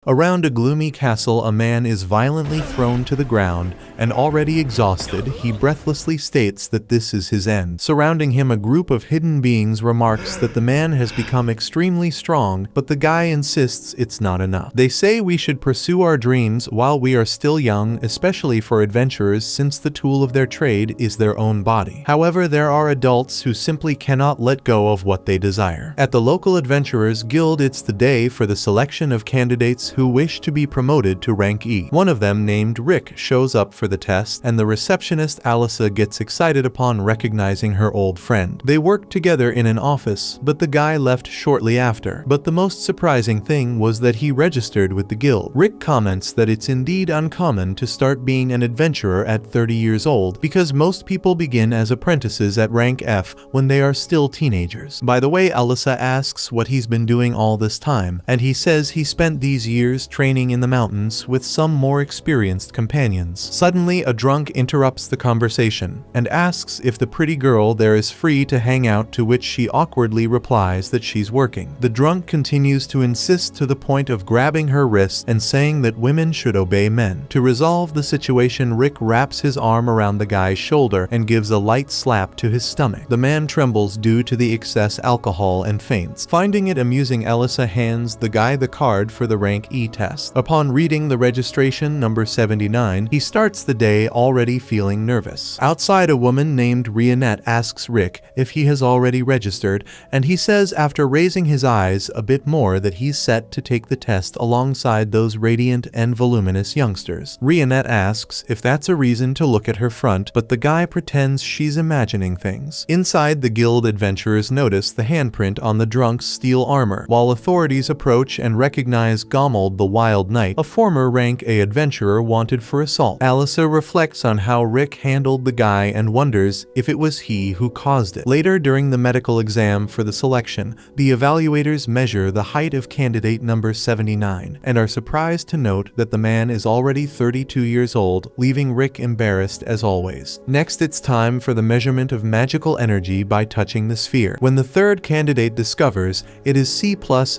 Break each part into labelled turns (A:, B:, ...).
A: Around a gloomy castle, a man is violently thrown to the ground, and already exhausted, he breathlessly states that this is his end. Surrounding him, a group of hidden beings remarks that the man has become extremely strong, but the guy insists it's not enough. They say we should pursue our dreams while we are still young, especially for adventurers, since the tool of their trade is their own body. However, there are adults who simply cannot let go of what they desire. At the local adventurers guild, it's the day for the selection of candidates who wish to be promoted to rank E. One of them, named Rick, shows up for the test, and the receptionist Alyssa gets excited upon recognizing her old friend. They worked together in an office, but the guy left shortly after. But the most surprising thing was that he registered with the guild. Rick comments that it's indeed uncommon to start being an adventurer at 30 years old, because most people begin as apprentices at rank F when they are still teenagers. By the way, Alyssa asks what he's been doing all this time, and he says he spent these years training in the mountains with some more experienced companions. Suddenly, a drunk interrupts the conversation and asks if the pretty girl there is free to hang out, to which she awkwardly replies that she's working. The drunk continues to insist, to the point of grabbing her wrist and saying that women should obey men. To resolve the situation, Rick wraps his arm around the guy's shoulder and gives a light slap to his stomach. The man trembles due to the excess alcohol and faints. Finding it amusing, Alyssa hands the guy the card for the rank E test. Upon reading the registration number 79, he starts the day already feeling nervous. Outside, a woman named Rionette asks Rick if he has already registered, and he says after raising his eyes a bit more that he's set to take the test alongside those radiant and voluminous youngsters. Rionette asks if that's a reason to look at her front, but the guy pretends she's imagining things. Inside, the guild adventurers notice the handprint on the drunk's steel armor, while authorities approach and recognize Gomold the Wild Knight, a former rank A adventurer wanted for assault. Alyssa reflects on how Rick handled the guy and wonders if it was he who caused it. Later, during the medical exam for the selection, the evaluators measure the height of candidate number 79 and are surprised to note that the man is already 32 years old, leaving Rick embarrassed as always. Next, it's time for the measurement of magical energy by touching the sphere. When the third candidate discovers it is C+,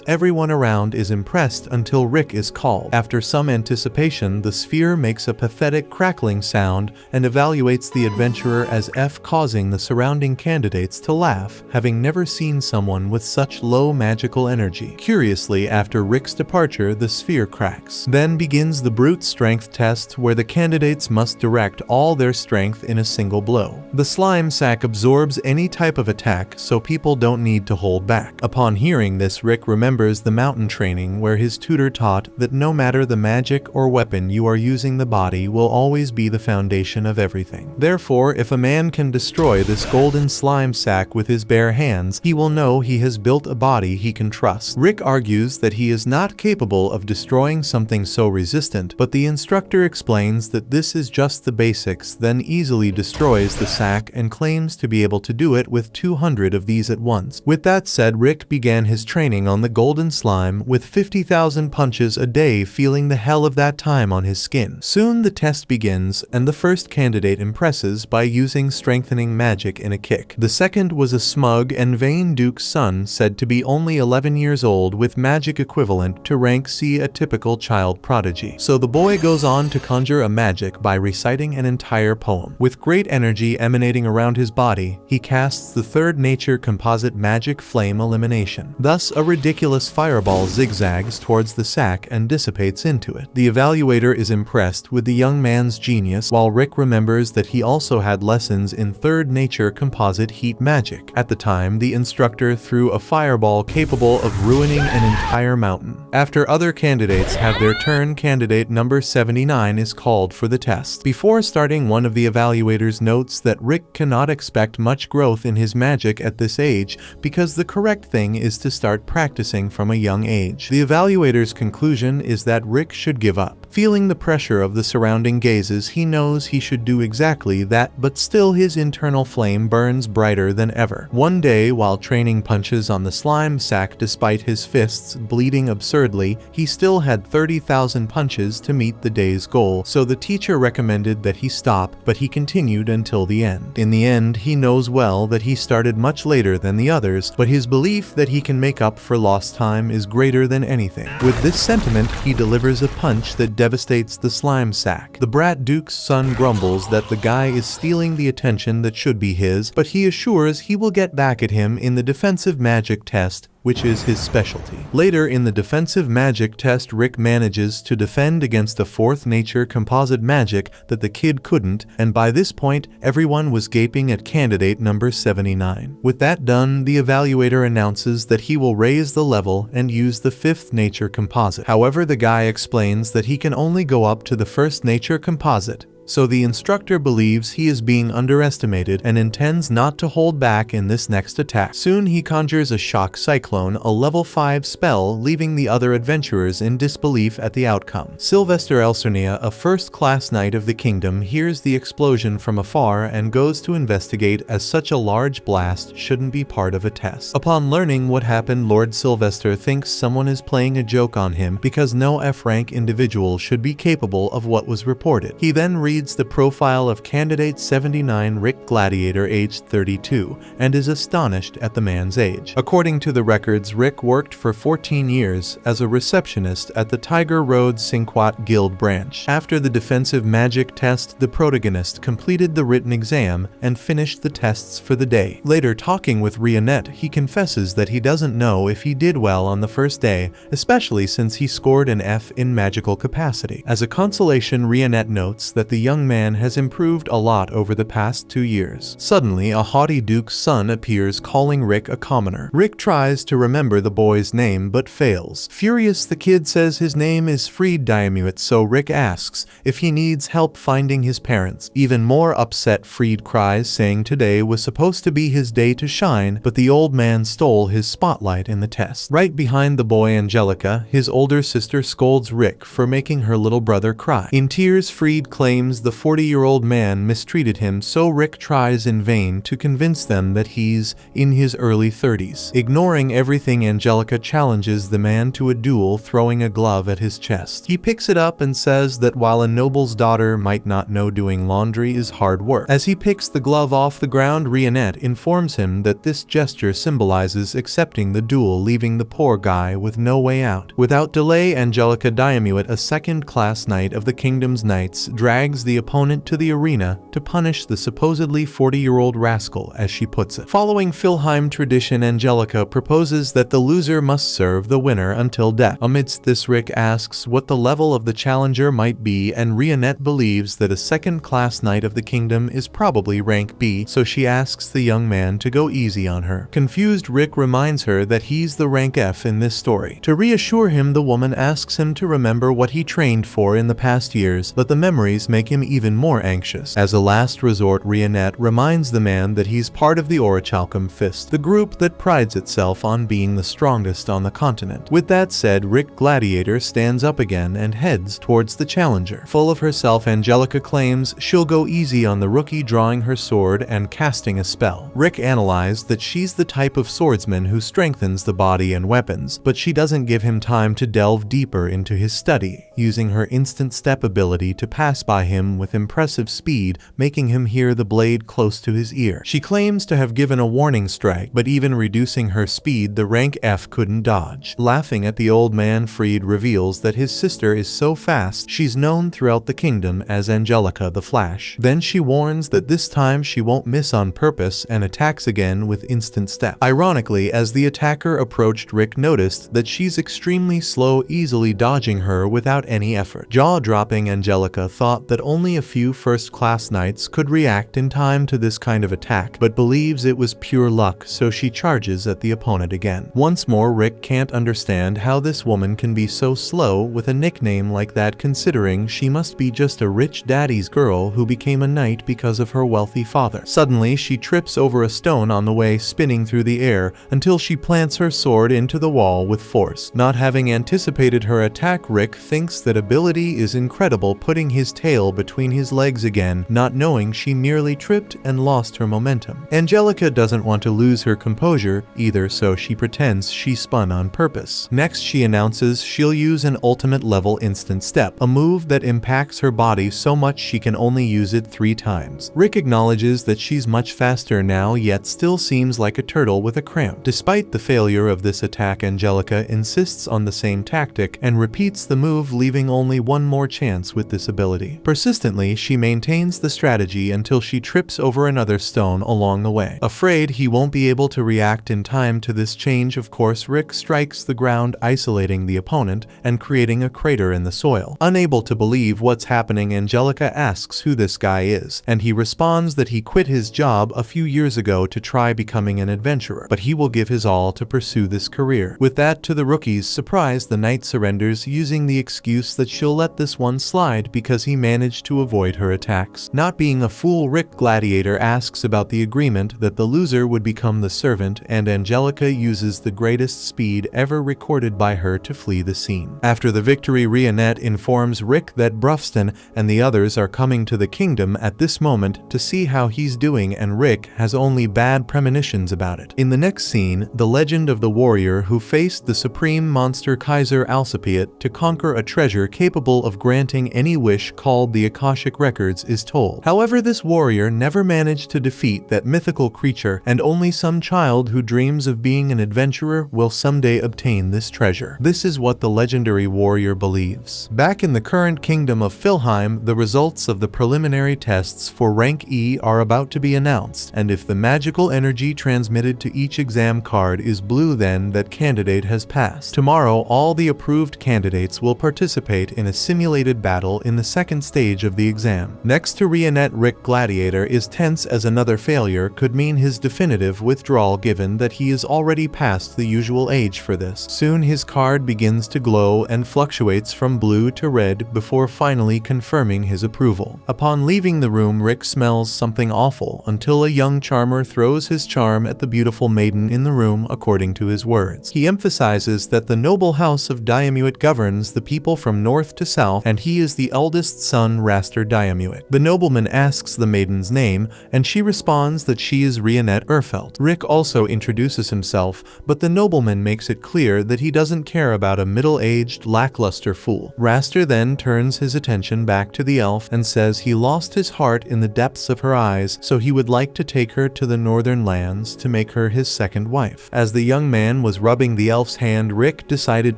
A: everyone around is impressed until Rick is called. After some anticipation, the sphere makes a pathetic crackling sound and evaluates the adventurer as F, causing the surrounding candidates to laugh, having never seen someone with such low magical energy. Curiously, after Rick's departure, the sphere cracks. Then begins the brute strength test, where the candidates must direct all their strength in a single blow. The slime sack absorbs any type of attack, so people don't need to hold back. Upon hearing this, Rick remembers the mountain training where his tutor taught that no matter the magic or weapon you are using, the body will always be the foundation of everything. Therefore, if a man can destroy this golden slime sack with his bare hands, he will know he has built a body he can trust. Rick argues that he is not capable of destroying something so resistant, but the instructor explains that this is just the basics, then easily destroys the sack and claims to be able to do it with 200 of these at once. With that said, Rick began his training on the golden slime with 50,000 punches a day, feeling the hell of that time on his skin. Soon the test begins, and the first candidate impresses by using strengthening magic in a kick. The second was a smug and vain duke's son, said to be only 11 years old, with magic equivalent to rank C, a typical child prodigy. So the boy goes on to conjure a magic by reciting an entire poem. With great energy emanating around his body, he casts the third nature composite magic flame elimination. Thus, a ridiculous fireball zigzags towards the sack and dissipates into it. The evaluator is impressed with the young man's genius, while Rick remembers that he also had lessons in third nature composite heat magic. At the time, the instructor threw a fireball capable of ruining an entire mountain. After other candidates have their turn, candidate number 79 is called for the test. Before starting, one of the evaluators notes that Rick cannot expect much growth in his magic at this age because the correct thing is to start practicing from a young age. The evaluator's conclusion is that Rick should give up. Feeling the pressure of the surrounding gazes, he knows he should do exactly that, but still his internal flame burns brighter than ever. One day, while training punches on the slime sack despite his fists bleeding absurdly, he still had 30,000 punches to meet the day's goal, so the teacher recommended that he stop, but he continued until the end. In the end, he knows well that he started much later than the others, but his belief that he can make up for lost time is greater than anything. With this sentiment, he delivers a punch that devastates the slime sack. The brat duke's son grumbles that the guy is stealing the attention that should be his, but he assures he will get back at him in the defensive magic test, which is his specialty. Later in the defensive magic test, Rick manages to defend against a fourth nature composite magic that the kid couldn't, and by this point, everyone was gaping at candidate number 79. With that done, the evaluator announces that he will raise the level and use the fifth nature composite. However, the guy explains that he can only go up to the first nature composite, so the instructor believes he is being underestimated and intends not to hold back in this next attack. Soon he conjures a shock cyclone, a level 5 spell, leaving the other adventurers in disbelief at the outcome. Sylvester Elsernia, a first-class knight of the kingdom, hears the explosion from afar and goes to investigate, as such a large blast shouldn't be part of a test. Upon learning what happened, Lord Sylvester thinks someone is playing a joke on him because no F-rank individual should be capable of what was reported. He then reads the profile of candidate 79 Rick Gladiator, aged 32, and is astonished at the man's age. According to the records, Rick worked for 14 years as a receptionist at the Tiger Road Cinquat Guild branch. After the defensive magic test, the protagonist completed the written exam and finished the tests for the day. Later, talking with Rionette, he confesses that he doesn't know if he did well on the first day, especially since he scored an F in magical capacity. As a consolation, Rionette notes that the young man has improved a lot over the past 2 years. Suddenly, a haughty duke's son appears, calling Rick a commoner. Rick tries to remember the boy's name but fails. Furious, the kid says his name is Fried Diamuit, so Rick asks if he needs help finding his parents. Even more upset, Fried cries, saying today was supposed to be his day to shine, but the old man stole his spotlight in the test. Right behind the boy, Angelica, his older sister, scolds Rick for making her little brother cry. In tears, Fried claims the 40-year-old man mistreated him, so Rick tries in vain to convince them that he's in his early 30s. Ignoring everything, Angelica challenges the man to a duel, throwing a glove at his chest. He picks it up and says that while a noble's daughter might not know doing laundry is hard work. As he picks the glove off the ground, Rionette informs him that this gesture symbolizes accepting the duel, leaving the poor guy with no way out. Without delay, Angelica Diamuit, a second-class knight of the kingdom's knights, drags the opponent to the arena to punish the supposedly 40-year-old rascal, as she puts it. Following Philheim tradition, Angelica proposes that the loser must serve the winner until death. Amidst this, Rick asks what the level of the challenger might be, and Rionette believes that a second-class knight of the kingdom is probably rank B, so she asks the young man to go easy on her. Confused, Rick reminds her that he's the rank F in this story. To reassure him, the woman asks him to remember what he trained for in the past years, but the memories make him even more anxious. As a last resort, Rionette reminds the man that he's part of the Orichalcum Fist, the group that prides itself on being the strongest on the continent. With that said, Rick Gladiator stands up again and heads towards the challenger. Full of herself, Angelica claims she'll go easy on the rookie, drawing her sword and casting a spell. Rick analyzes that she's the type of swordsman who strengthens the body and weapons, but she doesn't give him time to delve deeper into his study, using her instant step ability to pass by him with impressive speed, making him hear the blade close to his ear. She claims to have given a warning strike, but even reducing her speed, the rank F couldn't dodge. Laughing at the old man, Fried reveals that his sister is so fast she's known throughout the kingdom as Angelica the Flash. Then she warns that this time she won't miss on purpose and attacks again with instant step. Ironically, as the attacker approached, Rick noticed that she's extremely slow, easily dodging her without any effort. Jaw-dropping, Angelica thought that only a few first-class knights could react in time to this kind of attack, but believes it was pure luck, so she charges at the opponent again. Once more, Rick can't understand how this woman can be so slow with a nickname like that, considering she must be just a rich daddy's girl who became a knight because of her wealthy father. Suddenly, she trips over a stone on the way, spinning through the air until she plants her sword into the wall with force. Not having anticipated her attack, Rick thinks that ability is incredible, putting his tail between his legs again, not knowing she nearly tripped and lost her momentum. Angelica doesn't want to lose her composure either, so she pretends she spun on purpose. Next, she announces she'll use an ultimate level instant step, a move that impacts her body so much she can only use it 3 times. Rick acknowledges that she's much faster now, yet still seems like a turtle with a cramp. Despite the failure of this attack, Angelica insists on the same tactic and repeats the move, leaving only one more chance with this ability. Persistently, she maintains the strategy until she trips over another stone along the way. Afraid he won't be able to react in time to this change, of course, Rick strikes the ground, isolating the opponent and creating a crater in the soil. Unable to believe what's happening, Angelica asks who this guy is, and he responds that he quit his job a few years ago to try becoming an adventurer, but he will give his all to pursue this career. With that, to the rookie's surprise, the knight surrenders, using the excuse that she'll let this one slide because he managed to avoid her attacks. Not being a fool, Rick Gladiator asks about the agreement that the loser would become the servant, and Angelica uses the greatest speed ever recorded by her to flee the scene. After the victory, Rionette informs Rick that Brufston and the others are coming to the kingdom at this moment to see how he's doing, and Rick has only bad premonitions about it. In the next scene, the legend of the warrior who faced the supreme monster Kaiser Alcipiat to conquer a treasure capable of granting any wish called the Akashic Records is told. However, this warrior never managed to defeat that mythical creature, and only some child who dreams of being an adventurer will someday obtain this treasure. This is what the legendary warrior believes. Back in the current kingdom of Philheim, the results of the preliminary tests for rank E are about to be announced, and if the magical energy transmitted to each exam card is blue, then that candidate has passed. Tomorrow, all the approved candidates will participate in a simulated battle in the second stage of the exam. Next to Rionette, Rick Gladiator is tense as another failure could mean his definitive withdrawal, given that he is already past the usual age for this. Soon his card begins to glow and fluctuates from blue to red before finally confirming his approval. Upon leaving the room, Rick smells something awful until a young charmer throws his charm at the beautiful maiden in the room, according to his words. He emphasizes that the noble house of Diamuit governs the people from north to south, and he is the eldest son, Raster Diamuit. The nobleman asks the maiden's name, and she responds that she is Rionette Urfeld. Rick also introduces himself, but the nobleman makes it clear that he doesn't care about a middle-aged, lackluster fool. Raster then turns his attention back to the elf and says he lost his heart in the depths of her eyes, so he would like to take her to the northern lands to make her his second wife. As the young man was rubbing the elf's hand, Rick decided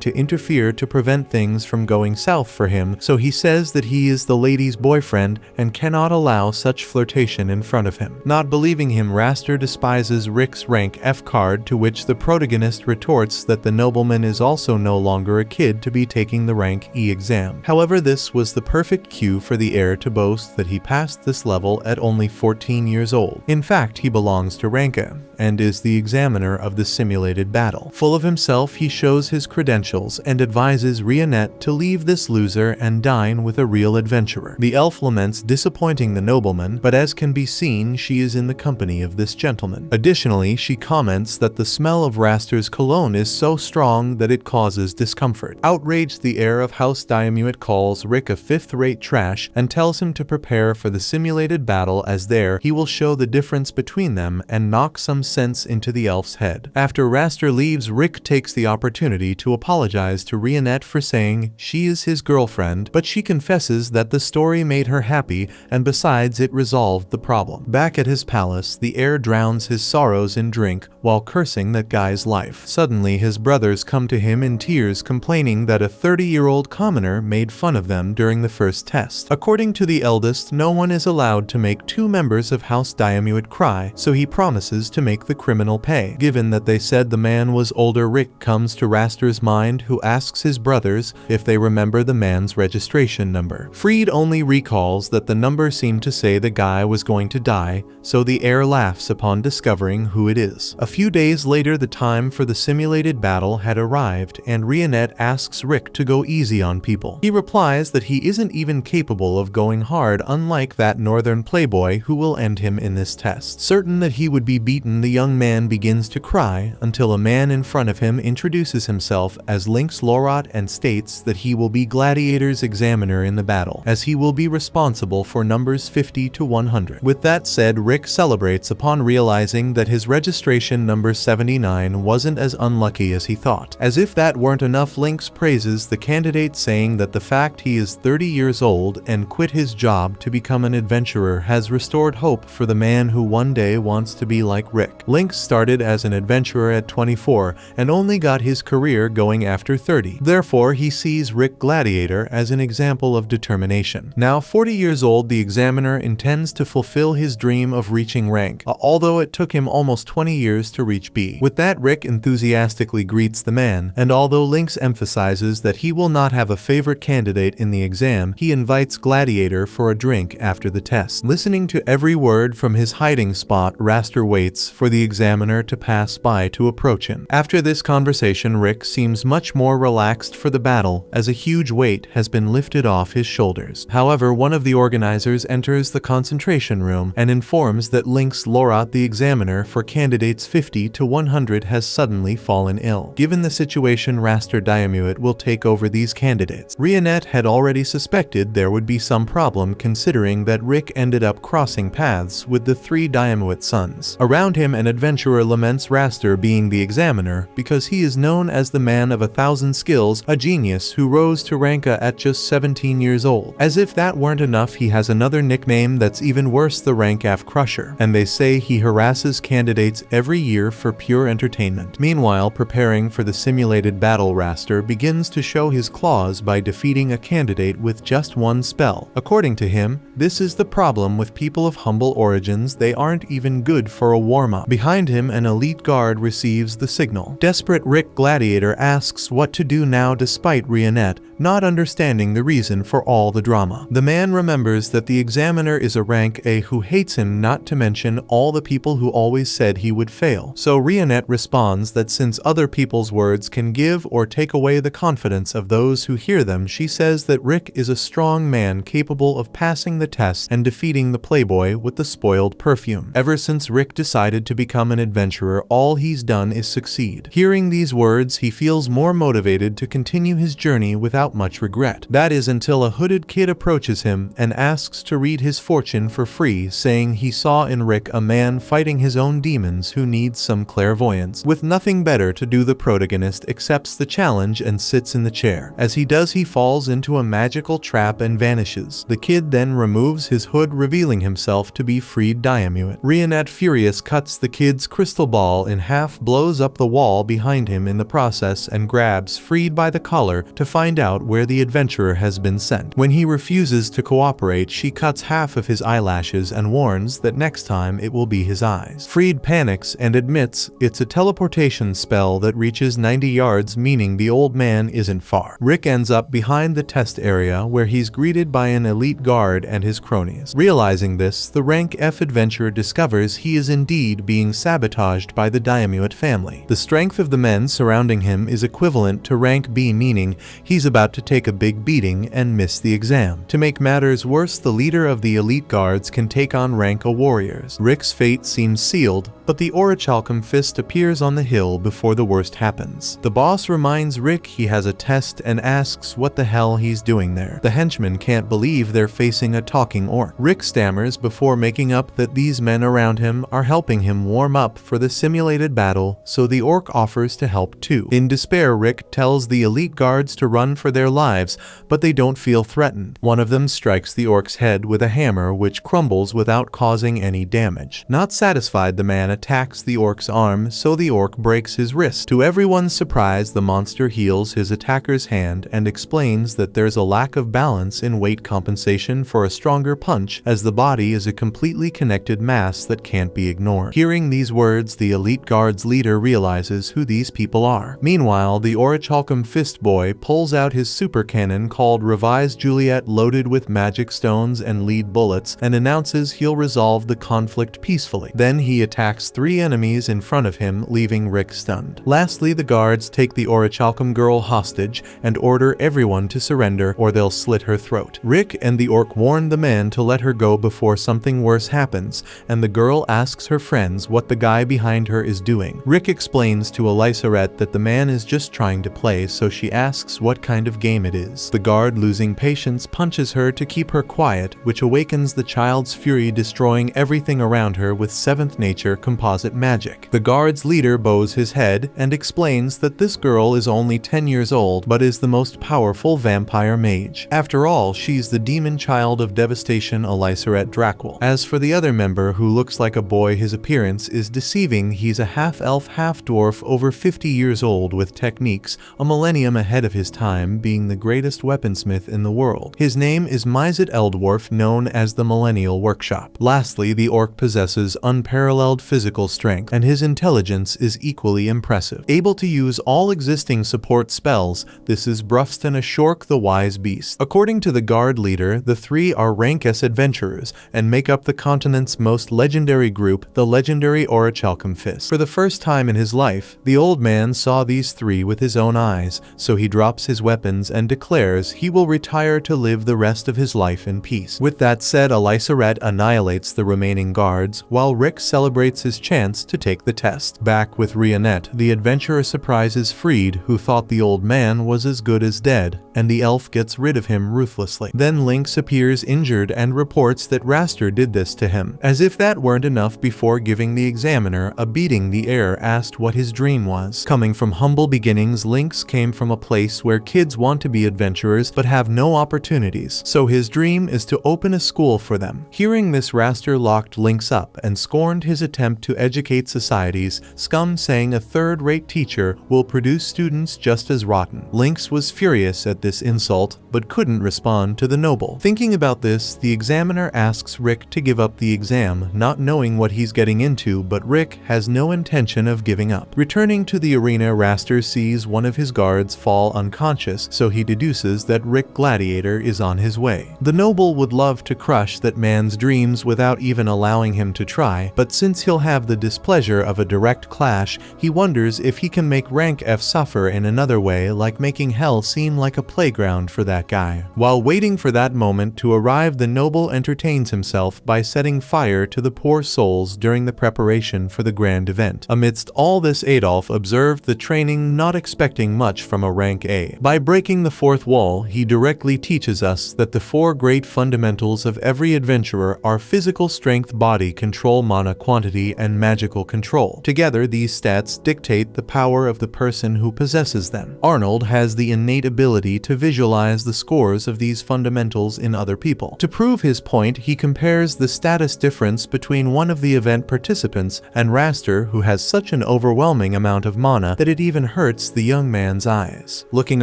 A: to interfere to prevent things from going south for him, so he says that he is the lady's boyfriend and cannot allow such flirtation in front of him. Not believing him, Raster despises Rick's rank F card, to which the protagonist retorts that the nobleman is also no longer a kid to be taking the rank E exam. However, this was the perfect cue for the heir to boast that he passed this level at only 14 years old. In fact, he belongs to rank M and is the examiner of the simulated battle. Full of himself, he shows his credentials and advises Rionette to leave this loser and dine with a real adventurer. The elf laments disappointing the nobleman, but as can be seen, she is in the company of this gentleman. Additionally, she comments that the smell of Raster's cologne is so strong that it causes discomfort. Outraged, the heir of House Diamuit calls Rick a fifth-rate trash and tells him to prepare for the simulated battle, as there he will show the difference between them and knock some sense into the elf's head. After Raster leaves, Rick takes the opportunity to apologize to Rionette for saying she is his girlfriend, but she confesses that the story made her happy, and besides, it resolved the problem. Back at his palace, the heir drowns his sorrows in drink while cursing that guy's life. Suddenly, his brothers come to him in tears, complaining that a 30-year-old commoner made fun of them during the first test. According to the eldest, no one is allowed to make 2 members of House Diamuit cry, so he promises to make the criminal pay. Given that they said the man was older, Rick comes to Raster's mind, who asks his brothers if they remember the man's registration number. Freed only recalls that the number seemed to say the guy was going to die, so the heir laughs upon discovering who it is. A few days later, the time for the simulated battle had arrived, and Rionette asks Rick to go easy on people. He replies that he isn't even capable of going hard, unlike that northern playboy who will end him in this test. Certain that he would be beaten, the young man begins to cry until a man in front of him introduces himself as Lynx Lorot and states that he will be Gladiator's examiner in the battle. As he he will be responsible for numbers 50 to 100. With that said, Rick celebrates upon realizing that his registration number 79 wasn't as unlucky as he thought. As if that weren't enough, Lynx praises the candidate, saying that the fact he is 30 years old and quit his job to become an adventurer has restored hope for the man who one day wants to be like Rick. Lynx started as an adventurer at 24 and only got his career going after 30. Therefore, he sees Rick Gladiator as an example of determination. Now 40 years old, the examiner intends to fulfill his dream of reaching rank, although it took him almost 20 years to reach B. With that, Rick enthusiastically greets the man, and although Lynx emphasizes that he will not have a favorite candidate in the exam, he invites Gladiator for a drink after the test. Listening to every word from his hiding spot, Raster waits for the examiner to pass by to approach him. After this conversation, Rick seems much more relaxed for the battle, as a huge weight has been lifted off his shoulders. However, one of the organizers enters the concentration room and informs that Lynx Lorat, the examiner for candidates 50 to 100, has suddenly fallen ill. Given the situation, Raster Diamuit will take over these candidates. Rionette had already suspected there would be some problem, considering that Rick ended up crossing paths with the 3 Diamuit sons. Around him, an adventurer laments Raster being the examiner because he is known as the man of 1,000 skills, a genius who rose to ranka at just 17 years old. As if that weren't enough, he has another nickname that's even worse, the Rank-F Crusher, and they say he harasses candidates every year for pure entertainment. Meanwhile, preparing for the simulated battle, Raster begins to show his claws by defeating a candidate with just one spell. According to him, this is the problem with people of humble origins, they aren't even good for a warm-up. Behind him, an elite guard receives the signal. Desperate Rick Gladiator asks what to do now, despite Rionette not understanding the reason for all the drama. The man remembers that the examiner is a rank A who hates him, not to mention all the people who always said he would fail. So Rionette responds that since other people's words can give or take away the confidence of those who hear them, she says that Rick is a strong man capable of passing the test and defeating the playboy with the spoiled perfume. Ever since Rick decided to become an adventurer, all he's done is succeed. Hearing these words, he feels more motivated to continue his journey without much regret. That is until a hooded kid approaches him and asks to read his fortune for free, saying he saw in Rick a man fighting his own demons who needs some clairvoyance. With nothing better to do, the protagonist accepts the challenge and sits in the chair. As he does, he falls into a magical trap and vanishes. The kid then removes his hood, revealing himself to be freed Diamuit. Rionette, furious, cuts the kid's crystal ball in half, blows up the wall behind him in the process, and grabs Freed by the collar to find out where the adventurer has been sent. When he refuses to cooperate, she cuts half of his eyelashes and warns that next time it will be his eyes. Freed panics and admits it's a teleportation spell that reaches 90 yards, meaning the old man isn't far. Rick ends up behind the test area, where he's greeted by an elite guard and his cronies. Realizing this, the Rank F adventurer discovers he is indeed being sabotaged by the Diamuit family. The strength of the men surrounding him is equivalent to Rank B, meaning he's about to take a big beating and miss the exam. To make matters worse, the leader of the elite guards can take on Rank A warriors. Rick's fate seems sealed, but the Orichalcum Fist appears on the hill before the worst happens. The boss reminds Rick he has a test and asks what the hell he's doing there. The henchmen can't believe they're facing a talking orc. Rick stammers before making up that these men around him are helping him warm up for the simulated battle, so the orc offers to help too. In despair, Rick tells the elite guards to run for their lives, but they don't feel threatened. One of them strikes the orc's head with a hammer, which crumbles without causing any damage. Not satisfied, the man attacks the orc's arm, so the orc breaks his wrist. To everyone's surprise, the monster heals his attacker's hand and explains that there's a lack of balance in weight compensation for a stronger punch, as the body is a completely connected mass that can't be ignored. Hearing these words, the elite guard's leader realizes who these people are. Meanwhile, the Orichalcum Fist boy pulls out his super cannon called Revised Juliet, loaded with magic stones and lead bullets, and announces he'll resolve the conflict peacefully. Then he attacks knocks 3 enemies in front of him, leaving Rick stunned. Lastly, the guards take the orichalcum girl hostage and order everyone to surrender or they'll slit her throat. Rick and the orc warn the man to let her go before something worse happens, and the girl asks her friends what the guy behind her is doing. Rick explains to Alysaret that the man is just trying to play, so she asks what kind of game it is. The guard, losing patience, punches her to keep her quiet, which awakens the child's fury, destroying everything around her with 7th nature composite magic. The guard's leader bows his head and explains that this girl is only 10 years old but is the most powerful vampire mage. After all, she's the demon child of devastation, Alysaret Drakwell. As for the other member, who looks like a boy, his appearance is deceiving. He's a half-elf, half-dwarf, over 50 years old, with techniques a millennium ahead of his time, being the greatest weaponsmith in the world. His name is Mizet Eldwarf, known as the Millennial Workshop. Lastly, the orc possesses unparalleled physical strength, and his intelligence is equally impressive. Able to use all existing support spells, this is Brufston, a Shork the Wise Beast. According to the guard leader, the 3 are rank S adventurers and make up the continent's most legendary group, the legendary Orichalcum Fist. For the first time in his life, the old man saw these 3 with his own eyes, so he drops his weapons and declares he will retire to live the rest of his life in peace. With that said, Alysaret annihilates the remaining guards, while Rick celebrates his chance to take the test. Back with Rionette, the adventurer surprises Freed, who thought the old man was as good as dead, and the elf gets rid of him ruthlessly. Then Lynx appears injured and reports that Raster did this to him. As if that weren't enough, before giving the examiner a beating, the heir asked what his dream was. Coming from humble beginnings, Lynx came from a place where kids want to be adventurers but have no opportunities, so his dream is to open a school for them. Hearing this, Raster locked Lynx up and scorned his attempt to educate society's scum, saying a third-rate teacher will produce students just as rotten. Lynx was furious at this insult, but couldn't respond to the noble. Thinking about this, the examiner asks Rick to give up the exam, not knowing what he's getting into, but Rick has no intention of giving up. Returning to the arena, Raster sees one of his guards fall unconscious, so he deduces that Rick Gladiator is on his way. The noble would love to crush that man's dreams without even allowing him to try, but since he'll have the displeasure of a direct clash, he wonders if he can make rank F suffer in another way, like making hell seem like a playground for that guy. While waiting for that moment to arrive, the noble entertains himself by setting fire to the poor souls during the preparation for the grand event. Amidst all this, Adolf observed the training, not expecting much from a rank A. By breaking the 4th wall, he directly teaches us that the 4 great fundamentals of every adventurer are physical strength, body control, mana quantity, and magical control. Together, these stats dictate the power of the person who possesses them. Arnold has the innate ability to visualize the scores of these fundamentals in other people. To prove his point, he compares the status difference between one of the event participants and Raster, who has such an overwhelming amount of mana that it even hurts the young man's eyes. Looking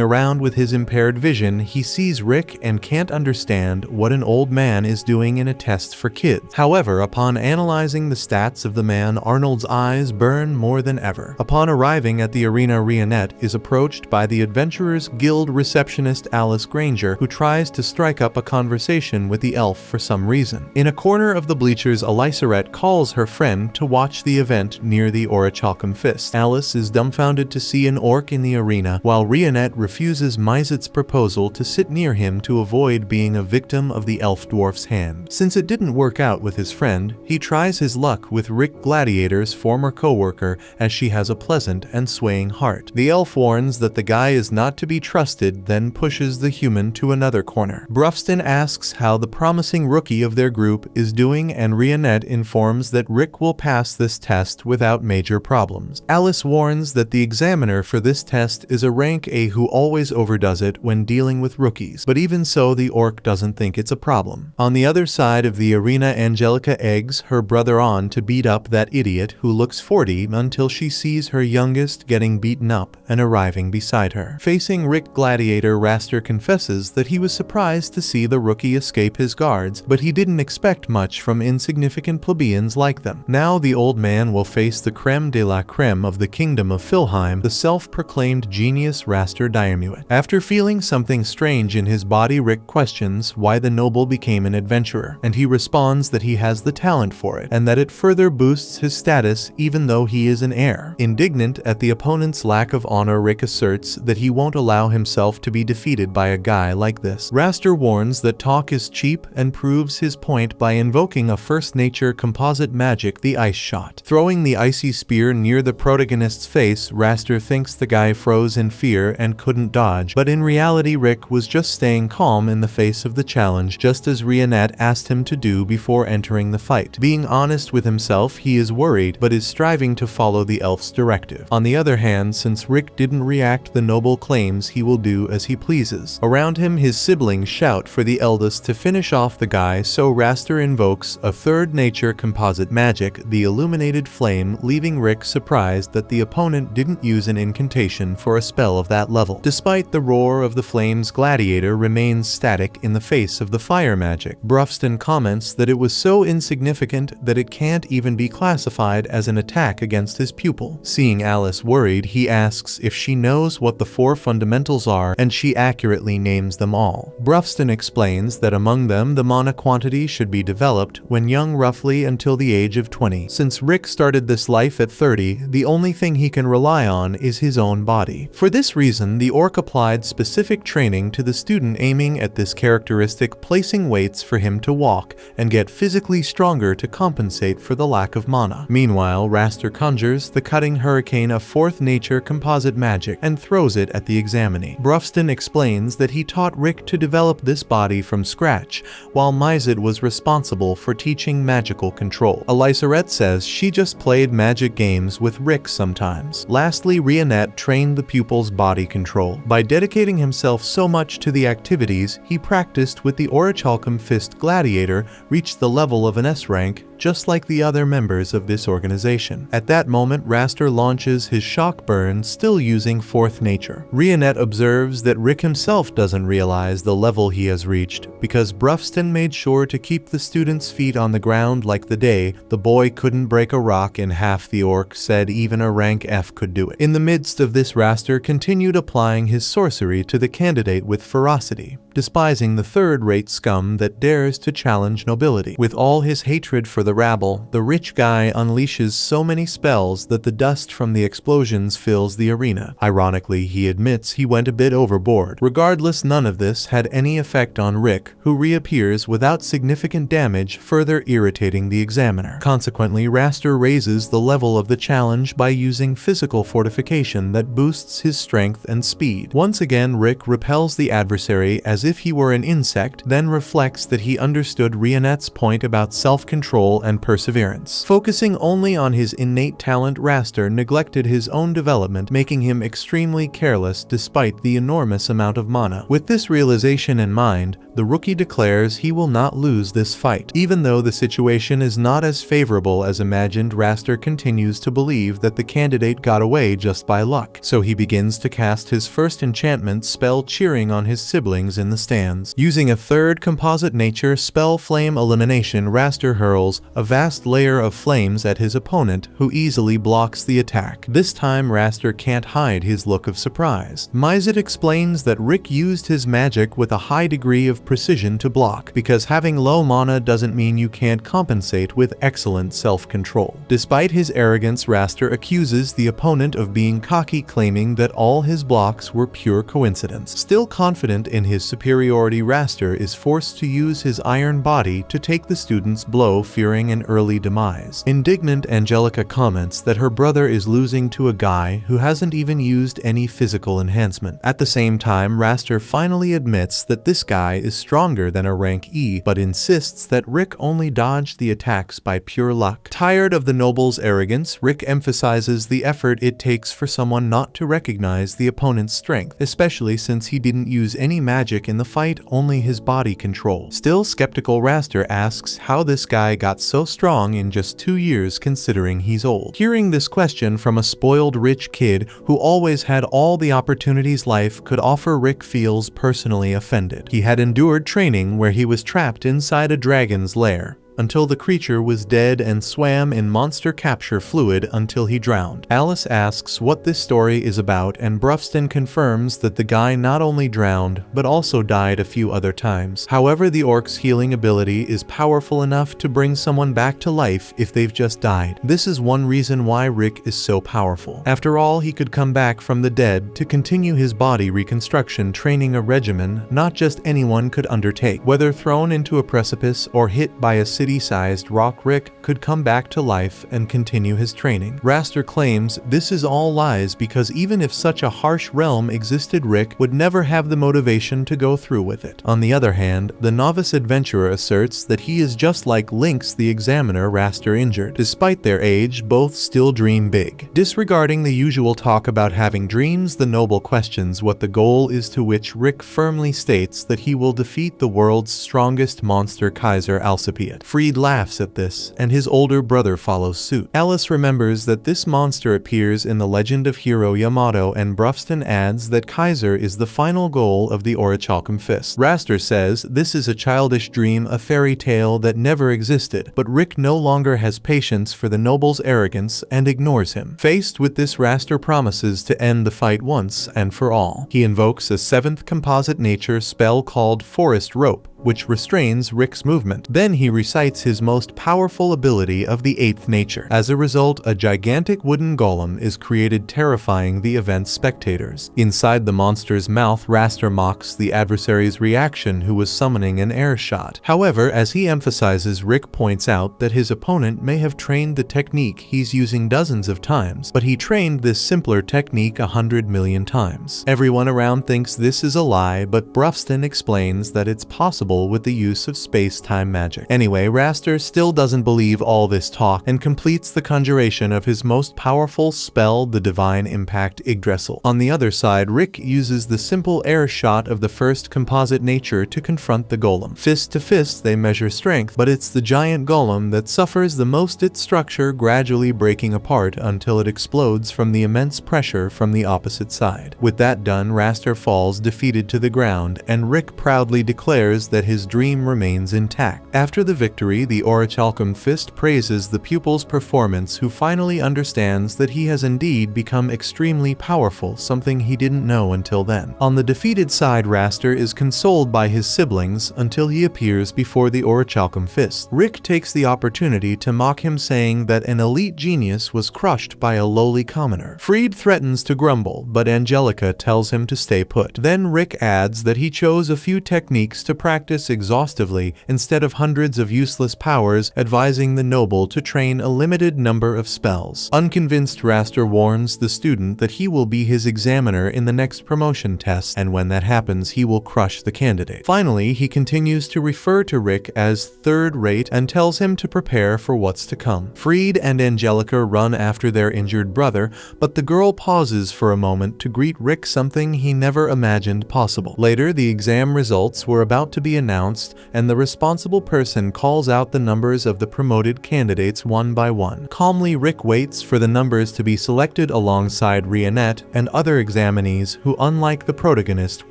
A: around with his impaired vision, he sees Rick and can't understand what an old man is doing in a test for kids. However, upon analyzing the stats of the man, Arnold's eyes burn more than ever. Upon arriving at the arena, Rionette is approached by the Adventurers Guild receptionist Alice Granger, who tries to strike up a conversation with the elf for some reason. In a corner of the bleachers, Alysaret calls her friend to watch the event near the Orichalcum Fist. Alice is dumbfounded to see an orc in the arena, while Rionette refuses Mizet's proposal to sit near him to avoid being a victim of the elf dwarf's hand. Since it didn't work out with his friend, he tries his luck with Rick Gladiator's former co-worker, as she has a pleasant and swaying heart. The elf warns that the guy is not to be trusted, then pushes the human to another corner. Brufston asks how the promising rookie of their group is doing, and Rionette informs that Rick will pass this test without major problems. Alice warns that the examiner for this test is a rank A who always overdoes it when dealing with rookies, but even so, the orc doesn't think it's a problem. On the other side of the arena, Angelica eggs her brother on to beat up that idiot who looks 40 until she sees her youngest getting beaten up and arriving beside her. Facing Rick Gladiator, Raster confesses that he was surprised to see the rookie escape his guards, but he didn't expect much from insignificant plebeians like them. Now the old man will face the creme de la creme of the kingdom of Philheim, the self-proclaimed genius Raster Diarmuid. After feeling something strange in his body, Rick questions why the noble became an adventurer, and he responds that he has the talent for it, and that it further boosts boosts his status even though he is an heir. Indignant at the opponent's lack of honor, Rick asserts that he won't allow himself to be defeated by a guy like this. Raster warns that talk is cheap and proves his point by invoking a first nature composite magic, the ice shot. Throwing the icy spear near the protagonist's face, Raster thinks the guy froze in fear and couldn't dodge, but in reality Rick was just staying calm in the face of the challenge, just as Rionette asked him to do before entering the fight. Being honest with himself, he is worried, but is striving to follow the elf's directive. On the other hand, since Rick didn't react, the noble claims he will do as he pleases. Around him, his siblings shout for the eldest to finish off the guy, so Raster invokes a third nature composite magic, the illuminated flame, leaving Rick surprised that the opponent didn't use an incantation for a spell of that level. Despite the roar of the flames, Gladiator remains static in the face of the fire magic. Brufston comments that it was so insignificant that it can't even be classified as an attack against his pupil. Seeing Alice worried, he asks if she knows what the 4 fundamentals are, and she accurately names them all. Brufston explains that among them the mana quantity should be developed when young, roughly until the age of 20. Since Rick started this life at 30, the only thing he can rely on is his own body. For this reason, the orc applied specific training to the student aiming at this characteristic, placing weights for him to walk and get physically stronger to compensate for the lack of mana. Meanwhile, Raster conjures the cutting hurricane of 4th nature composite magic and throws it at the examinee. Brufston explains that he taught Rick to develop this body from scratch, while Mizet was responsible for teaching magical control. Elisarette says she just played magic games with Rick sometimes. Lastly, Rionette trained the pupil's body control. By dedicating himself so much to the activities he practiced with the Orichalcum Fist, Gladiator reached the level of an S rank, just like the other members of this organization. At that moment, Raster launches his shock burn, still using 4th nature. Rionette observes that Rick himself doesn't realize the level he has reached, because Brufston made sure to keep the student's feet on the ground like the day the boy couldn't break a rock in half. The orc said even a rank F could do it. In the midst of this, Raster continued applying his sorcery to the candidate with ferocity, despising the third-rate scum that dares to challenge nobility. With all his hatred for the rabble, the rich guy unleashes so many spells that the dust from the explosions fills the arena. Ironically, he admits he went a bit overboard. Regardless, none of this had any effect on Rick, who reappears without significant damage, further irritating the examiner. Consequently, Raster raises the level of the challenge by using physical fortification that boosts his strength and speed. Once again, Rick repels the adversary as if he were an insect, then reflects that he understood Rionette's point about self-control and perseverance. Focusing only on his innate talent, Raster neglected his own development, making him extremely careless despite the enormous amount of mana. With this realization in mind, the rookie declares he will not lose this fight. Even though the situation is not as favorable as imagined, Raster continues to believe that the candidate got away just by luck, so he begins to cast his first enchantment spell, cheering on his siblings in the stands. Using a 3rd composite nature spell, Flame Elimination, Raster hurls a vast layer of flames at his opponent, who easily blocks the attack. This time, Raster can't hide his look of surprise. Mizet explains that Rick used his magic with a high degree of precision to block, because having low mana doesn't mean you can't compensate with excellent self-control. Despite his arrogance, Raster accuses the opponent of being cocky, claiming that all his blocks were pure coincidence. Still confident in his superiority, Raster is forced to use his iron body to take the student's blow, fearing an early demise. Indignant, Angelica comments that her brother is losing to a guy who hasn't even used any physical enhancement. At the same time, Raster finally admits that this guy is stronger than a rank E, but insists that Rick only dodged the attacks by pure luck. Tired of the noble's arrogance, Rick emphasizes the effort it takes for someone not to recognize the opponent's strength, especially since he didn't use any magic in the fight, only his body control. Still skeptical, Raster asks how this guy got so strong in just 2 years considering he's old. Hearing this question from a spoiled rich kid who always had all the opportunities life could offer, Rick feels personally offended. He had endured training where he was trapped inside a dragon's lair, until the creature was dead and swam in monster capture fluid until he drowned. Alice asks what this story is about, and Brufston confirms that the guy not only drowned, but also died a few other times. However, the orc's healing ability is powerful enough to bring someone back to life if they've just died. This is one reason why Rick is so powerful. After all, he could come back from the dead to continue his body reconstruction training, a regimen not just anyone could undertake. Whether thrown into a precipice or hit by a city-sized rock, Rick could come back to life and continue his training. Raster claims this is all lies because even if such a harsh realm existed, Rick would never have the motivation to go through with it. On the other hand, the novice adventurer asserts that he is just like Lynx, the examiner Raster injured. Despite their age, both still dream big. Disregarding the usual talk about having dreams, the noble questions what the goal is, to which Rick firmly states that he will defeat the world's strongest monster, Kaiser Alcipiat. Freed laughs at this, and his older brother follows suit. Alice remembers that this monster appears in the legend of hero Yamato, and Brufston adds that Kaiser is the final goal of the Orichalcum Fist. Raster says this is a childish dream, a fairy tale that never existed, but Rick no longer has patience for the noble's arrogance and ignores him. Faced with this, Raster promises to end the fight once and for all. He invokes a 7th composite nature spell called Forest Rope, which restrains Rick's movement. Then he recites his most powerful ability of the 8th nature. As a result, a gigantic wooden golem is created, terrifying the event's spectators. Inside the monster's mouth, Raster mocks the adversary's reaction, who was summoning an air shot. However, as he emphasizes, Rick points out that his opponent may have trained the technique he's using dozens of times, but he trained this simpler technique 100 million times. Everyone around thinks this is a lie, but Brufston explains that it's possible with the use of space-time magic. Anyway, Raster still doesn't believe all this talk and completes the conjuration of his most powerful spell, the Divine Impact Yggdrasil. On the other side, Rick uses the simple air shot of the 1st composite nature to confront the golem. Fist to fist, they measure strength, but it's the giant golem that suffers the most, its structure gradually breaking apart until it explodes from the immense pressure from the opposite side. With that done, Raster falls defeated to the ground, and Rick proudly declares that his dream remains intact. After the victory, the Orichalcum Fist praises the pupil's performance, who finally understands that he has indeed become extremely powerful, something he didn't know until then. On the defeated side, Raster is consoled by his siblings until he appears before the Orichalcum Fist. Rick takes the opportunity to mock him, saying that an elite genius was crushed by a lowly commoner. Freed threatens to grumble, but Angelica tells him to stay put. Then Rick adds that he chose a few techniques to practice exhaustively instead of hundreds of useless powers, advising the noble to train a limited number of spells. Unconvinced, Raster warns the student that he will be his examiner in the next promotion test, and when that happens, he will crush the candidate. Finally, he continues to refer to Rick as third-rate and tells him to prepare for what's to come. Freed and Angelica run after their injured brother, but the girl pauses for a moment to greet Rick, something he never imagined possible. Later, the exam results were about to be announced, and the responsible person calls out the numbers of the promoted candidates one by one. Calmly, Rick waits for the numbers to be selected alongside Rionette and other examinees who, unlike the protagonist,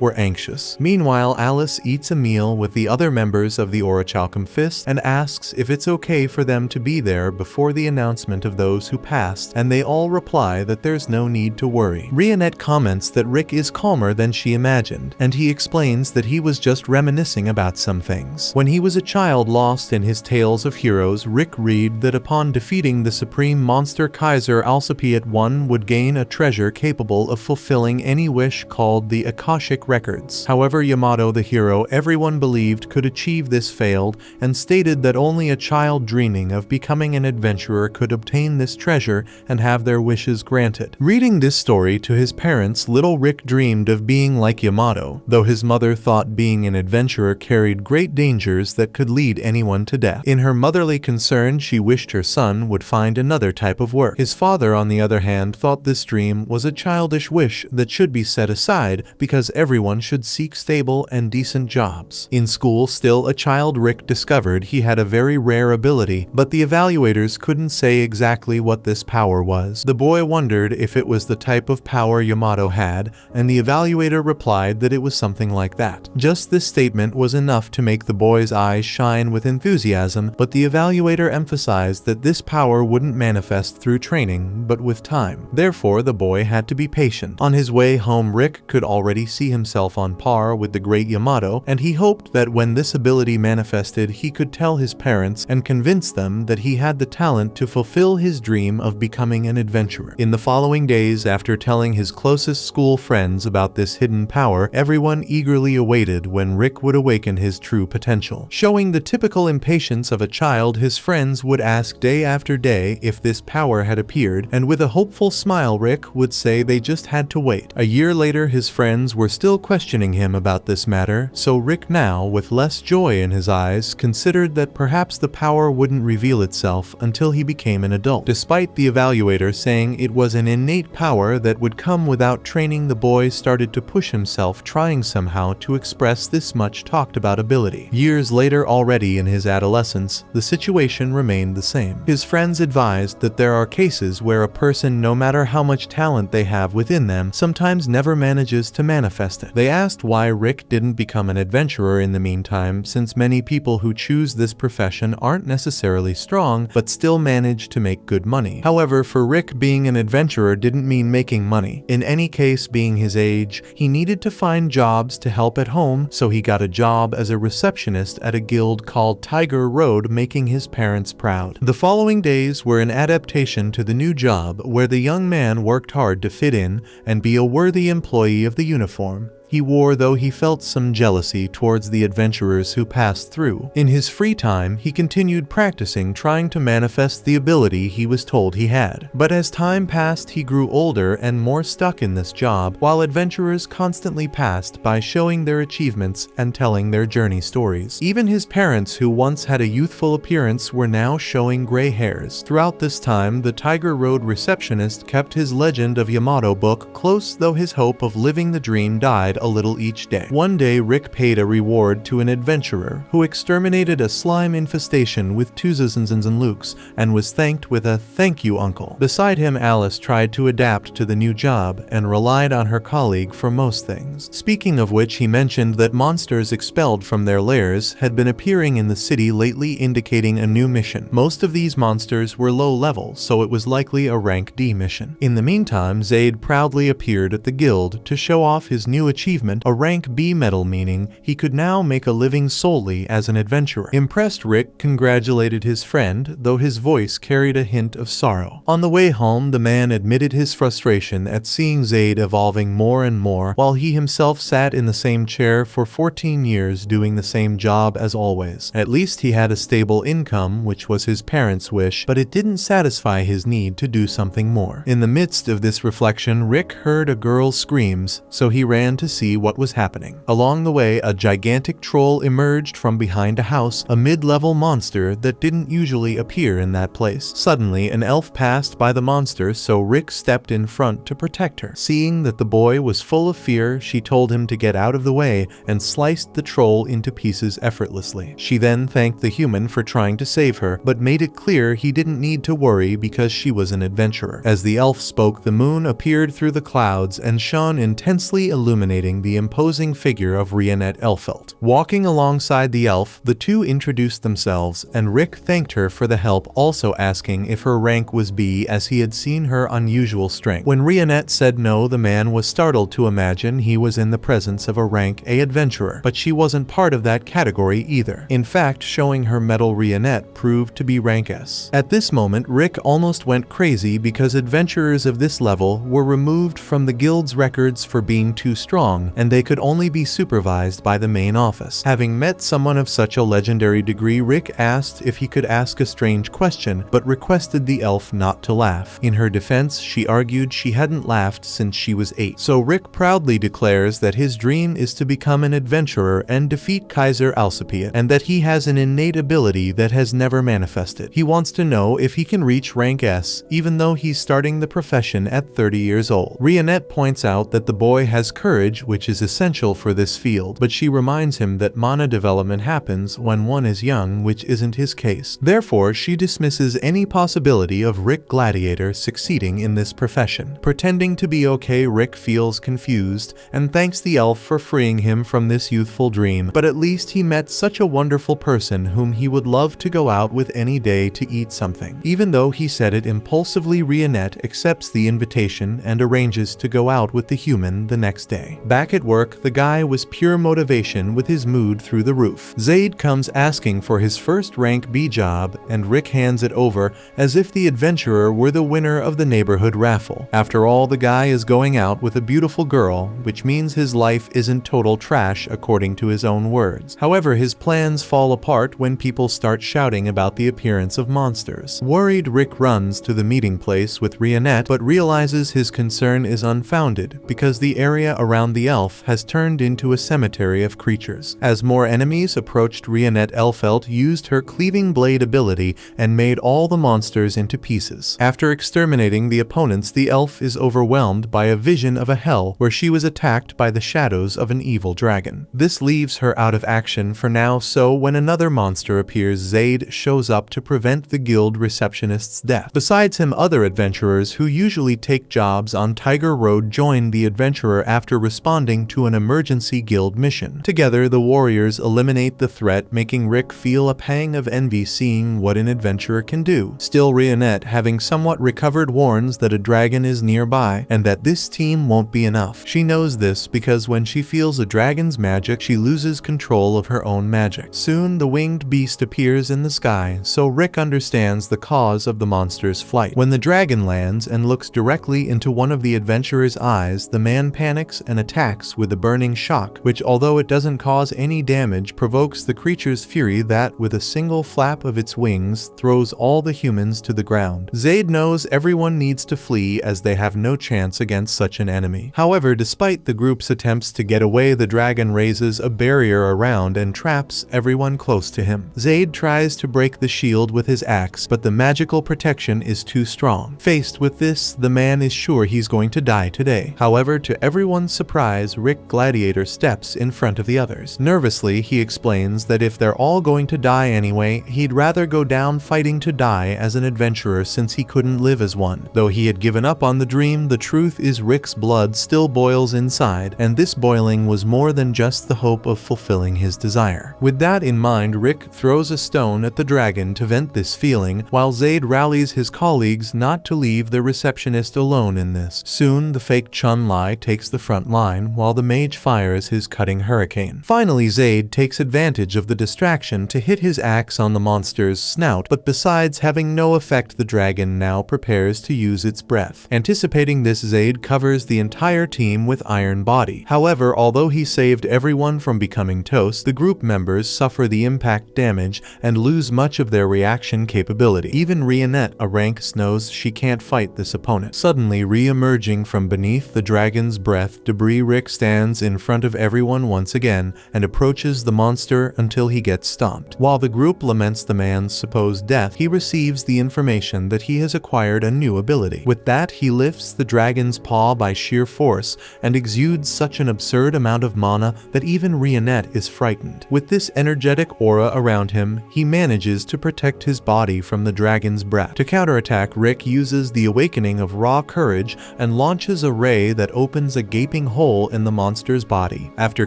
A: were anxious. Meanwhile, Alice eats a meal with the other members of the Orichalcum Fist and asks if it's okay for them to be there before the announcement of those who passed, and they all reply that there's no need to worry. Rionette comments that Rick is calmer than she imagined, and he explains that he was just reminiscing about some things. When he was a child lost in his tales of heroes, Rick read that upon defeating the supreme monster Kaiser Alcipiat, one would gain a treasure capable of fulfilling any wish called the Akashic Records. However, Yamato, the hero everyone believed could achieve this, failed, and stated that only a child dreaming of becoming an adventurer could obtain this treasure and have their wishes granted. Reading this story to his parents, little Rick dreamed of being like Yamato, though his mother thought being an adventurer carried great dangers that could lead anyone to death. In her motherly concern, she wished her son would find another type of work. His father, on the other hand, thought this dream was a childish wish that should be set aside because everyone should seek stable and decent jobs. In school, still a child, Rick discovered he had a very rare ability, but the evaluators couldn't say exactly what this power was. The boy wondered if it was the type of power Yamato had, and the evaluator replied that it was something like that. Just this statement was was enough to make the boy's eyes shine with enthusiasm, but the evaluator emphasized that this power wouldn't manifest through training, but with time. Therefore, the boy had to be patient. On his way home, Rick could already see himself on par with the great Yamato, and he hoped that when this ability manifested, he could tell his parents and convince them that he had the talent to fulfill his dream of becoming an adventurer. In the following days, after telling his closest school friends about this hidden power, everyone eagerly awaited when Rick would awaken his true potential. Showing the typical impatience of a child, his friends would ask day after day if this power had appeared, and with a hopeful smile, Rick would say they just had to wait. A year later, his friends were still questioning him about this matter, so Rick now, with less joy in his eyes, considered that perhaps the power wouldn't reveal itself until he became an adult. Despite the evaluator saying it was an innate power that would come without training, the boy started to push himself, trying somehow to express this much talked about ability. Years later, already in his adolescence, the situation remained the same. His friends advised that there are cases where a person, no matter how much talent they have within them, sometimes never manages to manifest it. They asked why Rick didn't become an adventurer in the meantime, since many people who choose this profession aren't necessarily strong, but still manage to make good money. However, for Rick, being an adventurer didn't mean making money. In any case, being his age, he needed to find jobs to help at home, so he got a job as a receptionist at a guild called Tiger Road, making his parents proud. The following days were an adaptation to the new job, where the young man worked hard to fit in and be a worthy employee of the uniform he wore, though he felt some jealousy towards the adventurers who passed through. In his free time, he continued practicing, trying to manifest the ability he was told he had. But as time passed, he grew older and more stuck in this job, while adventurers constantly passed by, showing their achievements and telling their journey stories. Even his parents, who once had a youthful appearance, were now showing gray hairs. Throughout this time, the Tiger Road receptionist kept his Legend of Yamato book close, though his hope of living the dream died a little each day. One day, Rick paid a reward to an adventurer who exterminated a slime infestation with Tuzazans and Lukes, and was thanked with a "thank you, uncle." Beside him, Alice tried to adapt to the new job and relied on her colleague for most things. Speaking of which, he mentioned that monsters expelled from their lairs had been appearing in the city lately, indicating a new mission. Most of these monsters were low level, so it was likely a rank D mission. In the meantime, Zaid proudly appeared at the guild to show off his new achievement, a rank B medal, meaning he could now make a living solely as an adventurer. Impressed, Rick congratulated his friend, though his voice carried a hint of sorrow. On the way home, the man admitted his frustration at seeing Zaid evolving more and more, while he himself sat in the same chair for 14 years doing the same job as always. At least he had a stable income, which was his parents' wish, but it didn't satisfy his need to do something more. In the midst of this reflection, Rick heard a girl's screams, so he ran to see what was happening. Along the way, a gigantic troll emerged from behind a house, a mid-level monster that didn't usually appear in that place. Suddenly, an elf passed by the monster, so Rick stepped in front to protect her. Seeing that the boy was full of fear, she told him to get out of the way and sliced the troll into pieces effortlessly. She then thanked the human for trying to save her, but made it clear he didn't need to worry because she was an adventurer. As the elf spoke, the moon appeared through the clouds and shone intensely, illuminating the imposing figure of Rionette Elfelt. Walking alongside the elf, the two introduced themselves, and Rick thanked her for the help, also asking if her rank was B, as he had seen her unusual strength. When Rionette said no, the man was startled to imagine he was in the presence of a rank A adventurer, but she wasn't part of that category either. In fact, showing her medal, Rionette proved to be rank S. At this moment, Rick almost went crazy because adventurers of this level were removed from the guild's records for being too strong, and they could only be supervised by the main office. Having met someone of such a legendary degree, Rick asked if he could ask a strange question, but requested the elf not to laugh. In her defense, she argued she hadn't laughed since she was 8. So Rick proudly declares that his dream is to become an adventurer and defeat Kaiser Alcipiade, and that he has an innate ability that has never manifested. He wants to know if he can reach rank S, even though he's starting the profession at 30 years old. Rionette points out that the boy has courage, knowledge which is essential for this field, but she reminds him that mana development happens when one is young, which isn't his case. Therefore, she dismisses any possibility of Rick Gladiator succeeding in this profession. Pretending to be okay, Rick feels confused and thanks the elf for freeing him from this youthful dream, but at least he met such a wonderful person whom he would love to go out with any day to eat something. Even though he said it impulsively, Rionette accepts the invitation and arranges to go out with the human the next day. Back at work, the guy was pure motivation with his mood through the roof. Zaid comes asking for his first rank B job, and Rick hands it over as if the adventurer were the winner of the neighborhood raffle. After all, the guy is going out with a beautiful girl, which means his life isn't total trash according to his own words. However, his plans fall apart when people start shouting about the appearance of monsters. Worried, Rick runs to the meeting place with Rionette, but realizes his concern is unfounded because the area around the elf has turned into a cemetery of creatures. As more enemies approached, Rionette Elfelt used her cleaving blade ability and made all the monsters into pieces. After exterminating the opponents, the elf is overwhelmed by a vision of a hell where she was attacked by the shadows of an evil dragon. This leaves her out of action for now, so when another monster appears, Zaid shows up to prevent the guild receptionist's death. Besides him, other adventurers who usually take jobs on Tiger Road join the adventurer after responding to an emergency guild mission. Together, the warriors eliminate the threat, making Rick feel a pang of envy seeing what an adventurer can do. Still, Rionette, having somewhat recovered, warns that a dragon is nearby and that this team won't be enough. She knows this because when she feels a dragon's magic, she loses control of her own magic. Soon, the winged beast appears in the sky, so Rick understands the cause of the monster's flight. When the dragon lands and looks directly into one of the adventurer's eyes, the man panics and attacks with a burning shock, which, although it doesn't cause any damage, provokes the creature's fury that, with a single flap of its wings, throws all the humans to the ground. Zaid knows everyone needs to flee as they have no chance against such an enemy. However, despite the group's attempts to get away, the dragon raises a barrier around and traps everyone close to him. Zaid tries to break the shield with his axe, but the magical protection is too strong. Faced with this, the man is sure he's going to die today. However, to everyone's surprise, Rick Gladiator steps in front of the others. Nervously, he explains that if they're all going to die anyway, he'd rather go down fighting to die as an adventurer since he couldn't live as one. Though he had given up on the dream, the truth is Rick's blood still boils inside, and this boiling was more than just the hope of fulfilling his desire. With that in mind, Rick throws a stone at the dragon to vent this feeling, while Zaid rallies his colleagues not to leave the receptionist alone in this. Soon, the fake Chun-Li takes the front line, while the mage fires his cutting hurricane. Finally, Zaid takes advantage of the distraction to hit his axe on the monster's snout, but besides having no effect, the dragon now prepares to use its breath. Anticipating this, Zaid covers the entire team with iron body. However, although he saved everyone from becoming toast, the group members suffer the impact damage and lose much of their reaction capability. Even Rionette, a rank, knows she can't fight this opponent. Suddenly, re-emerging from beneath the dragon's breath debris, Rick stands in front of everyone once again and approaches the monster until he gets stomped. While the group laments the man's supposed death, he receives the information that he has acquired a new ability. With that, he lifts the dragon's paw by sheer force and exudes such an absurd amount of mana that even Rionette is frightened. With this energetic aura around him, he manages to protect his body from the dragon's breath. To counterattack, Rick uses the awakening of raw courage and launches a ray that opens a gaping hole in the monster's body. After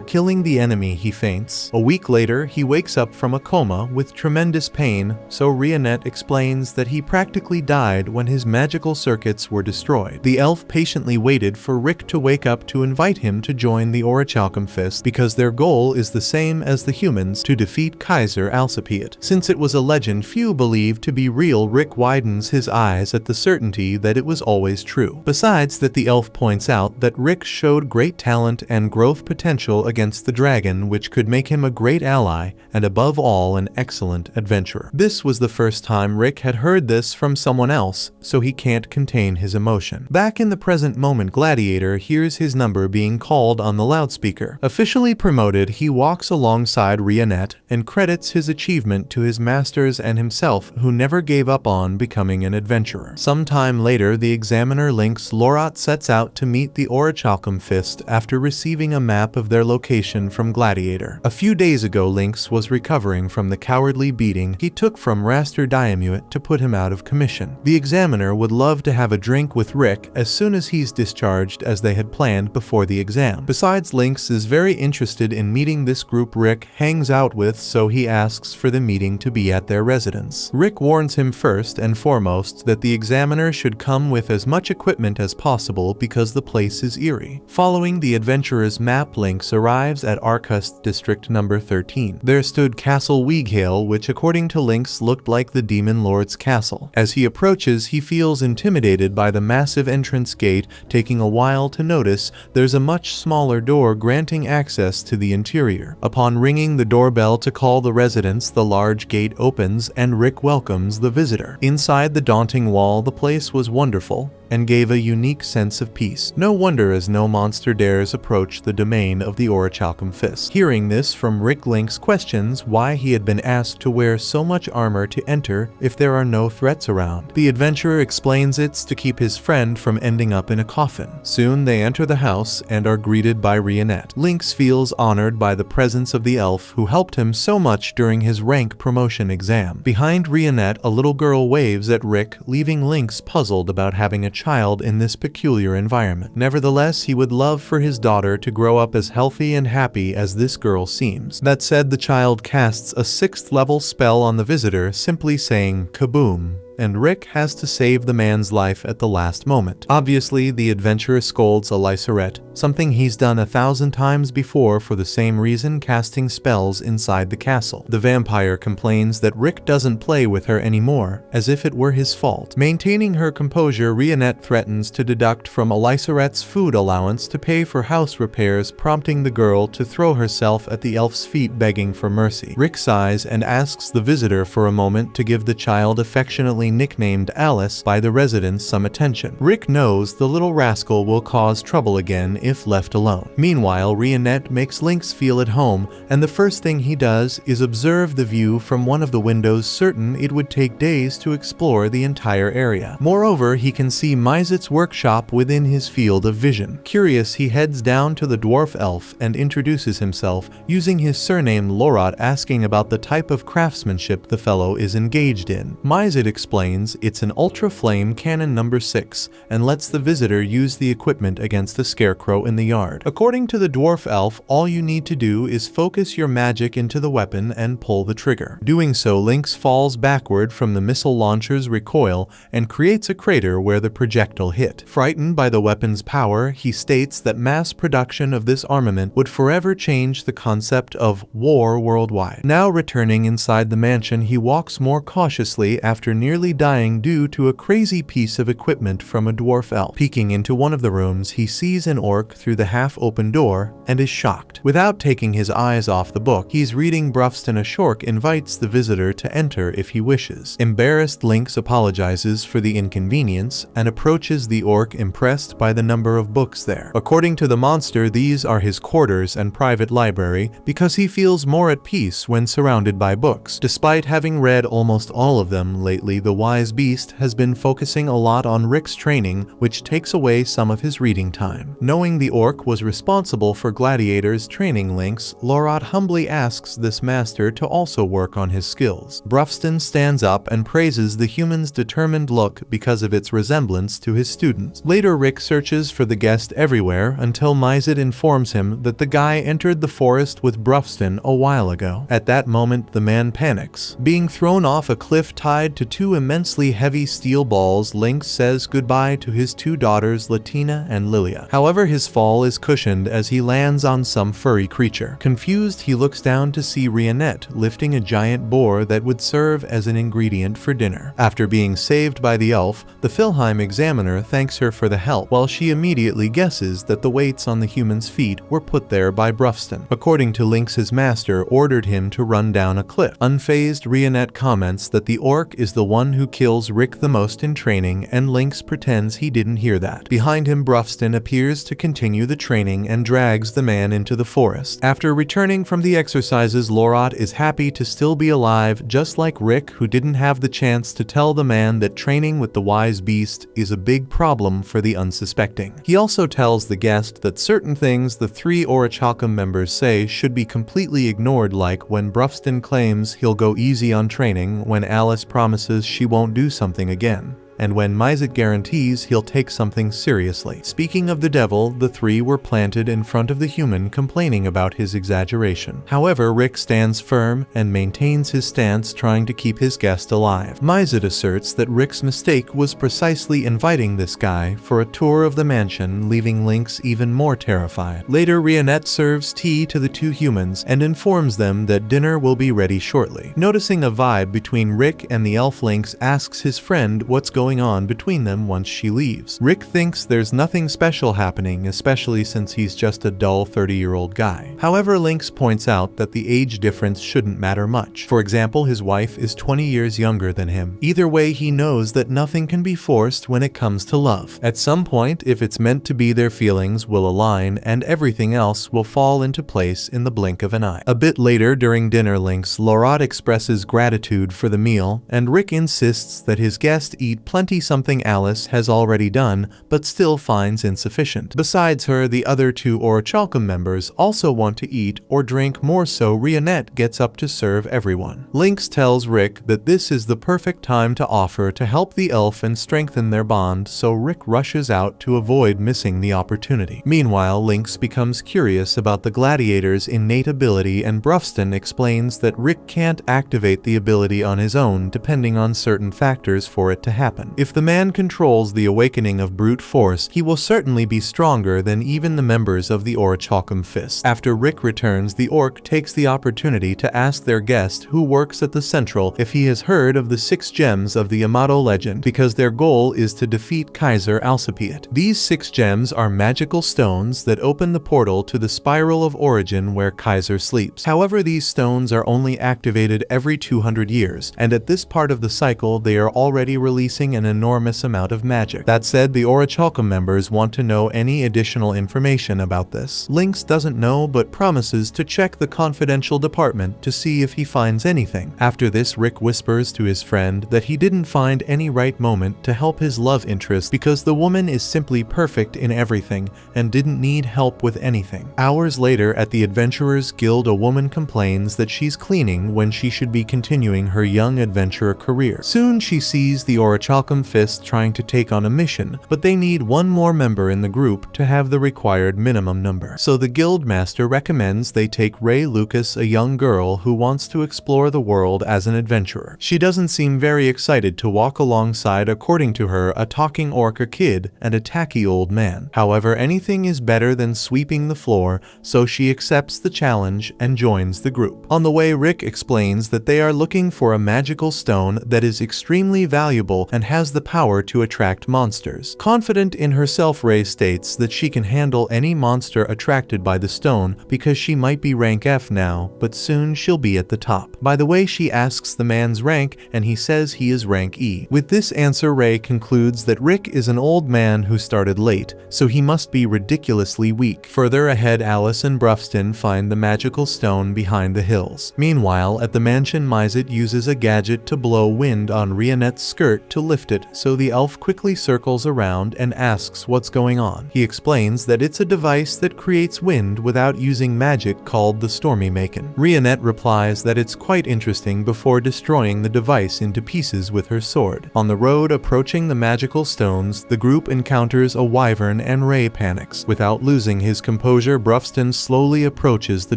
A: killing the enemy, he faints. A week later, he wakes up from a coma with tremendous pain, so Rionette explains that he practically died when his magical circuits were destroyed. The elf patiently waited for Rick to wake up to invite him to join the Orichalcum because their goal is the same as the humans, to defeat Kaiser Alcipiade. Since it was a legend few believed to be real, Rick widens his eyes at the certainty that it was always true. Besides that, the elf points out that Rick showed great talent and growth potential against the dragon, which could make him a great ally and above all an excellent adventurer. This was the first time Rick had heard this from someone else, so he can't contain his emotion. Back in the present moment, Gladiator hears his number being called on the loudspeaker. Officially promoted, he walks alongside Rionette and credits his achievement to his masters and himself, who never gave up on becoming an adventurer. Sometime later, the examiner Lynx Lorat sets out to meet the Orichalcum after receiving a map of their location from Gladiator. A few days ago, Lynx was recovering from the cowardly beating he took from Raster Diamuit to put him out of commission. The examiner would love to have a drink with Rick as soon as he's discharged, as they had planned before the exam. Besides, Lynx is very interested in meeting this group Rick hangs out with, so he asks for the meeting to be at their residence. Rick warns him first and foremost that the examiner should come with as much equipment as possible because the place is eerie. Following the adventurer's map, Lynx arrives at Arcust District number 13. There stood Castle Weeghale, which according to Lynx looked like the Demon Lord's castle. As he approaches, he feels intimidated by the massive entrance gate. Taking a while to notice, there's a much smaller door granting access to the interior. Upon ringing the doorbell to call the residents, the large gate opens and Rick welcomes the visitor. Inside the daunting wall, the place was wonderful and gave a unique sense of peace. No wonder, as no monster dares approach the domain of the Orichalcum Fist. Hearing this from Rick, Lynx questions why he had been asked to wear so much armor to enter if there are no threats around. The adventurer explains it's to keep his friend from ending up in a coffin. Soon they enter the house and are greeted by Rionette. Lynx feels honored by the presence of the elf who helped him so much during his rank promotion exam. Behind Rionette, a little girl waves at Rick, leaving Lynx puzzled about having a child in this peculiar environment. Nevertheless, he would love for his daughter to grow up as healthy and happy as this girl seems. That said, the child casts a 6th level spell on the visitor, simply saying kaboom, and Rick has to save the man's life at the last moment. Obviously, the adventurer scolds a Lycerette, something he's done 1,000 times before for the same reason, casting spells inside the castle. The vampire complains that Rick doesn't play with her anymore, as if it were his fault. Maintaining her composure, Rionette threatens to deduct from a Lycerette's food allowance to pay for house repairs, prompting the girl to throw herself at the elf's feet begging for mercy. Rick sighs and asks the visitor for a moment to give the child, affectionately nicknamed Alice by the residents, some attention. Rick knows the little rascal will cause trouble again if left alone. Meanwhile, Rionette makes Lynx feel at home, and the first thing he does is observe the view from one of the windows, certain it would take days to explore the entire area. Moreover, he can see Mizet's workshop within his field of vision. Curious, he heads down to the dwarf elf and introduces himself, using his surname Lorot, asking about the type of craftsmanship the fellow is engaged in. Mizet explains it's an Ultra Flame Cannon number 6 and lets the visitor use the equipment against the scarecrow in the yard. According to the dwarf elf, all you need to do is focus your magic into the weapon and pull the trigger. Doing so, Lynx falls backward from the missile launcher's recoil and creates a crater where the projectile hit. Frightened by the weapon's power, he states that mass production of this armament would forever change the concept of war worldwide. Now returning inside the mansion, he walks more cautiously after nearly dying due to a crazy piece of equipment from a dwarf elf. Peeking into one of the rooms, he sees an orc through the half-open door and is shocked. Without taking his eyes off the book he's reading, Brufston, a Shork, invites the visitor to enter if he wishes. Embarrassed, Lynx apologizes for the inconvenience and approaches the orc, impressed by the number of books there. According to the monster, these are his quarters and private library because he feels more at peace when surrounded by books. Despite having read almost all of them lately, the wise beast has been focusing a lot on Rick's training, which takes away some of his reading time. Knowing the orc was responsible for Gladiator's training, Lynx, Lorot humbly asks this master to also work on his skills. Brufston stands up and praises the human's determined look because of its resemblance to his students. Later, Rick searches for the guest everywhere until Mizet informs him that the guy entered the forest with Brufston a while ago. At that moment, the man panics. Being thrown off a cliff tied to 2 immensely heavy steel balls, Lynx says goodbye to his 2 daughters, Latina and Lilia. However, his fall is cushioned as he lands on some furry creature. Confused, he looks down to see Rionette lifting a giant boar that would serve as an ingredient for dinner. After being saved by the elf, the Philheim examiner thanks her for the help, while she immediately guesses that the weights on the human's feet were put there by Brufston. According to Lynx, his master ordered him to run down a cliff. Unfazed, Rionette comments that the orc is the one who kills Rick the most in training, and Lynx pretends he didn't hear that. Behind him, Brufston appears to continue the training and drags the man into the forest. After returning from the exercises, Lorot is happy to still be alive, just like Rick, who didn't have the chance to tell the man that training with the wise beast is a big problem for the unsuspecting. He also tells the guest that certain things the three Orichalcum members say should be completely ignored, like when Brufston claims he'll go easy on training, when Alice promises she won't do something again, and when Mizet guarantees he'll take something seriously. Speaking of the devil, the three were planted in front of the human, complaining about his exaggeration. However, Rick stands firm and maintains his stance, trying to keep his guest alive. Mizet asserts that Rick's mistake was precisely inviting this guy for a tour of the mansion, leaving Lynx even more terrified. Later, Rionette serves tea to the two humans and informs them that dinner will be ready shortly. Noticing a vibe between Rick and the elf, Lynx asks his friend what's going on between them once she leaves. Rick thinks there's nothing special happening, especially since he's just a dull 30-year-old guy. However, Lynx points out that the age difference shouldn't matter much. For example, his wife is 20 years younger than him. Either way, he knows that nothing can be forced when it comes to love. At some point, if it's meant to be, their feelings will align and everything else will fall into place in the blink of an eye. A bit later, during dinner, Lorot expresses gratitude for the meal, and Rick insists that his guest eat plenty, something Alice has already done but still finds insufficient. Besides her, the other two Orichalcum members also want to eat or drink more, so Rionette gets up to serve everyone. Lynx tells Rick that this is the perfect time to offer to help the elf and strengthen their bond, so Rick rushes out to avoid missing the opportunity. Meanwhile, Lynx becomes curious about the gladiator's innate ability, and Brufston explains that Rick can't activate the ability on his own, depending on certain factors for it to happen. If the man controls the awakening of brute force, he will certainly be stronger than even the members of the Orichalcum Fist. After Rick returns, the orc takes the opportunity to ask their guest, who works at the Central, if he has heard of the 6 gems of the Yamato legend, because their goal is to defeat Kaiser Alcipiat. These 6 gems are magical stones that open the portal to the Spiral of Origin where Kaiser sleeps. However, these stones are only activated every 200 years, and at this part of the cycle they are already releasing an enormous amount of magic. That said, the Orichalcum members want to know any additional information about this. Lynx doesn't know but promises to check the confidential department to see if he finds anything. After this, Rick whispers to his friend that he didn't find any right moment to help his love interest because the woman is simply perfect in everything and didn't need help with anything. Hours later, at the Adventurers Guild, a woman complains that she's cleaning when she should be continuing her young adventurer career. Soon she sees the Orichalcum Fist trying to take on a mission, but they need one more member in the group to have the required minimum number. So the guild master recommends they take Ray Lucas, a young girl who wants to explore the world as an adventurer. She doesn't seem very excited to walk alongside, according to her, a talking orca kid and a tacky old man. However, anything is better than sweeping the floor, so she accepts the challenge and joins the group. On the way, Rick explains that they are looking for a magical stone that is extremely valuable and has the power to attract monsters. Confident in herself, Ray states that she can handle any monster attracted by the stone because she might be rank F now, but soon she'll be at the top. By the way, she asks the man's rank and he says he is rank E. With this answer, Ray concludes that Rick is an old man who started late, so he must be ridiculously weak. Further ahead, Alice and Brufston find the magical stone behind the hills. Meanwhile, at the mansion, Mizet uses a gadget to blow wind on Rionette's skirt to lift it, so the elf quickly circles around and asks what's going on. He explains that it's a device that creates wind without using magic called the Stormy Maken. Rionette replies that it's quite interesting before destroying the device into pieces with her sword. On the road approaching the magical stones, the group encounters a wyvern and Ray panics. Without losing his composure, Brufston slowly approaches the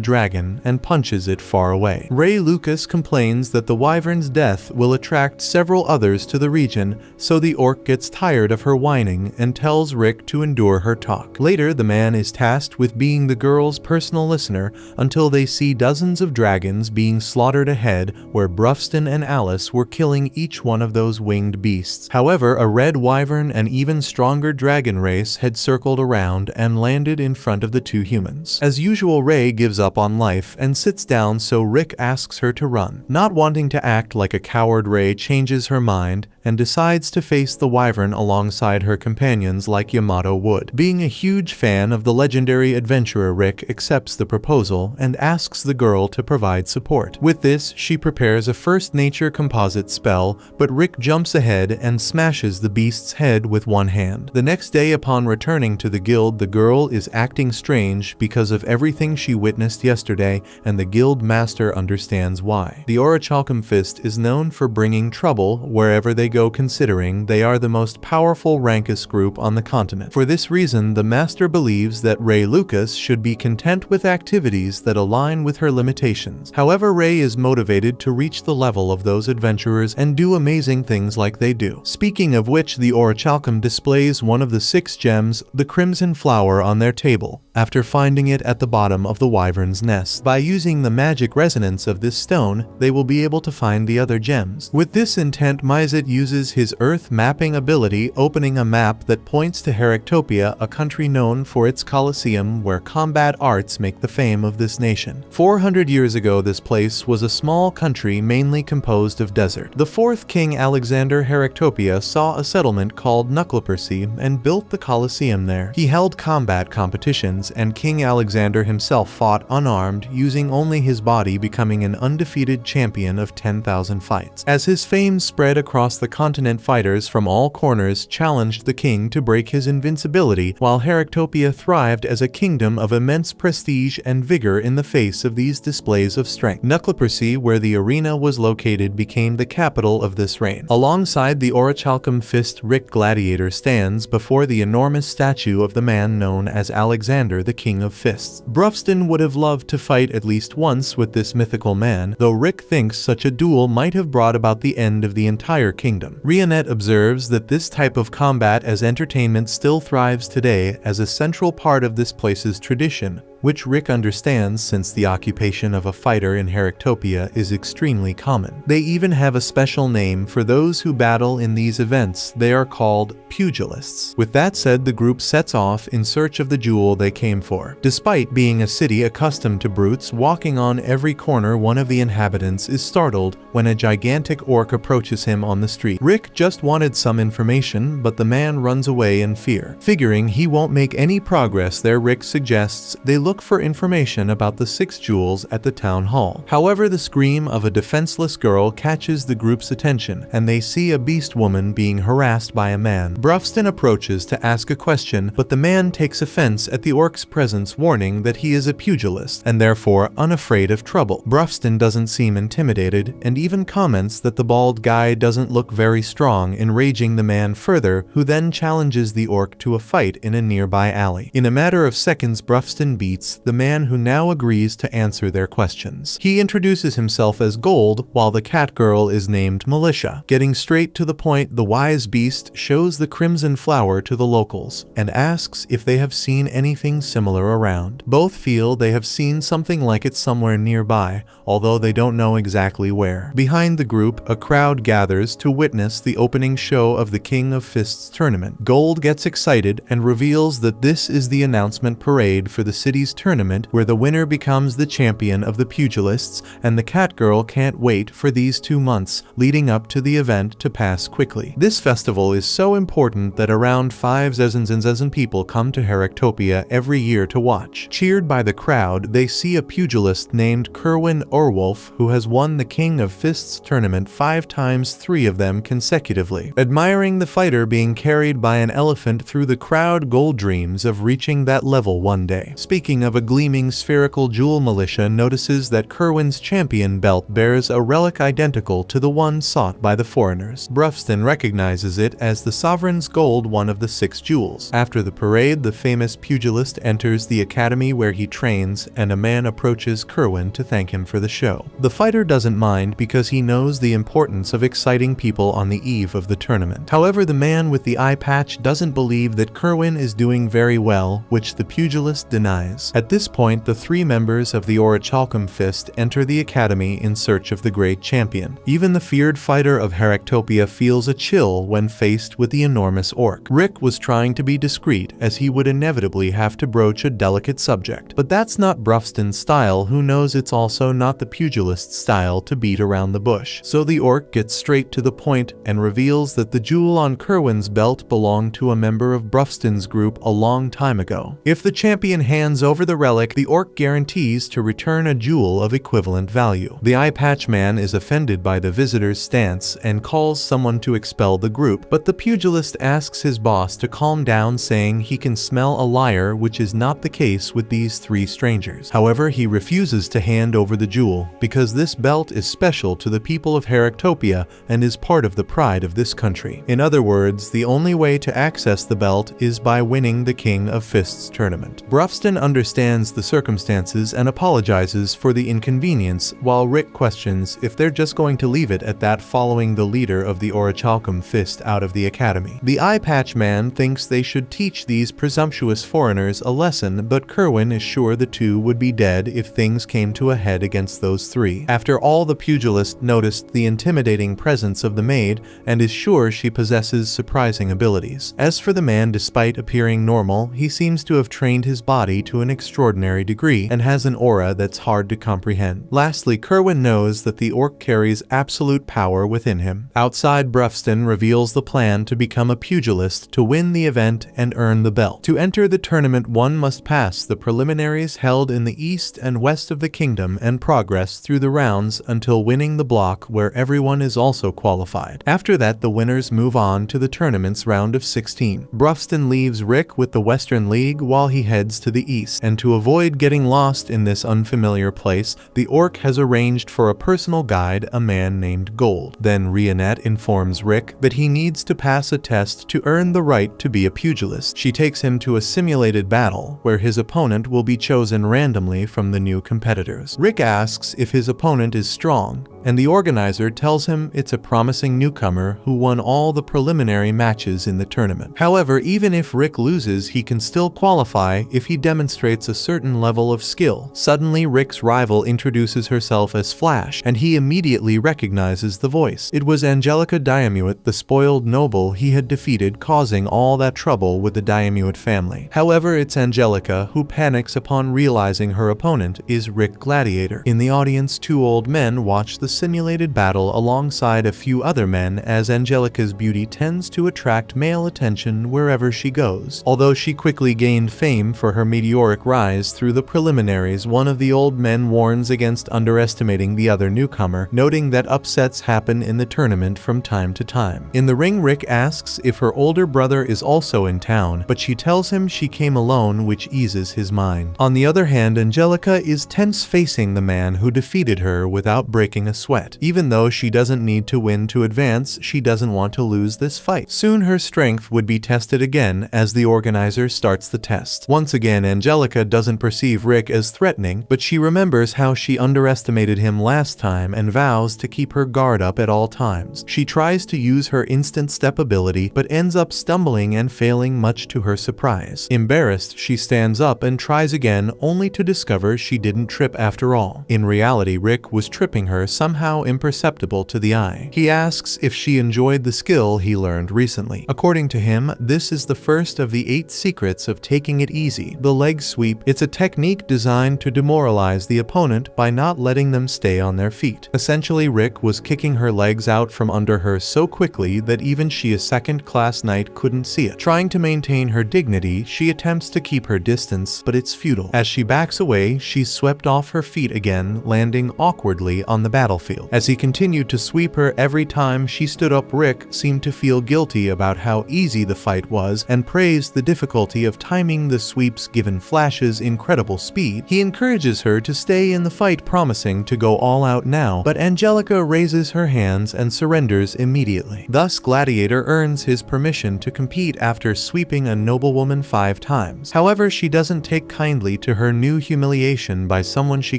A: dragon and punches it far away. Ray Lucas complains that the wyvern's death will attract several others to the region, so the orc gets tired of her whining and tells Rick to endure her talk. Later, the man is tasked with being the girl's personal listener until they see dozens of dragons being slaughtered ahead, where Brufston and Alice were killing each one of those winged beasts. However, a red wyvern and even stronger dragon race had circled around and landed in front of the two humans. As usual, Ray gives up on life and sits down, so Rick asks her to run. Not wanting to act like a coward, Ray changes her mind and decides to face the wyvern alongside her companions like Yamato would. Being a huge fan of the legendary adventurer, Rick accepts the proposal and asks the girl to provide support. With this, she prepares a first nature composite spell, but Rick jumps ahead and smashes the beast's head with one hand. The next day, upon returning to the guild, the girl is acting strange because of everything she witnessed yesterday, and the guild master understands why. The Orichalcum Fist is known for bringing trouble wherever they go, considering they are the most powerful rankist group on the continent. For this reason, the master believes that Ray Lucas should be content with activities that align with her limitations. However, Ray is motivated to reach the level of those adventurers and do amazing things like they do. Speaking of which, the Orichalcum displays one of the 6 gems, the Crimson Flower, on their table, after finding it at the bottom of the wyvern's nest. By using the magic resonance of this stone, they will be able to find the other gems. With this intent, Mizet uses his earth mapping ability, opening a map that points to Heractopia, a country known for its Colosseum, where combat arts make the fame of this nation. 400 years ago, this place was a small country mainly composed of desert. The 4th king, Alexander Heractopia, saw a settlement called Nucleopercy and built the Colosseum there. He held combat competitions, and King Alexander himself fought unarmed, using only his body, becoming an undefeated champion of 10,000 fights. As his fame spread across the continent, fighters from all corners challenged the king to break his invincibility, while Heractopia thrived as a kingdom of immense prestige and vigor in the face of these displays of strength. Nucleopercy, where the arena was located, became the capital of this reign. Alongside the Orichalcum Fist, Rick Gladiator stands before the enormous statue of the man known as Alexander, the King of Fists. Brufston would have loved to fight at least once with this mythical man, though Rick thinks such a duel might have brought about the end of the entire kingdom. Rionette observes that this type of combat as entertainment still thrives today as a central part of this place's tradition, which Rick understands since the occupation of a fighter in Heractopia is extremely common. They even have a special name for those who battle in these events. They are called pugilists. With that said, the group sets off in search of the jewel they came for. Despite being a city accustomed to brutes walking on every corner, one of the inhabitants is startled when a gigantic orc approaches him on the street. Rick just wanted some information, but the man runs away in fear. Figuring he won't make any progress there, Rick suggests they look for information about the 6 jewels at the town hall. However, the scream of a defenseless girl catches the group's attention, and they see a beast woman being harassed by a man. Brufston approaches to ask a question, but the man takes offense at the orc's presence, warning that he is a pugilist and therefore unafraid of trouble. Brufston doesn't seem intimidated and even comments that the bald guy doesn't look very strong, enraging the man further, who then challenges the orc to a fight in a nearby alley. In a matter of seconds, Brufston beats the man, who now agrees to answer their questions. He introduces himself as Gold, while the cat girl is named Militia. Getting straight to the point, the wise beast shows the Crimson Flower to the locals and asks if they have seen anything similar around. Both feel they have seen something like it somewhere nearby, although they don't know exactly where. Behind the group, a crowd gathers to witness the opening show of the King of Fists tournament. Gold gets excited and reveals that this is the announcement parade for the city's tournament, where the winner becomes the champion of the pugilists, and the cat girl can't wait for these 2 months leading up to the event to pass quickly. This festival is so important that around 5,000 people come to Heractopia every year to watch. Cheered by the crowd, they see a pugilist named Kerwin Orwolf, who has won the King of Fists tournament 5 times, 3 of them consecutively. Admiring the fighter being carried by an elephant through the crowd, Gold dreams of reaching that level one day. Speaking king of a gleaming spherical jewel militia notices that Kerwin's champion belt bears a relic identical to the one sought by the foreigners. Brufston recognizes it as the sovereign's gold, one of the 6 jewels. After the parade, the famous pugilist enters the academy where he trains, and a man approaches Kerwin to thank him for the show. The fighter doesn't mind because he knows the importance of exciting people on the eve of the tournament. However, the man with the eye patch doesn't believe that Kerwin is doing very well, which the pugilist denies. At this point, the 3 members of the Orichalcum Fist enter the academy in search of the great champion. Even the feared fighter of Heractopia feels a chill when faced with the enormous orc. Rick was trying to be discreet, as he would inevitably have to broach a delicate subject. But that's not Brufston's style, who knows it's also not the pugilist's style to beat around the bush. So the orc gets straight to the point and reveals that the jewel on Kerwin's belt belonged to a member of Brufston's group a long time ago. If the champion hands over the relic, the orc guarantees to return a jewel of equivalent value. The eye patch man is offended by the visitor's stance and calls someone to expel the group, but the pugilist asks his boss to calm down, saying he can smell a liar, which is not the case with these 3 strangers. However, he refuses to hand over the jewel because this belt is special to the people of Heractopia and is part of the pride of this country. In other words, the only way to access the belt is by winning the King of Fists tournament. Brufston understands the circumstances and apologizes for the inconvenience, while Rick questions if they're just going to leave it at that, following the leader of the Orichalcum Fist out of the academy. The eye patch man thinks they should teach these presumptuous foreigners a lesson, but Kerwin is sure the 2 would be dead if things came to a head against those 3. After all, the pugilist noticed the intimidating presence of the maid and is sure she possesses surprising abilities. As for the man, despite appearing normal, he seems to have trained his body to an extraordinary degree and has an aura that's hard to comprehend. Lastly, Kerwin knows that the orc carries absolute power within him. Outside, Brufston reveals the plan to become a pugilist to win the event and earn the belt. To enter the tournament, one must pass the preliminaries held in the east and west of the kingdom and progress through the rounds until winning the block, where everyone is also qualified. After that, the winners move on to the tournament's round of 16. Brufston leaves Rick with the Western League while he heads to the east, and to avoid getting lost in this unfamiliar place, the orc has arranged for a personal guide, a man named Gold. Then Rionette informs Rick that he needs to pass a test to earn the right to be a pugilist. She takes him to a simulated battle, where his opponent will be chosen randomly from the new competitors. Rick asks if his opponent is strong, and the organizer tells him it's a promising newcomer who won all the preliminary matches in the tournament. However, even if Rick loses, he can still qualify if he demonstrates a certain level of skill. Suddenly, Rick's rival introduces herself as Flash, and he immediately recognizes the voice. It was Angelica Diamuit, the spoiled noble he had defeated, causing all that trouble with the Diamuit family. However, it's Angelica who panics upon realizing her opponent is Rick Gladiator. In the audience, 2 old men watch the simulated battle alongside a few other men, as Angelica's beauty tends to attract male attention wherever she goes. Although she quickly gained fame for her meteoric rise through the preliminaries, one of the old men warns against underestimating the other newcomer, noting that upsets happen in the tournament from time to time. In the ring, Rick asks if her older brother is also in town, but she tells him she came alone, which eases his mind. On the other hand, Angelica is tense facing the man who defeated her without breaking a sweat. Even though she doesn't need to win to advance, she doesn't want to lose this fight. Soon her strength would be tested again as the organizer starts the test. Once again, Angelica doesn't perceive Rick as threatening, but she remembers how she underestimated him last time and vows to keep her guard up at all times. She tries to use her instant step ability, but ends up stumbling and failing, much to her surprise. Embarrassed, she stands up and tries again, only to discover she didn't trip after all. In reality, Rick was tripping her, somehow imperceptible to the eye. He asks if she enjoyed the skill he learned recently. According to him, this is the first of the 8 secrets of taking it easy, the leg sweep. It's a technique designed to demoralize the opponent by not letting them stay on their feet. Essentially, Rick was kicking her legs out from under her so quickly that even she, a second-class knight, couldn't see it. Trying to maintain her dignity, she attempts to keep her distance, but it's futile. As she backs away, she's swept off her feet again, landing awkwardly on the battlefield. As he continued to sweep her every time she stood up, Rick seemed to feel guilty about how easy the fight was and praised the difficulty of timing the sweeps given Flash Flash's incredible speed. He encourages her to stay in the fight, promising to go all out now, but Angelica raises her hands and surrenders immediately. Thus, Gladiator earns his permission to compete after sweeping a noblewoman 5 times. However, she doesn't take kindly to her new humiliation by someone she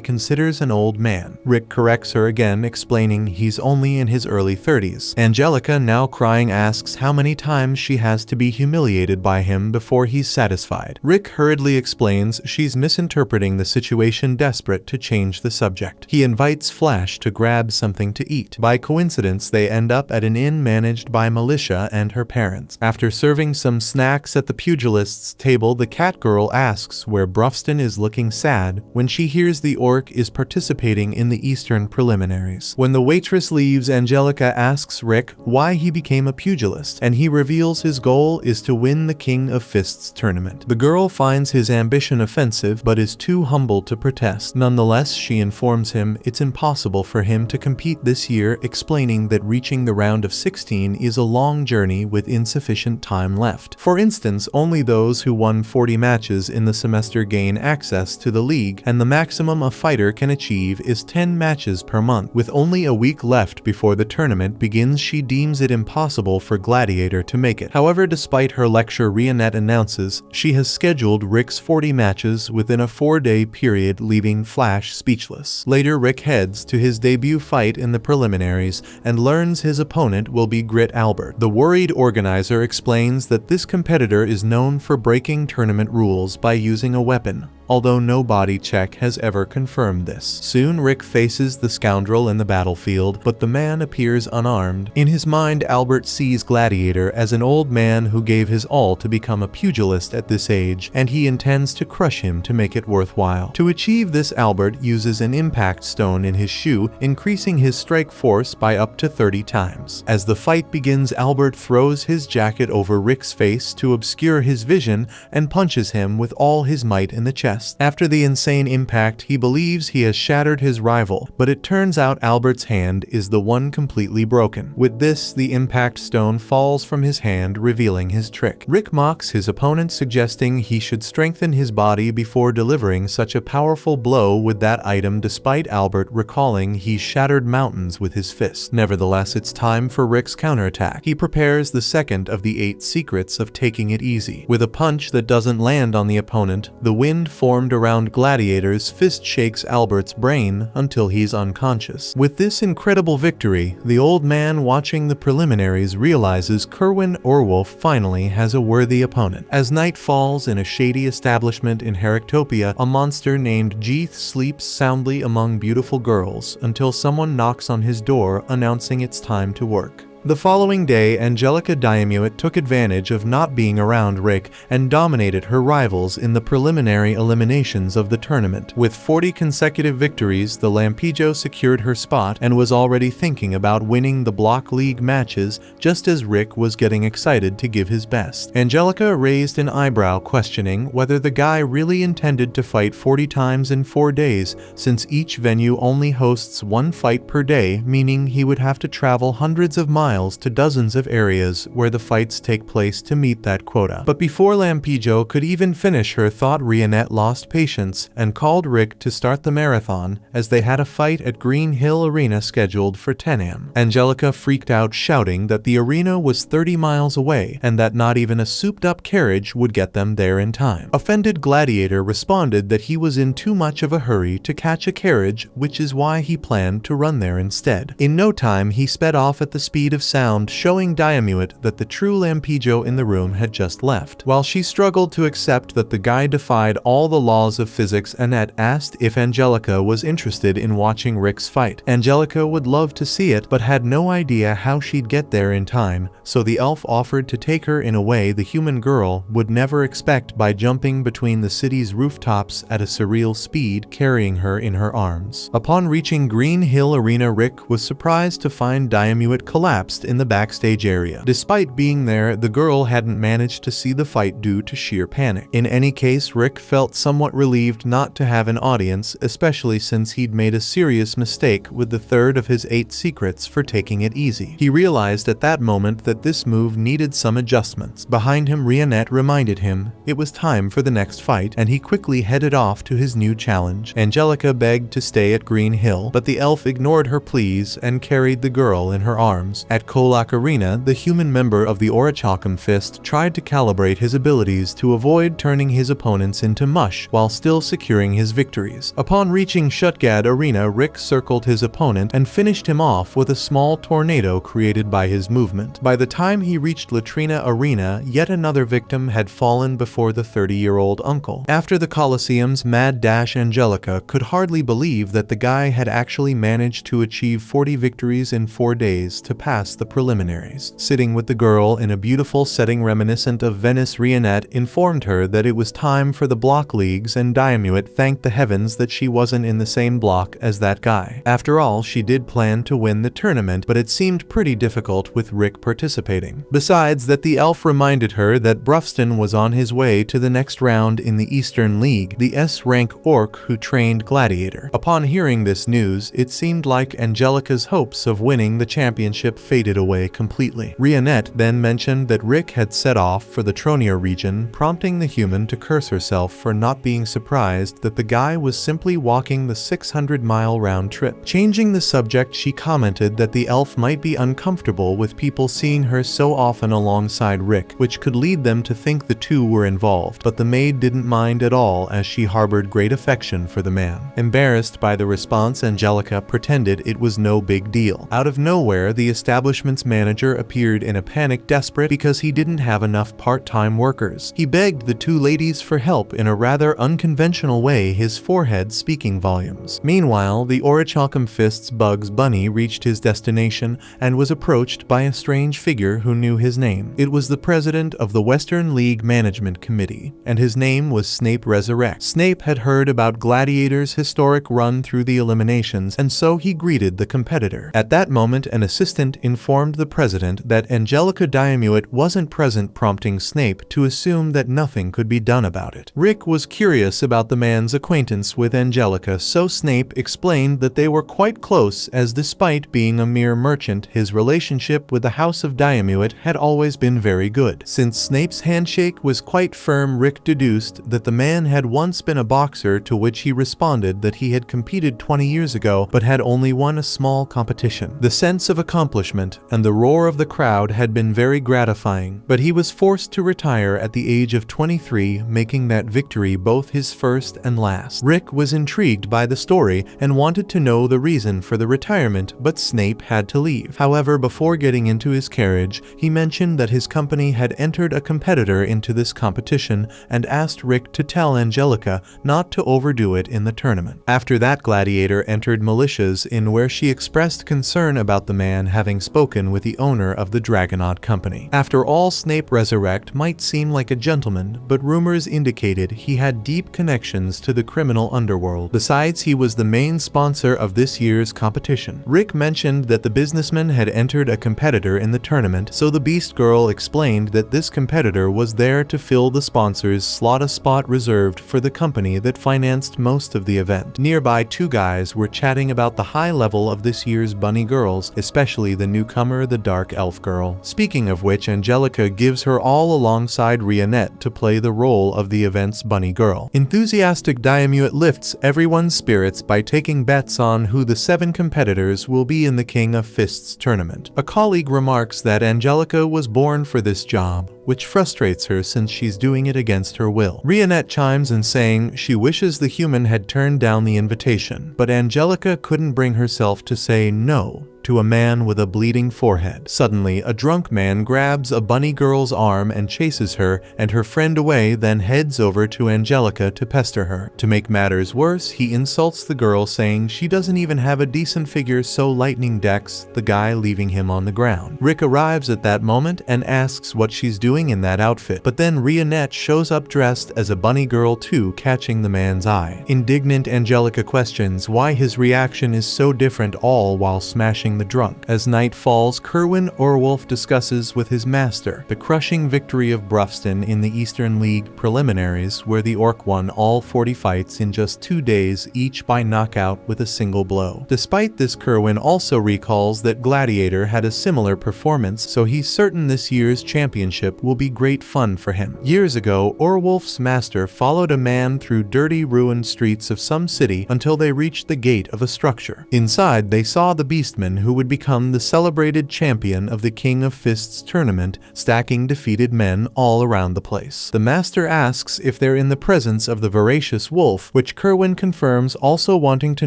A: considers an old man. Rick corrects her again, explaining he's only in his early 30s. Angelica, now crying, asks how many times she has to be humiliated by him before he's satisfied. Rick hurriedly explains she's misinterpreting the situation, desperate to change the subject. He invites Flash to grab something to eat. By coincidence, they end up at an inn managed by Militia and her parents. After serving some snacks at the pugilist's table, the Catgirl asks where Brufston is, looking sad when she hears the Orc is participating in the Eastern preliminaries. When the waitress leaves, Angelica asks Rick why he became a pugilist, and he reveals his goal is to win the King of Fists tournament. The girl finds his ambition offensive but is too humble to protest. Nonetheless, she informs him it's impossible for him to compete this year, explaining that reaching the round of 16 is a long journey with insufficient time left. For instance, only those who won 40 matches in the semester gain access to the league, and the maximum a fighter can achieve is 10 matches per month. With only a week left before the tournament begins, she deems it impossible for Gladiator to make it. However, despite her lecture, Rionette announces she has scheduled Rick's 40 matches within a 4-day period, leaving Flash speechless. Later, Rick heads to his debut fight in the preliminaries and learns his opponent will be Grit Albert. The worried organizer explains that this competitor is known for breaking tournament rules by using a weapon, although no body check has ever confirmed this. Soon, Rick faces the scoundrel in the battlefield, but the man appears unarmed. In his mind, Albert sees Gladiator as an old man who gave his all to become a pugilist at this age, and he intends to crush him to make it worthwhile. To achieve this, Albert uses an impact stone in his shoe, increasing his strike force by up to 30 times. As the fight begins, Albert throws his jacket over Rick's face to obscure his vision and punches him with all his might in the chest. After the insane impact, he believes he has shattered his rival, but it turns out Albert's hand is the one completely broken. With this, the impact stone falls from his hand, revealing his trick. Rick mocks his opponent, suggesting he should strengthen his body before delivering such a powerful blow with that item, despite Albert recalling he shattered mountains with his fist. Nevertheless, it's time for Rick's counterattack. He prepares the second of the 8 secrets of taking it easy. With a punch that doesn't land on the opponent, the wind formed around Gladiator's fist shakes Albert's brain until he's unconscious. With this incredible victory, the old man watching the preliminaries realizes Kerwin Orwolf finally has a worthy opponent. As night falls in a shady establishment in Heractopia, a monster named Jeeth sleeps soundly among beautiful girls until someone knocks on his door, announcing it's time to work. The following day, Angelica Diamuit took advantage of not being around Rick and dominated her rivals in the preliminary eliminations of the tournament. With 40 consecutive victories, the Lampijo secured her spot and was already thinking about winning the Block League matches just as Rick was getting excited to give his best. Angelica raised an eyebrow, questioning whether the guy really intended to fight 40 times in 4 days, since each venue only hosts 1 fight per day, meaning he would have to travel hundreds of miles to dozens of areas where the fights take place to meet that quota. But before Lampijo could even finish her thought, Rionette lost patience and called Rick to start the marathon, as they had a fight at Green Hill Arena scheduled for 10 a.m. Angelica freaked out, shouting that the arena was 30 miles away and that not even a souped-up carriage would get them there in time. Offended Gladiator responded that he was in too much of a hurry to catch a carriage, which is why he planned to run there instead. In no time, he sped off at the speed of sound, showing Diamuit that the true Lampijo in the room had just left. While she struggled to accept that the guy defied all the laws of physics, Annette asked if Angelica was interested in watching Rick's fight. Angelica would love to see it, but had no idea how she'd get there in time, so the elf offered to take her in a way the human girl would never expect, by jumping between the city's rooftops at a surreal speed, carrying her in her arms. Upon reaching Green Hill Arena, Rick was surprised to find Diamuit collapsed collapsed in the backstage area. Despite being there, the girl hadn't managed to see the fight due to sheer panic. In any case, Rick felt somewhat relieved not to have an audience, especially since he'd made a serious mistake with the third of his 8 secrets for taking it easy. He realized at that moment that this move needed some adjustments. Behind him, Rionette reminded him it was time for the next fight, and he quickly headed off to his new challenge. Angelica begged to stay at Green Hill, but the elf ignored her pleas and carried the girl in her arms. At Kolak Arena, the human member of the Orichalcum Fist tried to calibrate his abilities to avoid turning his opponents into mush while still securing his victories. Upon reaching Shutgad Arena, Rick circled his opponent and finished him off with a small tornado created by his movement. By the time he reached Latrina Arena, yet another victim had fallen before the 30-year-old uncle. After the Colosseum's mad dash, Angelica could hardly believe that the guy had actually managed to achieve 40 victories in 4 days to pass the preliminaries. Sitting with the girl in a beautiful setting reminiscent of Venice, Rionette informed her that it was time for the block leagues, and Diamuit thanked the heavens that she wasn't in the same block as that guy. After all, she did plan to win the tournament, but it seemed pretty difficult with Rick participating. Besides that, the elf reminded her that Brufston was on his way to the next round in the Eastern League, the S-rank orc who trained Gladiator. Upon hearing this news, it seemed like Angelica's hopes of winning the championship faded away completely. Rionette then mentioned that Rick had set off for the Tronier region, prompting the human to curse herself for not being surprised that the guy was simply walking the 600-mile round trip. Changing the subject, she commented that the elf might be uncomfortable with people seeing her so often alongside Rick, which could lead them to think the two were involved, but the maid didn't mind at all as she harbored great affection for the man. Embarrassed by the response, Angelica pretended it was no big deal. Out of nowhere, the establishment's manager appeared in a panic, desperate because he didn't have enough part-time workers. He begged the two ladies for help in a rather unconventional way, his forehead speaking volumes. Meanwhile, the Orichalcum Fist's Bugs Bunny reached his destination and was approached by a strange figure who knew his name. It was the president of the Western League Management Committee, and his name was Snape Resurrect. Snape had heard about Gladiator's historic run through the eliminations, and so he greeted the competitor. At that moment, an assistant informed the president that Angelica Diamuit wasn't present, prompting Snape to assume that nothing could be done about it. Rick was curious about the man's acquaintance with Angelica, so Snape explained that they were quite close, as despite being a mere merchant, his relationship with the House of Diamuit had always been very good. Since Snape's handshake was quite firm, Rick deduced that the man had once been a boxer, to which he responded that he had competed 20 years ago but had only won a small competition. The sense of accomplishment and the roar of the crowd had been very gratifying, but he was forced to retire at the age of 23, making that victory both his first and last. Rick was intrigued by the story and wanted to know the reason for the retirement, but Snape had to leave. However, before getting into his carriage, he mentioned that his company had entered a competitor into this competition and asked Rick to tell Angelica not to overdo it in the tournament. After that, Gladiator entered Militias, in where she expressed concern about the man having spoken with the owner of the Dragonaut Company. After all, Snape Resurrect might seem like a gentleman, but rumors indicated he had deep connections to the criminal underworld. Besides, he was the main sponsor of this year's competition. Rick mentioned that the businessman had entered a competitor in the tournament, so the Beast Girl explained that this competitor was there to fill the sponsor's slot, a spot reserved for the company that financed most of the event. Nearby, two guys were chatting about the high level of this year's bunny girls, especially the newcomer, the Dark Elf Girl. Speaking of which, Angelica gives her all alongside Rionette to play the role of the event's bunny girl. Enthusiastic Diamuit lifts everyone's spirits by taking bets on who the 7 competitors will be in the King of Fists tournament. A colleague remarks that Angelica was born for this job, which frustrates her since she's doing it against her will. Rionette chimes in saying she wishes the human had turned down the invitation, but Angelica couldn't bring herself to say no to a man with a bleeding forehead. Suddenly, a drunk man grabs a bunny girl's arm and chases her and her friend away, then heads over to Angelica to pester her. To make matters worse, he insults the girl, saying she doesn't even have a decent figure, so lightning decks the guy, leaving him on the ground. Rick arrives at that moment and asks what she's doing swing in that outfit. But then Rionette shows up dressed as a bunny girl too, catching the man's eye. Indignant, Angelica questions why his reaction is so different, all while smashing the drunk. As night falls, Kerwin Orwolf discusses with his master the crushing victory of Brufston in the Eastern League preliminaries, where the Orc won all 40 fights in just 2 days, each by knockout with a single blow. Despite this, Kerwin also recalls that Gladiator had a similar performance, so he's certain this year's championship will be great fun for him. Years ago, Orwolf's master followed a man through dirty, ruined streets of some city until they reached the gate of a structure. Inside, they saw the Beastman, who would become the celebrated champion of the King of Fists tournament, stacking defeated men all around the place. The master asks if they're in the presence of the voracious wolf, which Kerwin confirms, also wanting to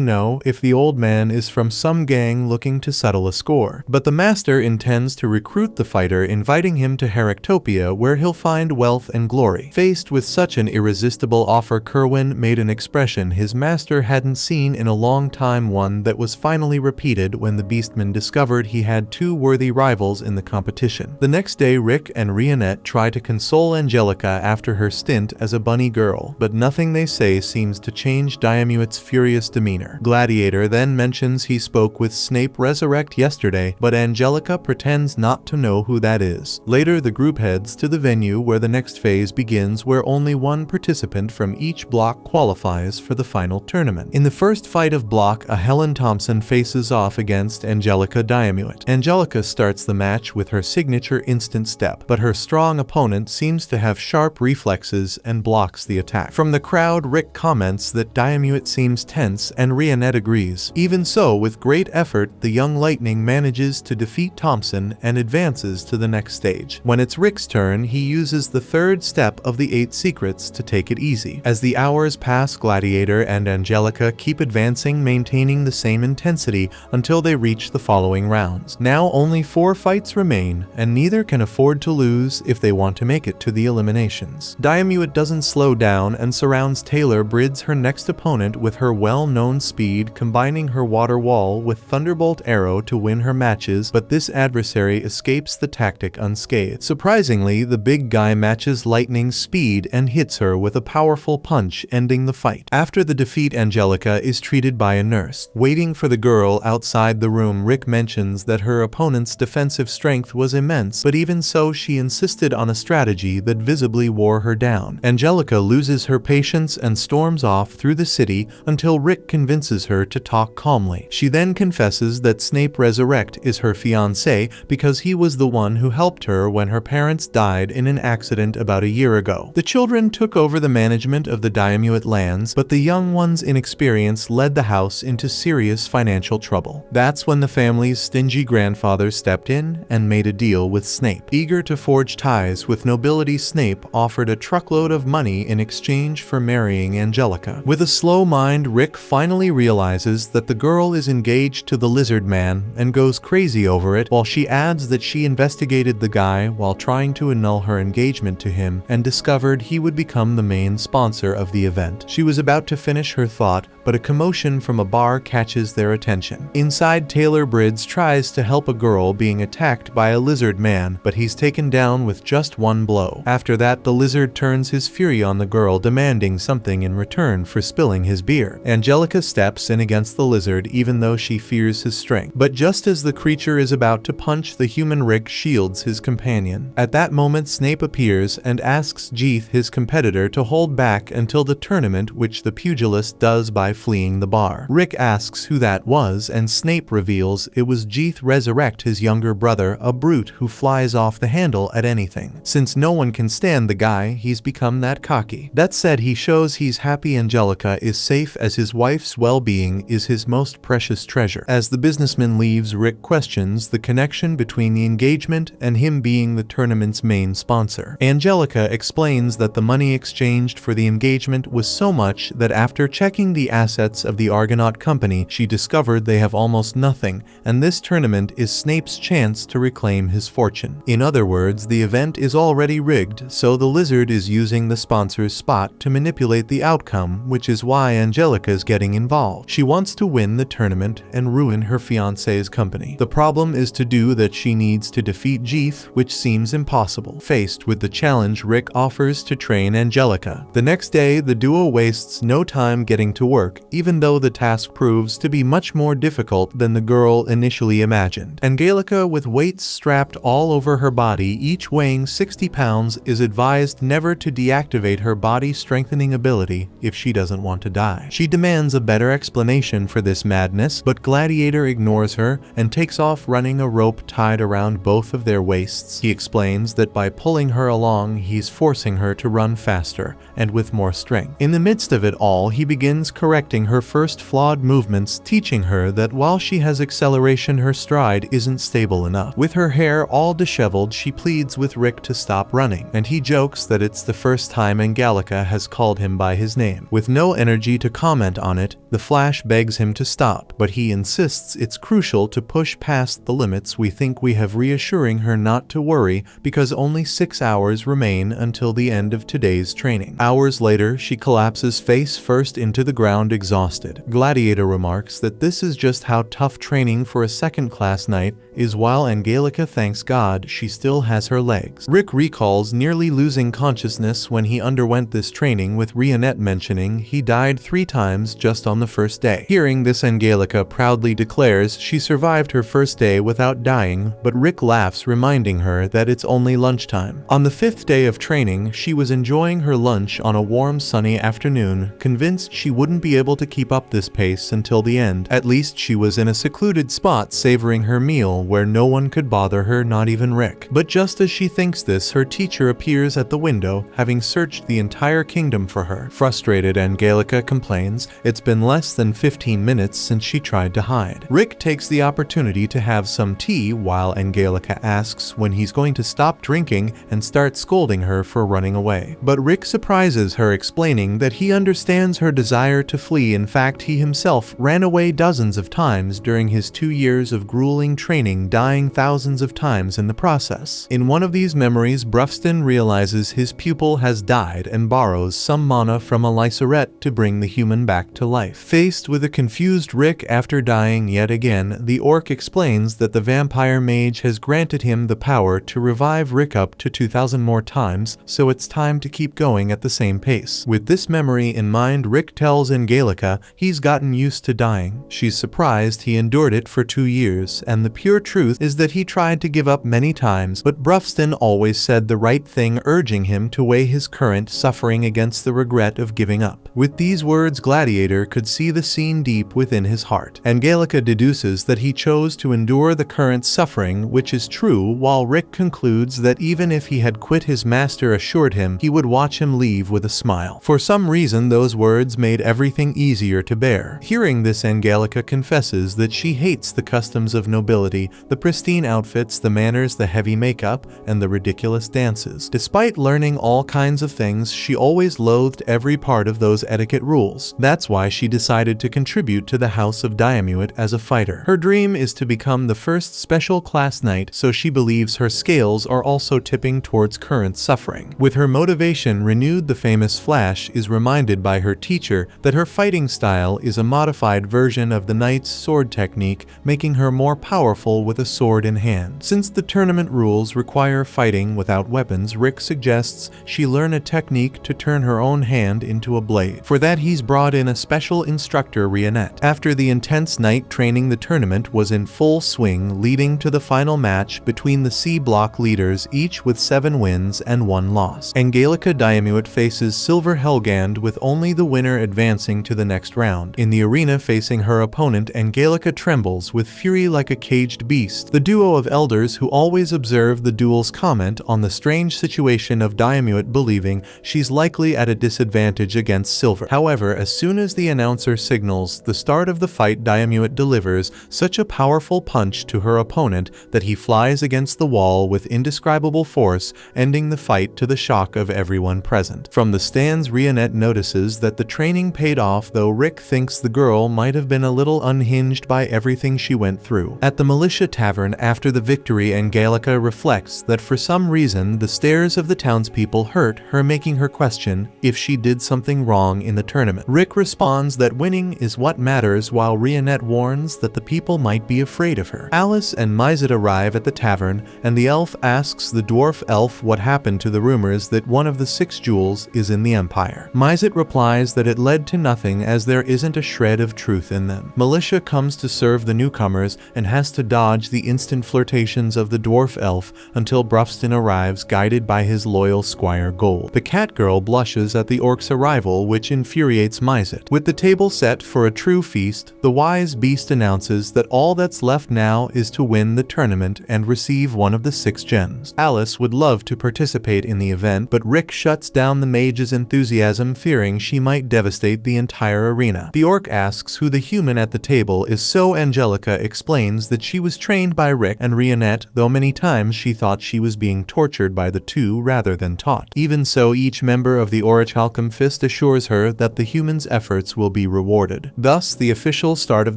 A: know if the old man is from some gang looking to settle a score. But the master intends to recruit the fighter, inviting him to Heractopia, where he'll find wealth and glory. Faced with such an irresistible offer, Kerwin made an expression his master hadn't seen in a long time, one that was finally repeated when the Beastman discovered he had 2 worthy rivals in the competition. The next day, Rick and Rionette try to console Angelica after her stint as a bunny girl, but nothing they say seems to change Diamuit's furious demeanor. Gladiator then mentions he spoke with Snape Resurrect yesterday, but Angelica pretends not to know who that is. Later, the group heads to the venue where the next phase begins, where only one participant from each block qualifies for the final tournament. In the first fight of block A, Helen Thompson faces off against Angelica Diamuit. Angelica starts the match with her signature instant step, but her strong opponent seems to have sharp reflexes and blocks the attack. From the crowd, Rick comments that Diamuit seems tense, and Rionette agrees. Even so, with great effort, the young Lightning manages to defeat Thompson and advances to the next stage. When it's Rick's turn, he uses the third step of the 8 secrets to take it easy. As the hours pass, Gladiator and Angelica keep advancing, maintaining the same intensity until they reach the following rounds. Now only 4 fights remain, and neither can afford to lose if they want to make it to the eliminations. Diamuit doesn't slow down and surrounds Taylor Bridge, her next opponent, with her well-known speed, combining her water wall with Thunderbolt Arrow to win her matches, but this adversary escapes the tactic unscathed. Surprisingly, the big guy matches Lightning's speed and hits her with a powerful punch, ending the fight. After the defeat, Angelica is treated by a nurse. Waiting for the girl outside the room, Rick mentions that her opponent's defensive strength was immense, but even so, she insisted on a strategy that visibly wore her down. Angelica loses her patience and storms off through the city until Rick convinces her to talk calmly. She then confesses that Snape Resurrect is her fiancé because he was the one who helped her when her parents died in an accident about a year ago. The children took over the management of the Diamuit lands, but the young one's inexperience led the house into serious financial trouble. That's when the family's stingy grandfather stepped in and made a deal with Snape. Eager to forge ties with nobility, Snape offered a truckload of money in exchange for marrying Angelica. With a slow mind, Rick finally realizes that the girl is engaged to the Lizard Man and goes crazy over it, while she adds that she investigated the guy while trying to annul her engagement to him and discovered he would become the main sponsor of the event. She was about to finish her thought, but a commotion from a bar catches their attention. Inside, Taylor Bridge tries to help a girl being attacked by a lizard man, but he's taken down with just one blow. After that, the lizard turns his fury on the girl, demanding something in return for spilling his beer. Angelica steps in against the lizard, even though she fears his strength. But just as the creature is about to punch the human, Rick shields his companion. At that moment, Snape appears and asks Jeeth, his competitor, to hold back until the tournament, which the pugilist does by fleeing the bar. Rick asks who that was, and Snape reveals it was Jeeth Resurrect, his younger brother, a brute who flies off the handle at anything. Since no one can stand the guy, he's become that cocky. That said, he shows he's happy Angelica is safe, as his wife's well-being is his most precious treasure. As the businessman leaves, Rick questions the connection between the engagement and him being the tournament's main sponsor. Angelica explains that the money exchanged for the engagement was so much that after checking the assets of the Argonaut Company, she discovered they have almost nothing, and this tournament is Snape's chance to reclaim his fortune. In other words, the event is already rigged, so the lizard is using the sponsor's spot to manipulate the outcome, which is why Angelica is getting involved. She wants to win the tournament and ruin her fiancé's company. The problem is to do that she needs to defeat Jeeth, which seems impossible. possible. Faced with the challenge, Rick offers to train Angelica. The next day, the duo wastes no time getting to work, even though the task proves to be much more difficult than the girl initially imagined. Angelica, with weights strapped all over her body, each weighing 60 pounds, is advised never to deactivate her body strengthening ability if she doesn't want to die. She demands a better explanation for this madness, but Gladiator ignores her and takes off running a rope tied around both of their waists. He explains that by pulling her along, he's forcing her to run faster and with more strength. In the midst of it all, he begins correcting her first flawed movements, teaching her that while she has acceleration, her stride isn't stable enough. With her hair all disheveled, she pleads with Rick to stop running, and he jokes that it's the first time Angelica has called him by his name. With no energy to comment on it, the Flash begs him to stop, but he insists it's crucial to push past the limits. We think we have, reassuring her not to worry because only 6 hours remain until the end of today's training. Hours later, she collapses face first into the ground, exhausted. Gladiator remarks that this is just how tough training for a second-class knight is, while Angelica thanks God she still has her legs. Rick recalls nearly losing consciousness when he underwent this training, with Rionette mentioning he died 3 times just on the first day. Hearing this, Angelica proudly declares she survived her first day without dying, but Rick laughs, reminding her that it's only lunchtime. On the 5th day of training, she was enjoying her lunch on a warm, sunny afternoon, convinced she wouldn't be able to keep up this pace until the end. At least she was in a secluded spot savoring her meal where no one could bother her, not even Rick. But just as she thinks this, her teacher appears at the window, having searched the entire kingdom for her. Frustrated, Angelica complains it's been less than 15 minutes since she tried to hide. Rick takes the opportunity to have some tea, while Angelica asks when he's going to stop drinking and starts scolding her for running away. But Rick surprises her, explaining that he understands her desire to flee. In fact, he himself ran away dozens of times during his 2 years of grueling training, dying thousands of times in the process. In one of these memories, Brufston realizes his pupil has died and borrows some mana from a Lyseret to bring the human back to life. Faced with a confused Rick after dying yet again, the orc explains that the vampire mage has granted him the power to revive Rick up to 2,000 more times, so it's time to keep going at the same pace. With this memory in mind, Rick tells Angelica he's gotten used to dying. She's surprised he endured it for 2 years, and the pure truth is that he tried to give up many times, but Brufston always said the right thing, urging him to weigh his current suffering against the regret of giving up. With these words, Gladiator could see the scene deep within his heart. Angelica deduces that he chose to endure the current suffering, which is true, while Rick concludes that even if he had quit, his master assured him he would watch him leave with a smile. For some reason, those words made everything easier to bear. Hearing this, Angelica confesses that she hates the customs of nobility, the pristine outfits, the manners, the heavy makeup, and the ridiculous dances. Despite learning all kinds of things, she always loathed every part of those etiquette rules. That's why she decided to contribute to the House of Diamuit as a fighter. Her dream is to become the first special class knight, so she believes her scales are also tipping towards current suffering. With her motivation renewed, the famous Flash is reminded by her teacher that her fighting style is a modified version of the knight's sword technique, making her more powerful with a sword in hand. Since the tournament rules require fighting without weapons, Rick suggests she learn a technique to turn her own hand into a blade. For that, he's brought in a special instructor, Rionette. After the intense night training, the tournament was in full swing, leading to the final match between the C block leaders, each with 7 wins and 1 loss. Angelica Diamuit faces Silver Helgand, with only the winner advancing to the next round. In the arena facing her opponent, Angelica trembles with fury like a caged beast. The duo of elders who always observe the duels comment on the strange situation of Diamuit, believing she's likely at a disadvantage against Silver. However, as soon as the announcer signals the start of the fight, Diamuit delivers such a powerful punch to her opponent that he flies against the wall with indescribable force, ending the fight to the shock of everyone present. From the stands, Rionette notices that the training paid off, though Rick thinks the girl might have been a little unhinged by everything she went through. At the malicious Militia Tavern after the victory. Angelica reflects that for some reason the stares of the townspeople hurt her, making her question if she did something wrong in the tournament. Rick responds that winning is what matters, while Rionette warns that the people might be afraid of her. Alice and Mizet arrive at the tavern, and the elf asks the dwarf elf what happened to the rumors that one of the 6 jewels is in the Empire. Mizet replies that it led to nothing, as there isn't a shred of truth in them. Militia comes to serve the newcomers and has to dodge the instant flirtations of the dwarf elf until Brufston arrives, guided by his loyal Squire Gold. The cat girl blushes at the orc's arrival, which infuriates Mizet. With the table set for a true feast, the wise beast announces that all that's left now is to win the tournament and receive one of the 6 gems. Alice would love to participate in the event, but Rick shuts down the mage's enthusiasm, fearing she might devastate the entire arena. The orc asks who the human at the table is, so Angelica explains that she was trained by Rick and Rionette, though many times she thought she was being tortured by the two rather than taught. Even so, each member of the Orichalcum Fist assures her that the human's efforts will be rewarded. Thus, the official start of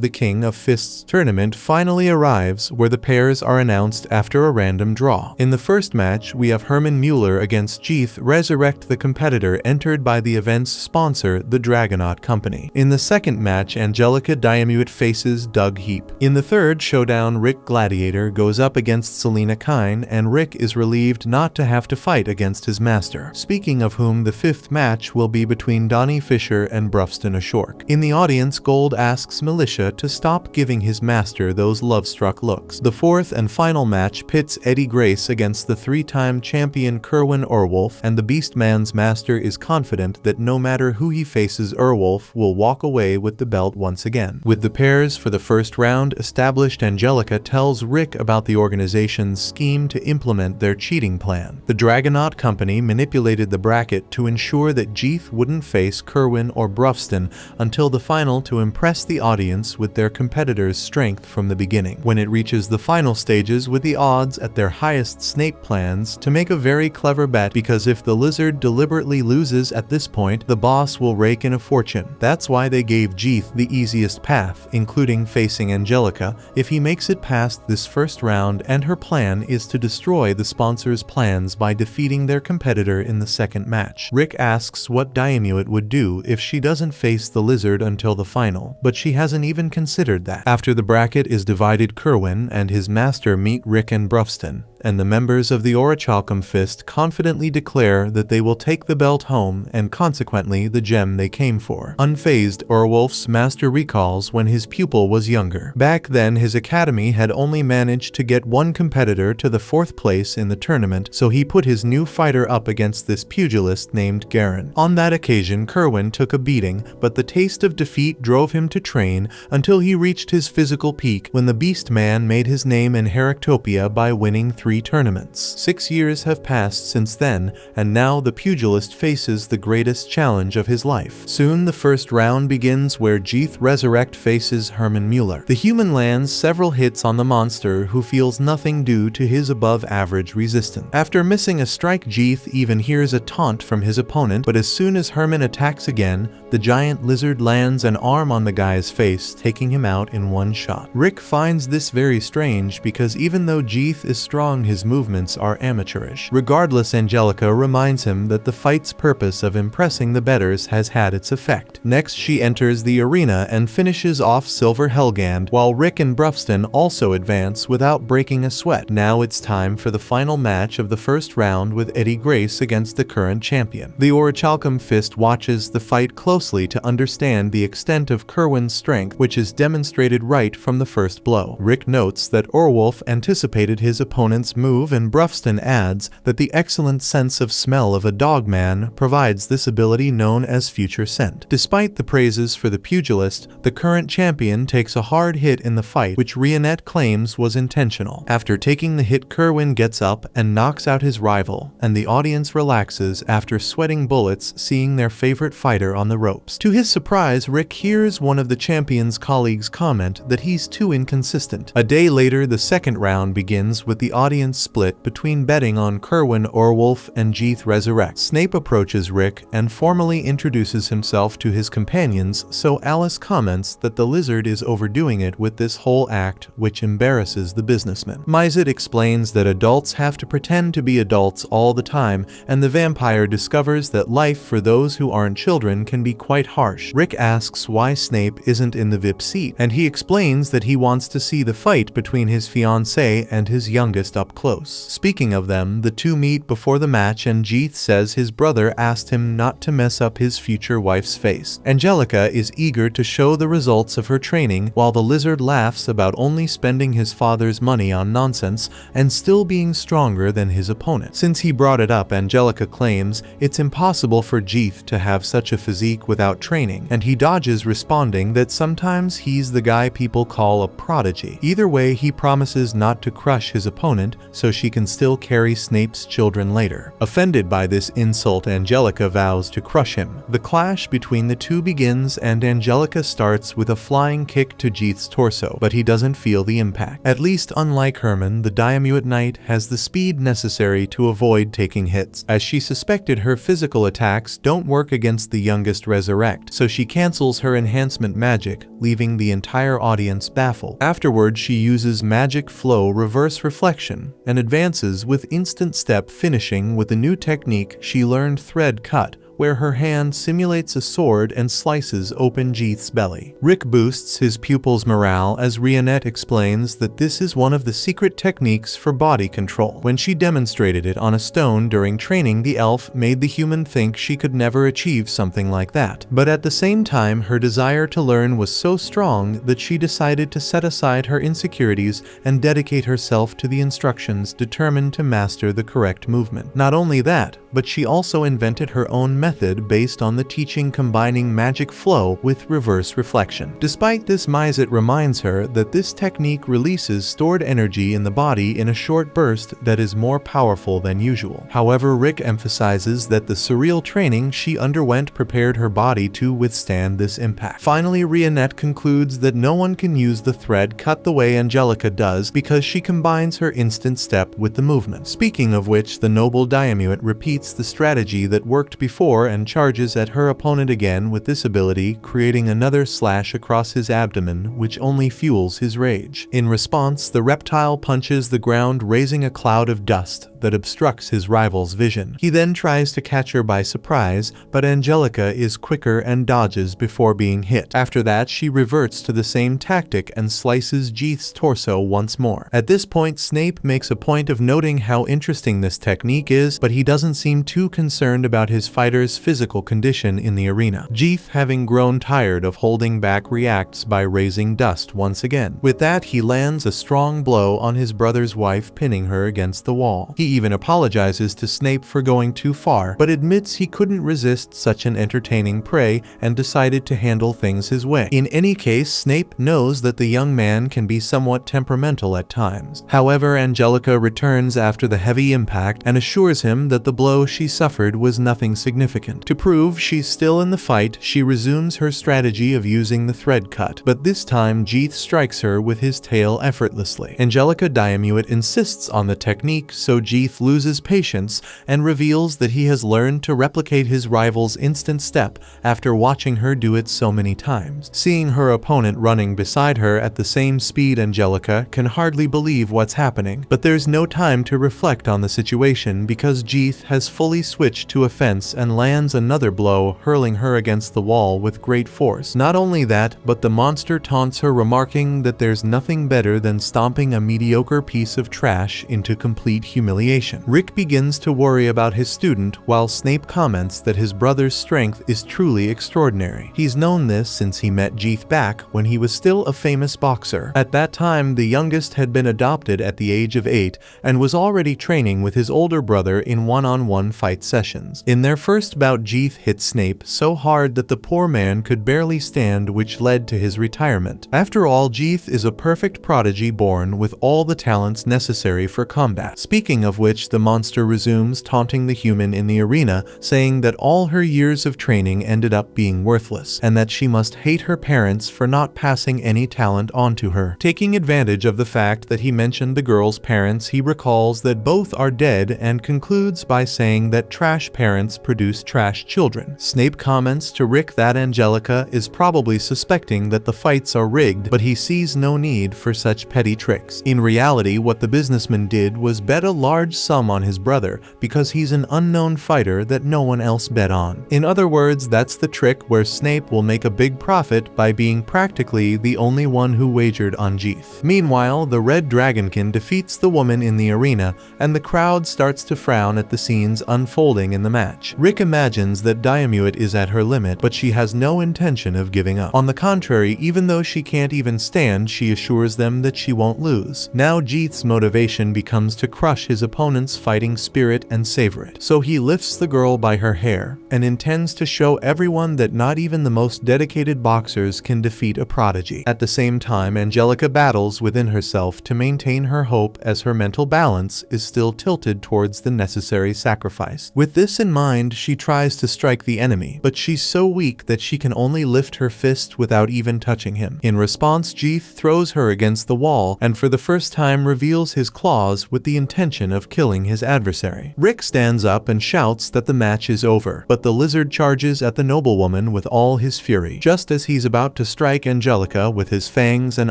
A: the King of Fists tournament finally arrives, where the pairs are announced after a random draw. In the first match, we have Herman Mueller against Jeeth Resurrect, the competitor entered by the event's sponsor, the Dragonaut Company. In the second match, Angelica Diamuit faces Doug Heap. In the third showdown, Rick Gladiator goes up against Selena Kine, and Rick is relieved not to have to fight against his master. Speaking of whom, the fifth match will be between Donnie Fisher and Brufston Ashork. In the audience, Gold asks Militia to stop giving his master those love-struck looks. The fourth and final match pits Eddie Grace against the 3-time champion Kerwin Urwolf, and the Beastman's master is confident that no matter who he faces, Urwolf will walk away with the belt once again. With the pairs for the first round established, Angelica tells Rick about the organization's scheme to implement their cheating plan. The Dragonaut Company manipulated the bracket to ensure that Jeeth wouldn't face Kerwin or Brufston until the final to impress the audience with their competitor's strength from the beginning. When it reaches the final stages with the odds at their highest, Snape plans to make a very clever bet, because if the lizard deliberately loses at this point, the boss will rake in a fortune. That's why they gave Jeeth the easiest path, including facing Angelica, if he makes it past this first round, and her plan is to destroy the sponsor's plans by defeating their competitor in the second match. Rick asks what Diamuit would do if she doesn't face the lizard until the final, but she hasn't even considered that. After the bracket is divided, Kerwin and his master meet Rick and Brufston, and the members of the Orichalcum Fist confidently declare that they will take the belt home and consequently the gem they came for. Unfazed, Urwolf's master recalls when his pupil was younger. Back then, his academy had only managed to get one competitor to the 4th place in the tournament, so he put his new fighter up against this pugilist named Garen. On that occasion, Kerwin took a beating, but the taste of defeat drove him to train until he reached his physical peak when the Beast Man made his name in Heractopia by winning 3 tournaments. 6 years have passed since then, and now the pugilist faces the greatest challenge of his life. Soon the first round begins, where Jeeth Resurrect faces Herman Mueller. The human lands several hits on the monster, who feels nothing due to his above-average resistance. After missing a strike, Jeeth even hears a taunt from his opponent, but as soon as Herman attacks again, the giant lizard lands an arm on the guy's face, taking him out in one shot. Rick finds this very strange, because even though Jeeth is strong, his movements are amateurish. Regardless, Angelica reminds him that the fight's purpose of impressing the betters has had its effect. Next, she enters the arena and finishes off Silver Helgand, while Rick and Brufston also advance without breaking a sweat. Now it's time for the final match of the first round, with Eddie Grace against the current champion. The Orichalcum Fist watches the fight closely to understand the extent of Kerwin's strength, which is demonstrated right from the first blow. Rick notes that Urwolf anticipated his opponent's move, and Brufston adds that the excellent sense of smell of a dogman provides this ability known as future scent. Despite the praises for the pugilist, the current champion takes a hard hit in the fight, which Rionette claims was intentional. After taking the hit, Kerwin gets up and knocks out his rival, and the audience relaxes after sweating bullets seeing their favorite fighter on the ropes. To his surprise, Rick hears one of the champion's colleagues comment that he's too inconsistent. A day later, the second round begins, with the audience split between betting on Kerwin Urwolf and Jeeth Resurrect. Snape approaches Rick and formally introduces himself to his companions, so Alice comments that the lizard is overdoing it with this whole act, which which embarrasses the businessman. Mizet explains that adults have to pretend to be adults all the time, and the vampire discovers that life for those who aren't children can be quite harsh. Rick asks why Snape isn't in the VIP seat, and he explains that he wants to see the fight between his fiancée and his youngest up close. Speaking of them, the two meet before the match, and Jeeth says his brother asked him not to mess up his future wife's face. Angelica is eager to show the results of her training, while the lizard laughs about only spending his father's money on nonsense and still being stronger than his opponent. Since he brought it up, Angelica claims it's impossible for Jeeth to have such a physique without training, and he dodges responding that sometimes he's the guy people call a prodigy. Either way, he promises not to crush his opponent so she can still carry Snape's children later. Offended by this insult, Angelica vows to crush him. The clash between the two begins, and Angelica starts with a flying kick to Jeeth's torso, but he doesn't feel the impact. At least unlike Herman, the Diamuate Knight has the speed necessary to avoid taking hits. As she suspected, her physical attacks don't work against the youngest resurrect, so she cancels her enhancement magic, leaving the entire audience baffled. Afterwards, she uses magic flow reverse reflection and advances with instant step, finishing with a new technique she learned, thread cut, where her hand simulates a sword and slices open Jeeth's belly. Rick boosts his pupil's morale as Rionette explains that this is one of the secret techniques for body control. When she demonstrated it on a stone during training, the elf made the human think she could never achieve something like that. But at the same time, her desire to learn was so strong that she decided to set aside her insecurities and dedicate herself to the instructions, determined to master the correct movement. Not only that, but she also invented her own method based on the teaching combining magic flow with reverse reflection. Despite this, Mizet reminds her that this technique releases stored energy in the body in a short burst that is more powerful than usual. However, Rick emphasizes that the surreal training she underwent prepared her body to withstand this impact. Finally, Rionette concludes that no one can use the thread cut the way Angelica does because she combines her instant step with the movement. Speaking of which, the noble Diamuate repeats the strategy that worked before and charges at her opponent again with this ability, creating another slash across his abdomen, which only fuels his rage. In response, the reptile punches the ground, raising a cloud of dust that obstructs his rival's vision. He then tries to catch her by surprise, but Angelica is quicker and dodges before being hit. After that, she reverts to the same tactic and slices Jeeth's torso once more. At this point, Snape makes a point of noting how interesting this technique is, but he doesn't seem too concerned about his fighter's physical condition in the arena. Jeeth, having grown tired of holding back, reacts by raising dust once again. With that, he lands a strong blow on his brother's wife, pinning her against the wall. He even apologizes to Snape for going too far, but admits he couldn't resist such an entertaining prey and decided to handle things his way. In any case, Snape knows that the young man can be somewhat temperamental at times. However, Angelica returns after the heavy impact and assures him that the blow she suffered was nothing significant. To prove she's still in the fight, she resumes her strategy of using the thread cut, but this time Jeeth strikes her with his tail effortlessly. Angelica Diamuate insists on the technique, so Jeeth loses patience and reveals that he has learned to replicate his rival's instant step after watching her do it so many times. Seeing her opponent running beside her at the same speed, Angelica can hardly believe what's happening, but there's no time to reflect on the situation because Jeeth has fully switched to offense and lands another blow, hurling her against the wall with great force. Not only that, but the monster taunts her, remarking that there's nothing better than stomping a mediocre piece of trash into complete humiliation. Rick begins to worry about his student, while Snape comments that his brother's strength is truly extraordinary. He's known this since he met Jeeth back when he was still a famous boxer. At that time, the youngest had been adopted at the age of 8 and was already training with his older brother in one-on-one fight sessions. In their first bout, Jeeth hit Snape so hard that the poor man could barely stand, which led to his retirement. After all, Jeeth is a perfect prodigy born with all the talents necessary for combat. Speaking of which, the monster resumes taunting the human in the arena, saying that all her years of training ended up being worthless, and that she must hate her parents for not passing any talent on to her. Taking advantage of the fact that he mentioned the girl's parents, he recalls that both are dead and concludes by saying saying that trash parents produce trash children. Snape comments to Rick that Angelica is probably suspecting that the fights are rigged, but he sees no need for such petty tricks. In reality, what the businessman did was bet a large sum on his brother because he's an unknown fighter that no one else bet on. In other words, that's the trick where Snape will make a big profit by being practically the only one who wagered on Jeeth. Meanwhile, the Red Dragonkin defeats the woman in the arena, and the crowd starts to frown at the scenes unfolding in the match. Rick imagines that Diamuit is at her limit, but she has no intention of giving up. On the contrary, even though she can't even stand, she assures them that she won't lose. Now Jeeth's motivation becomes to crush his opponent's fighting spirit and savor it. So he lifts the girl by her hair, and intends to show everyone that not even the most dedicated boxers can defeat a prodigy. At the same time, Angelica battles within herself to maintain her hope as her mental balance is still tilted towards the necessary sacrifice. With this in mind, she tries to strike the enemy, but she's so weak that she can only lift her fist without even touching him. In response, Jeeth throws her against the wall and for the first time reveals his claws with the intention of killing his adversary. Rick stands up and shouts that the match is over, but the lizard charges at the noblewoman with all his fury. Just as he's about to strike Angelica with his fangs, an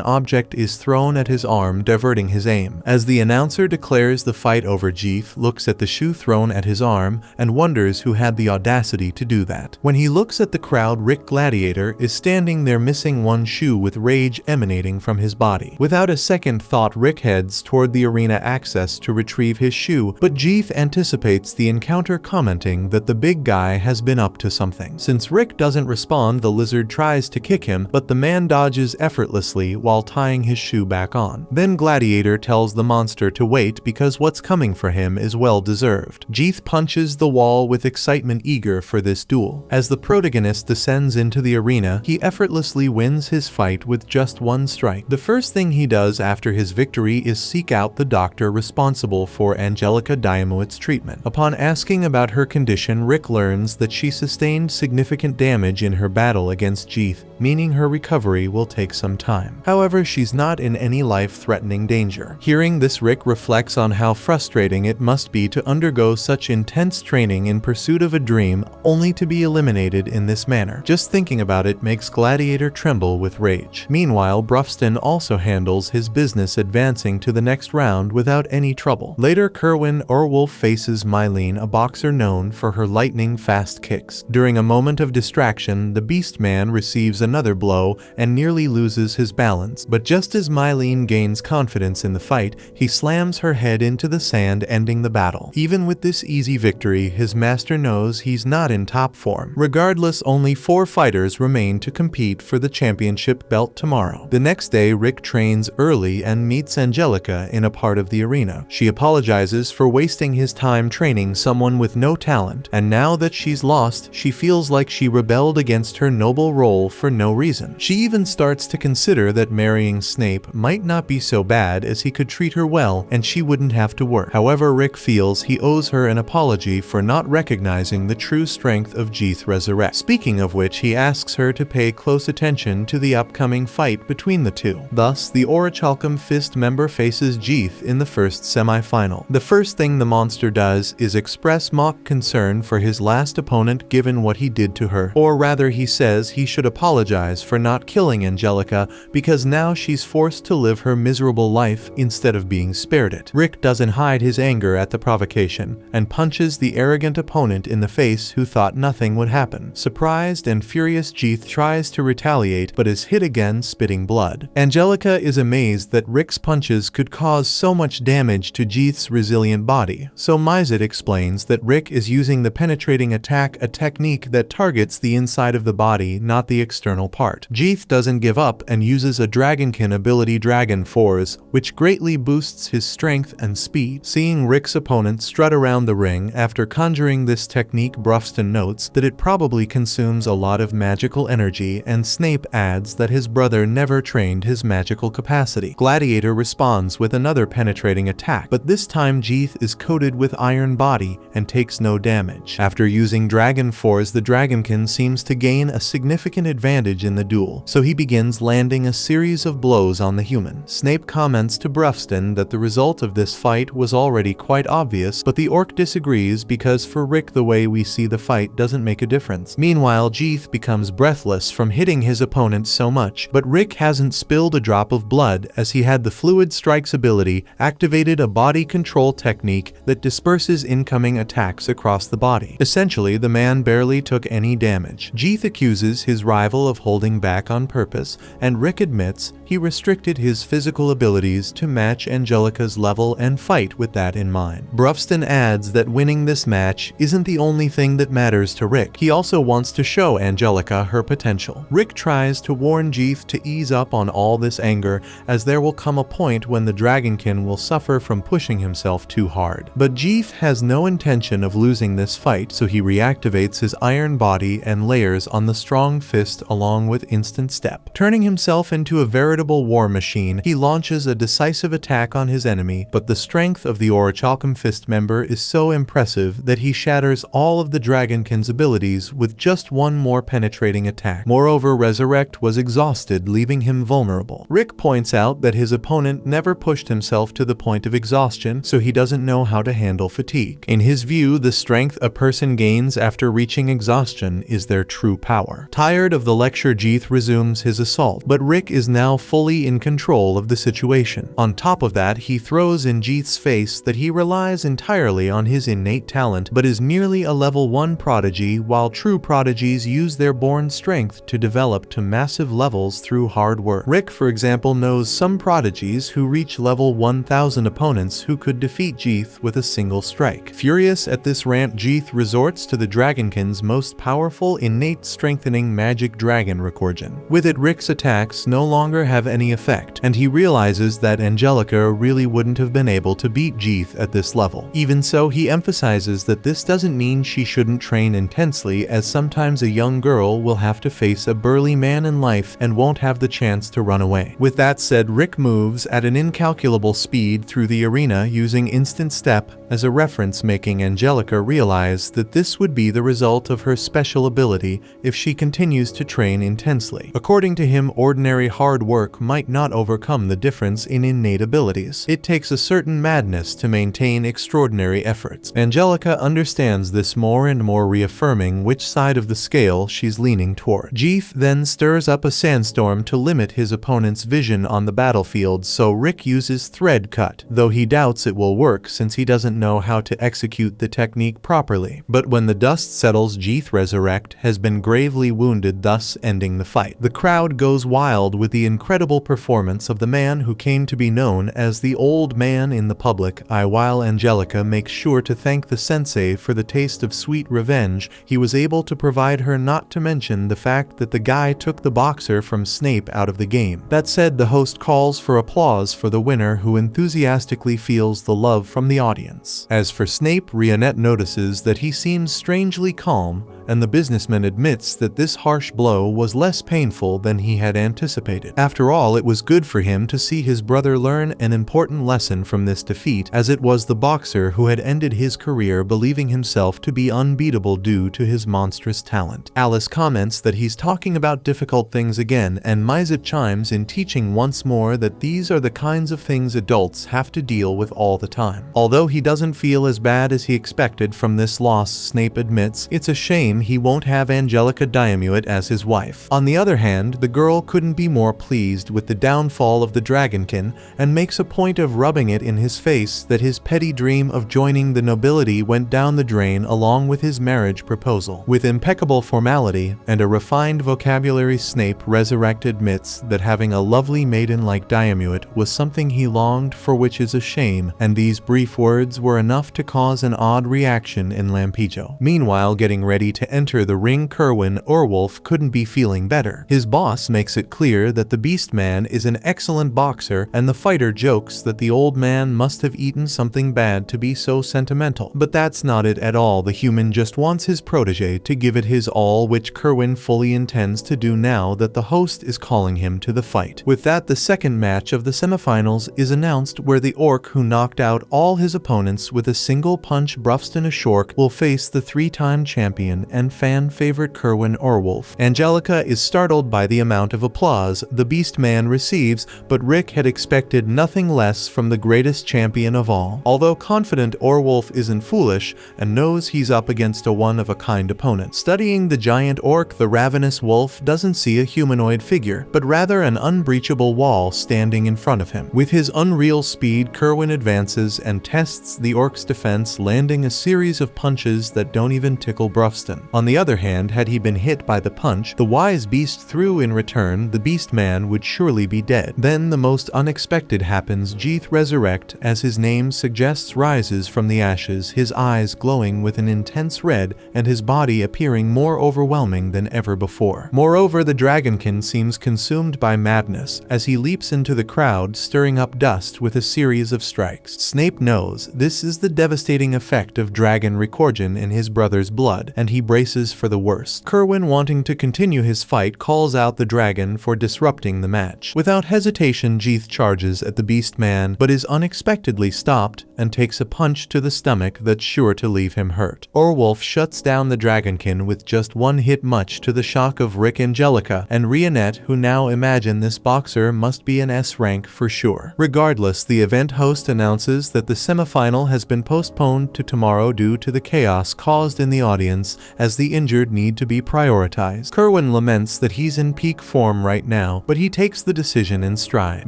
A: object is thrown at his arm, diverting his aim. As the announcer declares the fight over, Jeeth looks at the shoe thrown at his arm and wonders who had the audacity to do that. When he looks at the crowd, Rick Gladiator is standing there missing one shoe with rage emanating from his body. Without a second thought, Rick heads toward the arena access to retrieve his shoe, but Jeeth anticipates the encounter, commenting that the big guy has been up to something. Since Rick doesn't respond, the lizard tries to kick him, but the man dodges effortlessly while tying his shoe back on. Then Gladiator tells the monster to wait because what's coming for him is well deserved. Jeeth punches the wall with excitement, eager for this duel. As the protagonist descends into the arena, he effortlessly wins his fight with just one strike. The first thing he does after his victory is seek out the doctor responsible for Angelica Diamuit's treatment. Upon asking about her condition, Rick learns that she sustained significant damage in her battle against Jeeth, meaning her recovery will take some time. However, she's not in any life-threatening danger. Hearing this, Rick reflects on how frustrating it must be to undergo such intense training in pursuit of a dream only to be eliminated in this manner. Just thinking about it makes Gladiator tremble with rage. Meanwhile, Brufston also handles his business, advancing to the next round without any trouble. Later, Kerwin Orwolf faces Mylene, a boxer known for her lightning-fast kicks. During a moment of distraction, the Beast Man receives another blow and nearly loses his balance, but just as Mylene gains confidence in the fight, he slams her head into the sand, ending the battle. Even with this easy victory, his master knows he's not in top form. Regardless, only 4 fighters remain to compete for the championship belt tomorrow. The next day, Rick trains early and meets Angelica in a part of the arena. She apologizes for wasting his time training someone with no talent, and now that she's lost, she feels like she rebelled against her noble role for no reason. She even starts to consider that marrying Snape might not be so bad, as he could treat her well and she wouldn't have to work. However, Rick feels he owes her an apology for not recognizing the true strength of Jeeth Resurrect. Speaking of which, he asks her to pay close attention to the upcoming fight between the two. Thus, the Orichalcum Fist member faces Jeeth in the first semi-final. The first thing the monster does is express mock concern for his last opponent given what he did to her. Or rather, he says he should apologize for not killing Angelica because now she's forced to live her miserable life instead of being spared it. Rick doesn't hide his anger at the provocation and punches the arrogant opponent in the face who thought nothing would happen. Surprised and furious, Jeeth tries to retaliate but is hit again, spitting blood. Angelica is amazed that Rick's punches could cause so much damage to Jeeth's resilient body, so Mizet explains that Rick is using the penetrating attack, a technique that targets the inside of the body, not the external part. Jeeth doesn't give up and uses a Dragonkin ability, Dragon Force, which greatly boosts his strength and speed. Seeing Rick's opponent strut around the ring after conjuring this technique, Brufston notes that it probably consumes a lot of magical energy, and Snape adds that his brother never trained his magical capacity. Gladiator responds with another penetrating attack, but this time Jeeth is coated with iron body and takes no damage. After using Dragon Force, the Dragonkin seems to gain a significant advantage in the duel, so he begins landing a series of blows on the human. Snape comments to Brufston that the result of this fight was already quite obvious, but the orc disagrees because for Rick the way we see the fight doesn't make a difference. Meanwhile, Jeeth becomes breathless from hitting his opponent so much, but Rick hasn't spilled a drop of blood as he had the Fluid Strikes ability activated a body control technique that disperses incoming attacks across the body. Essentially, the man barely took any damage. Jeeth accuses his rival of holding back on purpose, and Rick admits he restricted his physical abilities to match Angelica's level and fight with that in mind. Brufston adds that winning this match isn't the only thing that matters to Rick. He also wants to show Angelica her potential. Rick tries to warn Jeeth to ease up on all this anger, as there will come a point when the Dragonkin will suffer from pushing himself too hard. But Jeeth has no intention of losing this fight, so he reactivates his iron body and layers on the strong fist along with instant step. Turning himself into a veritable war machine, he launches a decisive attack on his enemy, but the strength of the Orichalcum Fist member is so impressive that he shatters all of the Dragonkin's abilities with just one more penetrating attack. Moreover, Resurrect was exhausted, leaving him vulnerable. Rick points out that his opponent never pushed himself to the point of exhaustion, so he doesn't know how to handle fatigue. In his view, the strength a person gains after reaching exhaustion is their true power. Tired of the lecture, Jeeth resumes his assault, but Rick is now fully in control of the situation. On top of that, he throws in Jeeth's face that he relies entirely on his innate talent, but is merely a level 1 prodigy, while true prodigies use their born strength to develop to massive levels through hard work. Rick, for example, knows some prodigies who reach level 1000 opponents who could defeat Jeeth with a single strike. Furious at this rant, Jeeth resorts to the Dragonkin's most powerful innate strengthening magic dragon Recorgen. With it, Rick's attacks no longer have any effect, and he realizes that Angelica really wouldn't have been able to beat Jeeth at this level. Even so, he emphasizes that this doesn't mean she shouldn't train intensely, as sometimes a young girl will have to face a burly man in life and won't have the chance to run away. With that said, Rick moves at an incalculable speed through the arena using instant step as a reference, making Angelica realize that this would be the result of her special ability if she continues to train intensely. According to him, ordinary hard work might not overcome the difference in innate abilities. It takes a certain madness to maintain extraordinary efforts. Angelica understands this more and more, reaffirming which side of the scale she's leaning toward. Jeeth then stirs up a sandstorm to limit his opponent's vision on the battlefield, so Rick uses Thread Cut, though he doubts it will work since he doesn't know how to execute the technique properly. But when the dust settles, Jeeth Resurrect has been gravely wounded, thus ending the fight. The crowd goes wild with the incredible performance of the man who came to be known as the Old Man in the public eye, while Angelica makes sure to thank the sensei for the taste of sweet revenge he was able to provide her, not to mention the fact that the guy took the boxer from Snape out of the game. That said, the host calls for applause for the winner, who enthusiastically feels the love from the audience. As for Snape, Rionette notices that he seems strangely calm, and the businessman admits that this harsh blow was less painful than he had anticipated. After all, it was good for him to see his brother learn an important lesson from this defeat, as it was the boxer who had ended his career believing himself to be unbeatable due to his monstrous talent. Alice comments that he's talking about difficult things again, and Mizet chimes in, teaching once more that these are the kinds of things adults have to deal with all the time. Although he doesn't feel as bad as he expected from this loss, Snape admits it's a shame he won't have Angelica Diamuit as his wife. On the other hand, the girl couldn't be more pleased with the downfall of the Dragonkin, and makes a point of rubbing it in his face that his petty dream of joining the nobility went down the drain along with his marriage proposal. With impeccable formality and a refined vocabulary, Snape Resurrect admits that having a lovely maiden like Diamuit was something he longed for, which is a shame, and these brief words were enough to cause an odd reaction in Lampejo. Meanwhile, getting ready to enter the ring, Kerwin Orwolf couldn't be feeling better. His boss makes it clear that the Beast Man is an excellent boxer, and the fighter jokes that the old man must have eaten something bad to be so sentimental. But that's not it at all. The human just wants his protege to give it his all, which Kerwin fully intends to do now that the host is calling him to the fight. With that, the second match of the semifinals is announced, where the orc who knocked out all his opponents with a single punch, Brufston Ashork, will face the 3-time champion and fan favorite Kerwin Orwolf. Angelica is startled by the amount of applause the Beast Man receives, but Rick had expected nothing less from the greatest champion of all. Although confident, Orwolf Orwolf isn't foolish and knows he's up against a one-of-a-kind opponent. Studying the giant orc, the ravenous wolf doesn't see a humanoid figure, but rather an unbreachable wall standing in front of him. With his unreal speed, Kerwin advances and tests the orc's defense, landing a series of punches that don't even tickle Brufston. On the other hand, had he been hit by the punch the wise beast threw in return, the beast man would surely be dead. Then the most unexpected happens. Jeeth resurrect, as his name suggests, rises from the ashes, his eyes glowing with an intense red and his body appearing more overwhelming than ever before. Moreover, the dragonkin seems consumed by madness as he leaps into the crowd, stirring up dust with a series of strikes. Snape knows this is the devastating effect of dragon recorgen in his brother's blood, and he braces for the worst. Kerwin, wanting to continue his fight, calls out the dragon for disrupting the match. Without hesitation, Jeeth charges at the beast man, but is unexpectedly stopped and takes a punch to the stomach that's sure to leave him hurt. Orwolf shuts down the dragonkin with just one hit, much to the shock of Rick, Angelica, and Rionette, who now imagine this boxer must be an S rank for sure. Regardless, the event host announces that the semifinal has been postponed to tomorrow due to the chaos caused in the audience, as the injured need to be prioritized. Kerwin laments that he's in peak form right now, but he takes the decision in stride.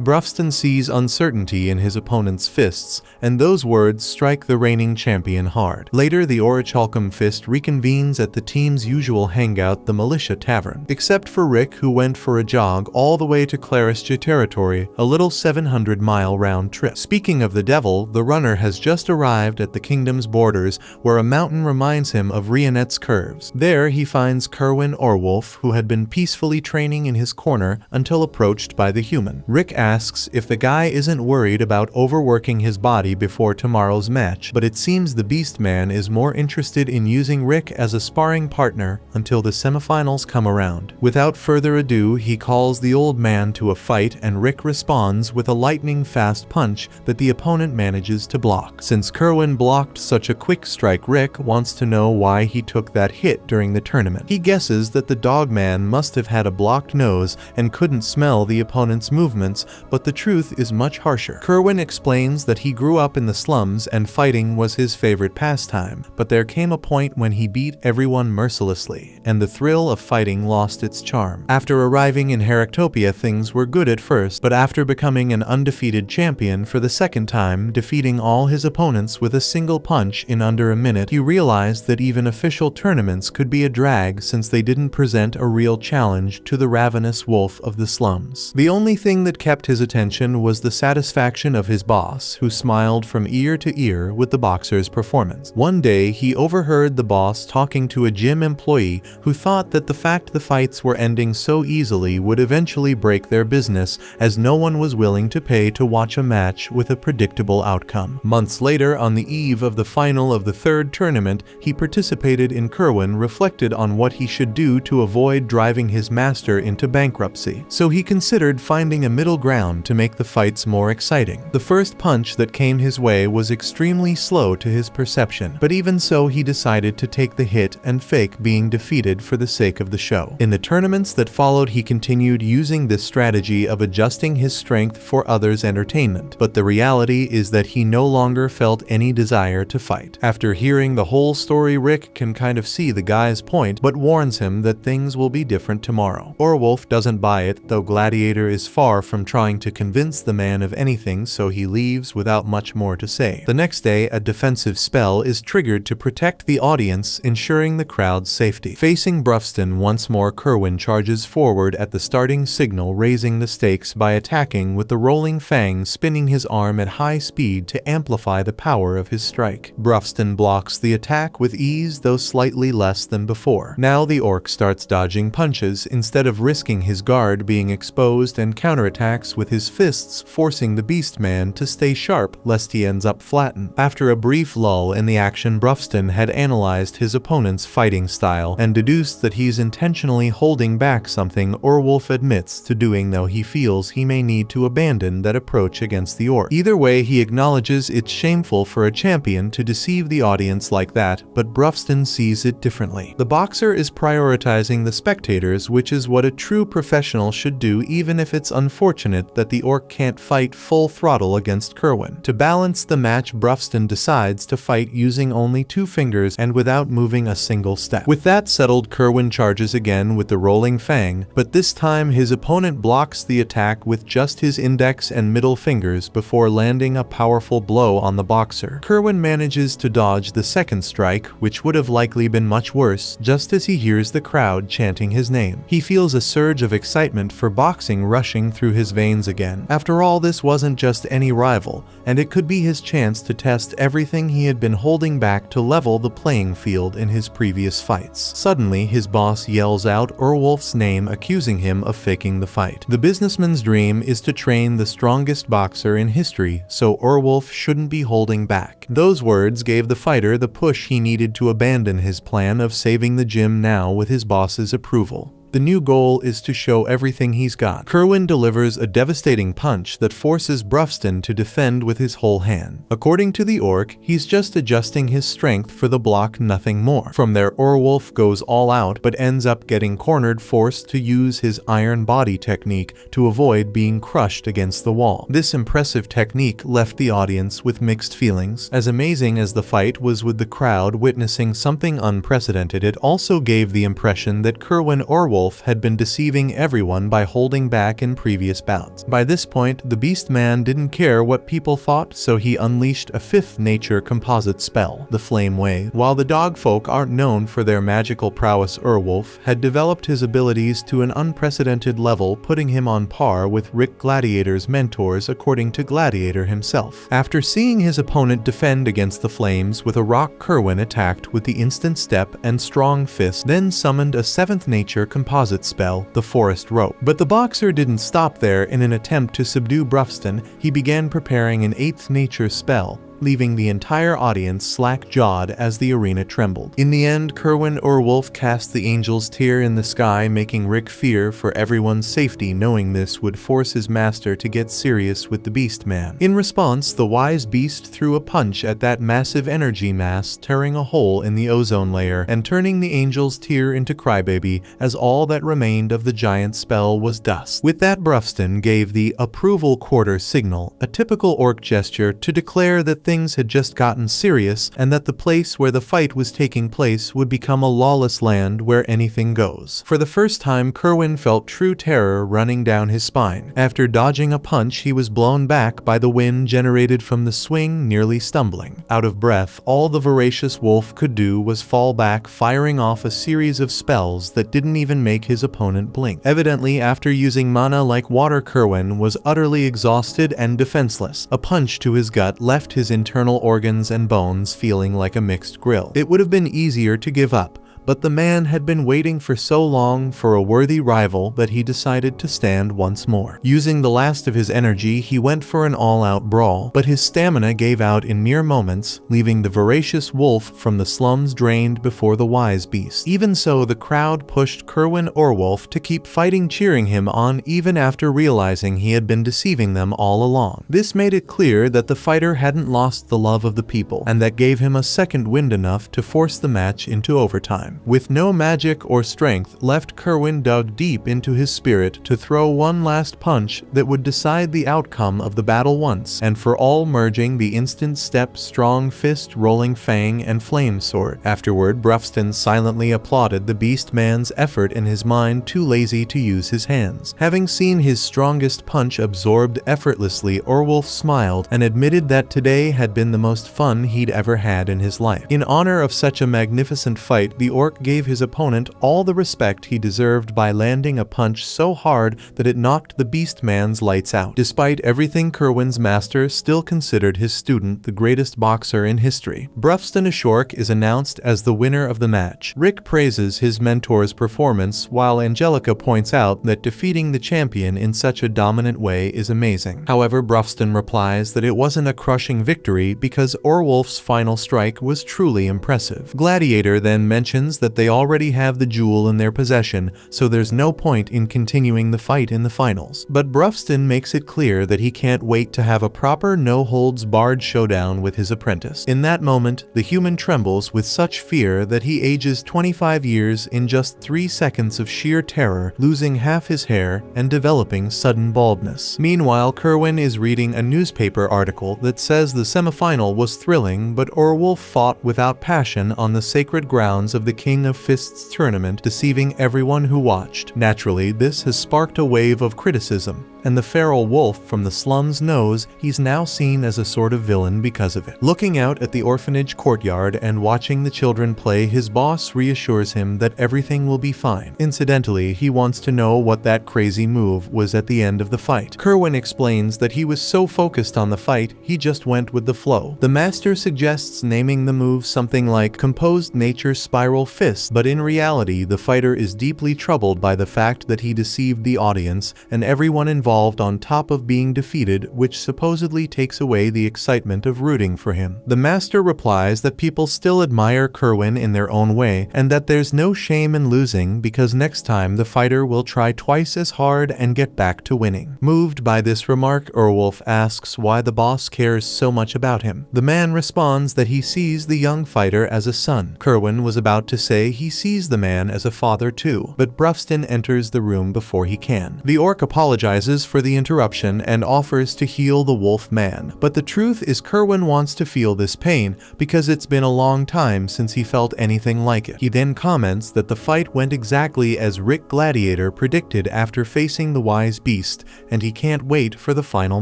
A: Brufston sees uncertainty in his opponent's fists, and those words strike the reigning champion hard. Later, the Orichalcum Fist reconvenes at the team's usual hangout, the Militia Tavern. Except for Rick, who went for a jog all the way to Claristia territory, a little 700-mile round trip. Speaking of the devil, the runner has just arrived at the kingdom's borders, where a mountain reminds him of Rionette's curves. There, he finds Kerwin Orwolf, who had been peacefully training in his corner until approached by the human. Rick asks if the guy isn't worried about overworking his body before tomorrow's match, but it seems the beast man is more interested in using Rick as a sparring partner until the semifinals come around. Without further ado, he calls the old man to a fight, and Rick responds with a lightning-fast punch that the opponent manages to block. Since Kerwin blocked such a quick strike, Rick wants to know why he took that hit during the tournament. He guesses that the dogman must have had a blocked nose and couldn't smell the opponent's movements, but the truth is much harsher. Kerwin explains that he grew up in the slums and fighting was his favorite pastime, but there came a point when he beat everyone mercilessly, and the thrill of fighting lost its charm. After arriving in Heractopia, things were good at first, but after becoming an undefeated champion for the second time, defeating all his opponents with a single punch in under a minute, he realized that even official tournaments could be a drag since they didn't present a real challenge to the ravenous wolf of the slums. The only thing that kept his attention was the satisfaction of his boss, who smiled from ear to ear with the boxer's performance. One day, he overheard the boss talking to a gym employee who thought that the fact the fights were ending so easily would eventually break their business, as no one was willing to pay to watch a match with a predictable outcome. Months later, on the eve of the final of the third tournament he participated in, Kerwin reflected on what he should do to avoid driving his master into bankruptcy. So he considered finding a middle ground to make the fights more exciting. The first punch that came his way was extremely slow to his perception, but even so he decided to take the hit and fake being defeated for the sake of the show. In the tournaments that followed, he continued using this strategy of adjusting his strength for others' entertainment, but the reality is that he no longer felt any desire to fight. After hearing the whole story, Rick can kind of see the guy's point, but warns him that things will be different tomorrow. Orwolf doesn't buy it, though Gladiator is far from trying to convince the man of anything, so he leaves without much more to say. The next day, a defensive spell is triggered to protect the audience, ensuring the crowd's safety. Facing Brufston once more, Kerwin charges forward at the starting signal, raising the stakes by attacking with the rolling fang, spinning his arm at high speed to amplify the power of his strike. Brufston blocks the attack with ease, though slightly less than before. Now the orc starts dodging punches instead of risking his guard being exposed, and counterattacks with his fists, forcing the beast man to stay sharp lest he ends up flattened. After a brief lull in the action, Brufston had analyzed his opponent's fighting style and deduced that he's intentionally holding back, something Orwolf admits to doing, though he feels he may need to abandon that approach against the orc. Either way, he acknowledges it's shameful for a champion to deceive the audience like that, but Brufston sees it differently. The boxer is prioritizing the spectators, which is what a true professional should do, even if it's unfortunate that the orc can't fight full throttle against Kerwin. To balance the match, Brufston decides to fight using only 2 fingers and without moving a single step. With that settled, Kerwin charges again with the rolling fang, but this time his opponent blocks the attack with just his index and middle fingers before landing a powerful blow on the boxer. Kerwin manages to dodge the second strike, which would have likely been much worse, just as he hears the crowd chanting his name. He feels a surge of excitement for boxing rushing through his veins again. After all, this wasn't just any rival, and it could be his chance to test everything he had been holding back to level the playing field in his previous fights. Suddenly, his boss yells out Orwolf's name, accusing him of faking the fight. The businessman's dream is to train the strongest boxer in history, so Orwolf shouldn't be holding back. Those words gave the fighter the push he needed to abandon his plan of saving the gym now with his boss's approval. The new goal is to show everything he's got. Kerwin delivers a devastating punch that forces Brufston to defend with his whole hand. According to the orc, he's just adjusting his strength for the block, nothing more. From there, Orwolf goes all out but ends up getting cornered, forced to use his iron body technique to avoid being crushed against the wall. This impressive technique left the audience with mixed feelings. As amazing as the fight was with the crowd witnessing something unprecedented, it also gave the impression that Kerwin Orwolf had been deceiving everyone by holding back in previous bouts. By this point, the Beast Man didn't care what people thought, so he unleashed a 5th nature composite spell, the Flame Wave. While the dogfolk aren't known for their magical prowess, Orwolf had developed his abilities to an unprecedented level, putting him on par with Rick Gladiator's mentors, according to Gladiator himself. After seeing his opponent defend against the flames with a rock, Kerwin attacked with the instant step and strong fist, then summoned a 7th nature composite spell, the Forest Rope. But the boxer didn't stop there. In an attempt to subdue Brufston, he began preparing an 8th nature spell, leaving the entire audience slack-jawed as the arena trembled. In the end, Kerwin Orwolf cast the Angel's Tear in the sky, making Rick fear for everyone's safety, knowing this would force his master to get serious with the Beast Man. In response, the wise beast threw a punch at that massive energy mass, tearing a hole in the ozone layer and turning the Angel's Tear into Crybaby, as all that remained of the giant spell was dust. With that, Brufston gave the approval quarter signal, a typical orc gesture to declare that things had just gotten serious and that the place where the fight was taking place would become a lawless land where anything goes. For the first time, Kerwin felt true terror running down his spine. After dodging a punch, he was blown back by the wind generated from the swing, nearly stumbling. Out of breath, all the voracious wolf could do was fall back, firing off a series of spells that didn't even make his opponent blink. Evidently, after using mana like water, Kerwin was utterly exhausted and defenseless. A punch to his gut left his internal organs and bones feeling like a mixed grill. It would have been easier to give up, but the man had been waiting for so long for a worthy rival that he decided to stand once more. Using the last of his energy, he went for an all-out brawl, but his stamina gave out in mere moments, leaving the voracious wolf from the slums drained before the wise beast. Even so, the crowd pushed Kerwin Orwolf to keep fighting, cheering him on even after realizing he had been deceiving them all along. This made it clear that the fighter hadn't lost the love of the people, and that gave him a second wind enough to force the match into overtime. With no magic or strength left, Kerwin dug deep into his spirit to throw one last punch that would decide the outcome of the battle once and for all, merging the instant step, strong fist, rolling fang, and flame sword. Afterward, Brufston silently applauded the Beast Man's effort, in his mind too lazy to use his hands. Having seen his strongest punch absorbed effortlessly, Orwolf smiled and admitted that today had been the most fun he'd ever had in his life. In honor of such a magnificent fight, the orc gave his opponent all the respect he deserved by landing a punch so hard that it knocked the Beast Man's lights out. Despite everything, Kerwin's master still considered his student the greatest boxer in history. Brufston Ashork is announced as the winner of the match. Rick praises his mentor's performance, while Angelica points out that defeating the champion in such a dominant way is amazing. However, Brufston replies that it wasn't a crushing victory because Orwolf's final strike was truly impressive. Gladiator then mentions explains that they already have the jewel in their possession, so there's no point in continuing the fight in the finals. But Brufston makes it clear that he can't wait to have a proper no-holds-barred showdown with his apprentice. In that moment, the human trembles with such fear that he ages 25 years in just 3 seconds of sheer terror, losing half his hair and developing sudden baldness. Meanwhile, Kerwin is reading a newspaper article that says the semifinal was thrilling, but Orwolf fought without passion on the sacred grounds of the King of Fists tournament, deceiving everyone who watched. Naturally, this has sparked a wave of criticism, and the feral wolf from the slums knows he's now seen as a sort of villain because of it. Looking out at the orphanage courtyard and watching the children play, his boss reassures him that everything will be fine. Incidentally, he wants to know what that crazy move was at the end of the fight. Kerwin explains that he was so focused on the fight, he just went with the flow. The master suggests naming the move something like Composed Nature Spiral Fist, but in reality, the fighter is deeply troubled by the fact that he deceived the audience and everyone involved on top of being defeated, which supposedly takes away the excitement of rooting for him. The master replies that people still admire Kerwin in their own way, and that there's no shame in losing because next time the fighter will try twice as hard and get back to winning. Moved by this remark, Orwolf asks why the boss cares so much about him. The man responds that he sees the young fighter as a son. Kerwin was about to say he sees the man as a father too, but Brufston enters the room before he can. The orc apologizes for the interruption and offers to heal the wolf man, but the truth is Kerwin wants to feel this pain because it's been a long time since he felt anything like it. He then comments that the fight went exactly as Rick Gladiator predicted after facing the wise beast, and he can't wait for the final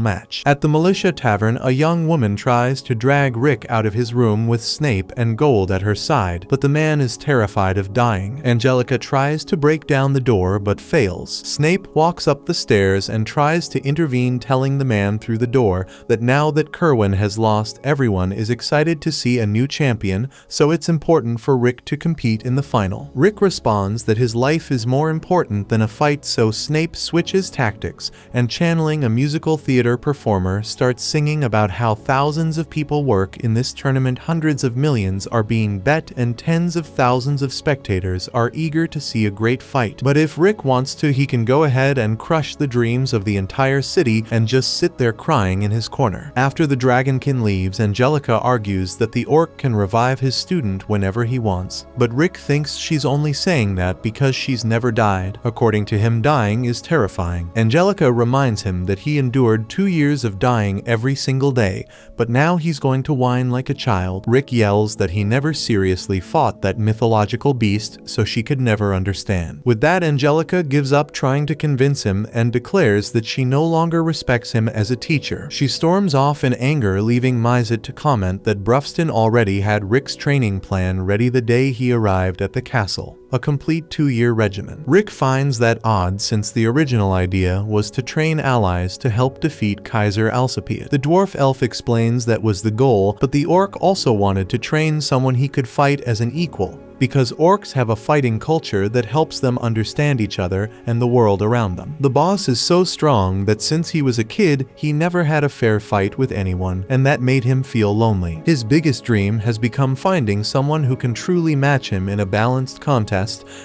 A: match. At the Militia Tavern, a young woman tries to drag Rick out of his room with Snape and Gold at her side, but the man is terrified of dying. Angelica tries to break down the door but fails. Snape walks up the stairs and tries to intervene, telling the man through the door that now that Kerwin has lost, everyone is excited to see a new champion, so it's important for Rick to compete in the final. Rick responds that his life is more important than a fight, so Snape switches tactics and, channeling a musical theater performer, starts singing about how thousands of people work in this tournament, hundreds of millions are being bet, and tens of thousands of spectators are eager to see a great fight. But if Rick wants to, he can go ahead and crush the dreams of the entire city and just sit there crying in his corner. After the Dragonkin leaves, Angelica argues that the orc can revive his student whenever he wants, but Rick thinks she's only saying that because she's never died. According to him, dying is terrifying. Angelica reminds him that he endured 2 years of dying every single day, but now he's going to whine like a child. Rick yells that he never seriously fought that mythological beast, so she could never understand. With that, Angelica gives up trying to convince him and declares that she no longer respects him as a teacher. She storms off in anger, leaving Mizet to comment that Brufston already had Rick's training plan ready the day he arrived at the castle. A complete 2-year regimen. Rick finds that odd since the original idea was to train allies to help defeat Kaiser Alcipiade. The dwarf elf explains that was the goal, but the orc also wanted to train someone he could fight as an equal, because orcs have a fighting culture that helps them understand each other and the world around them. The boss is so strong that since he was a kid, he never had a fair fight with anyone, and that made him feel lonely. His biggest dream has become finding someone who can truly match him in a balanced contest,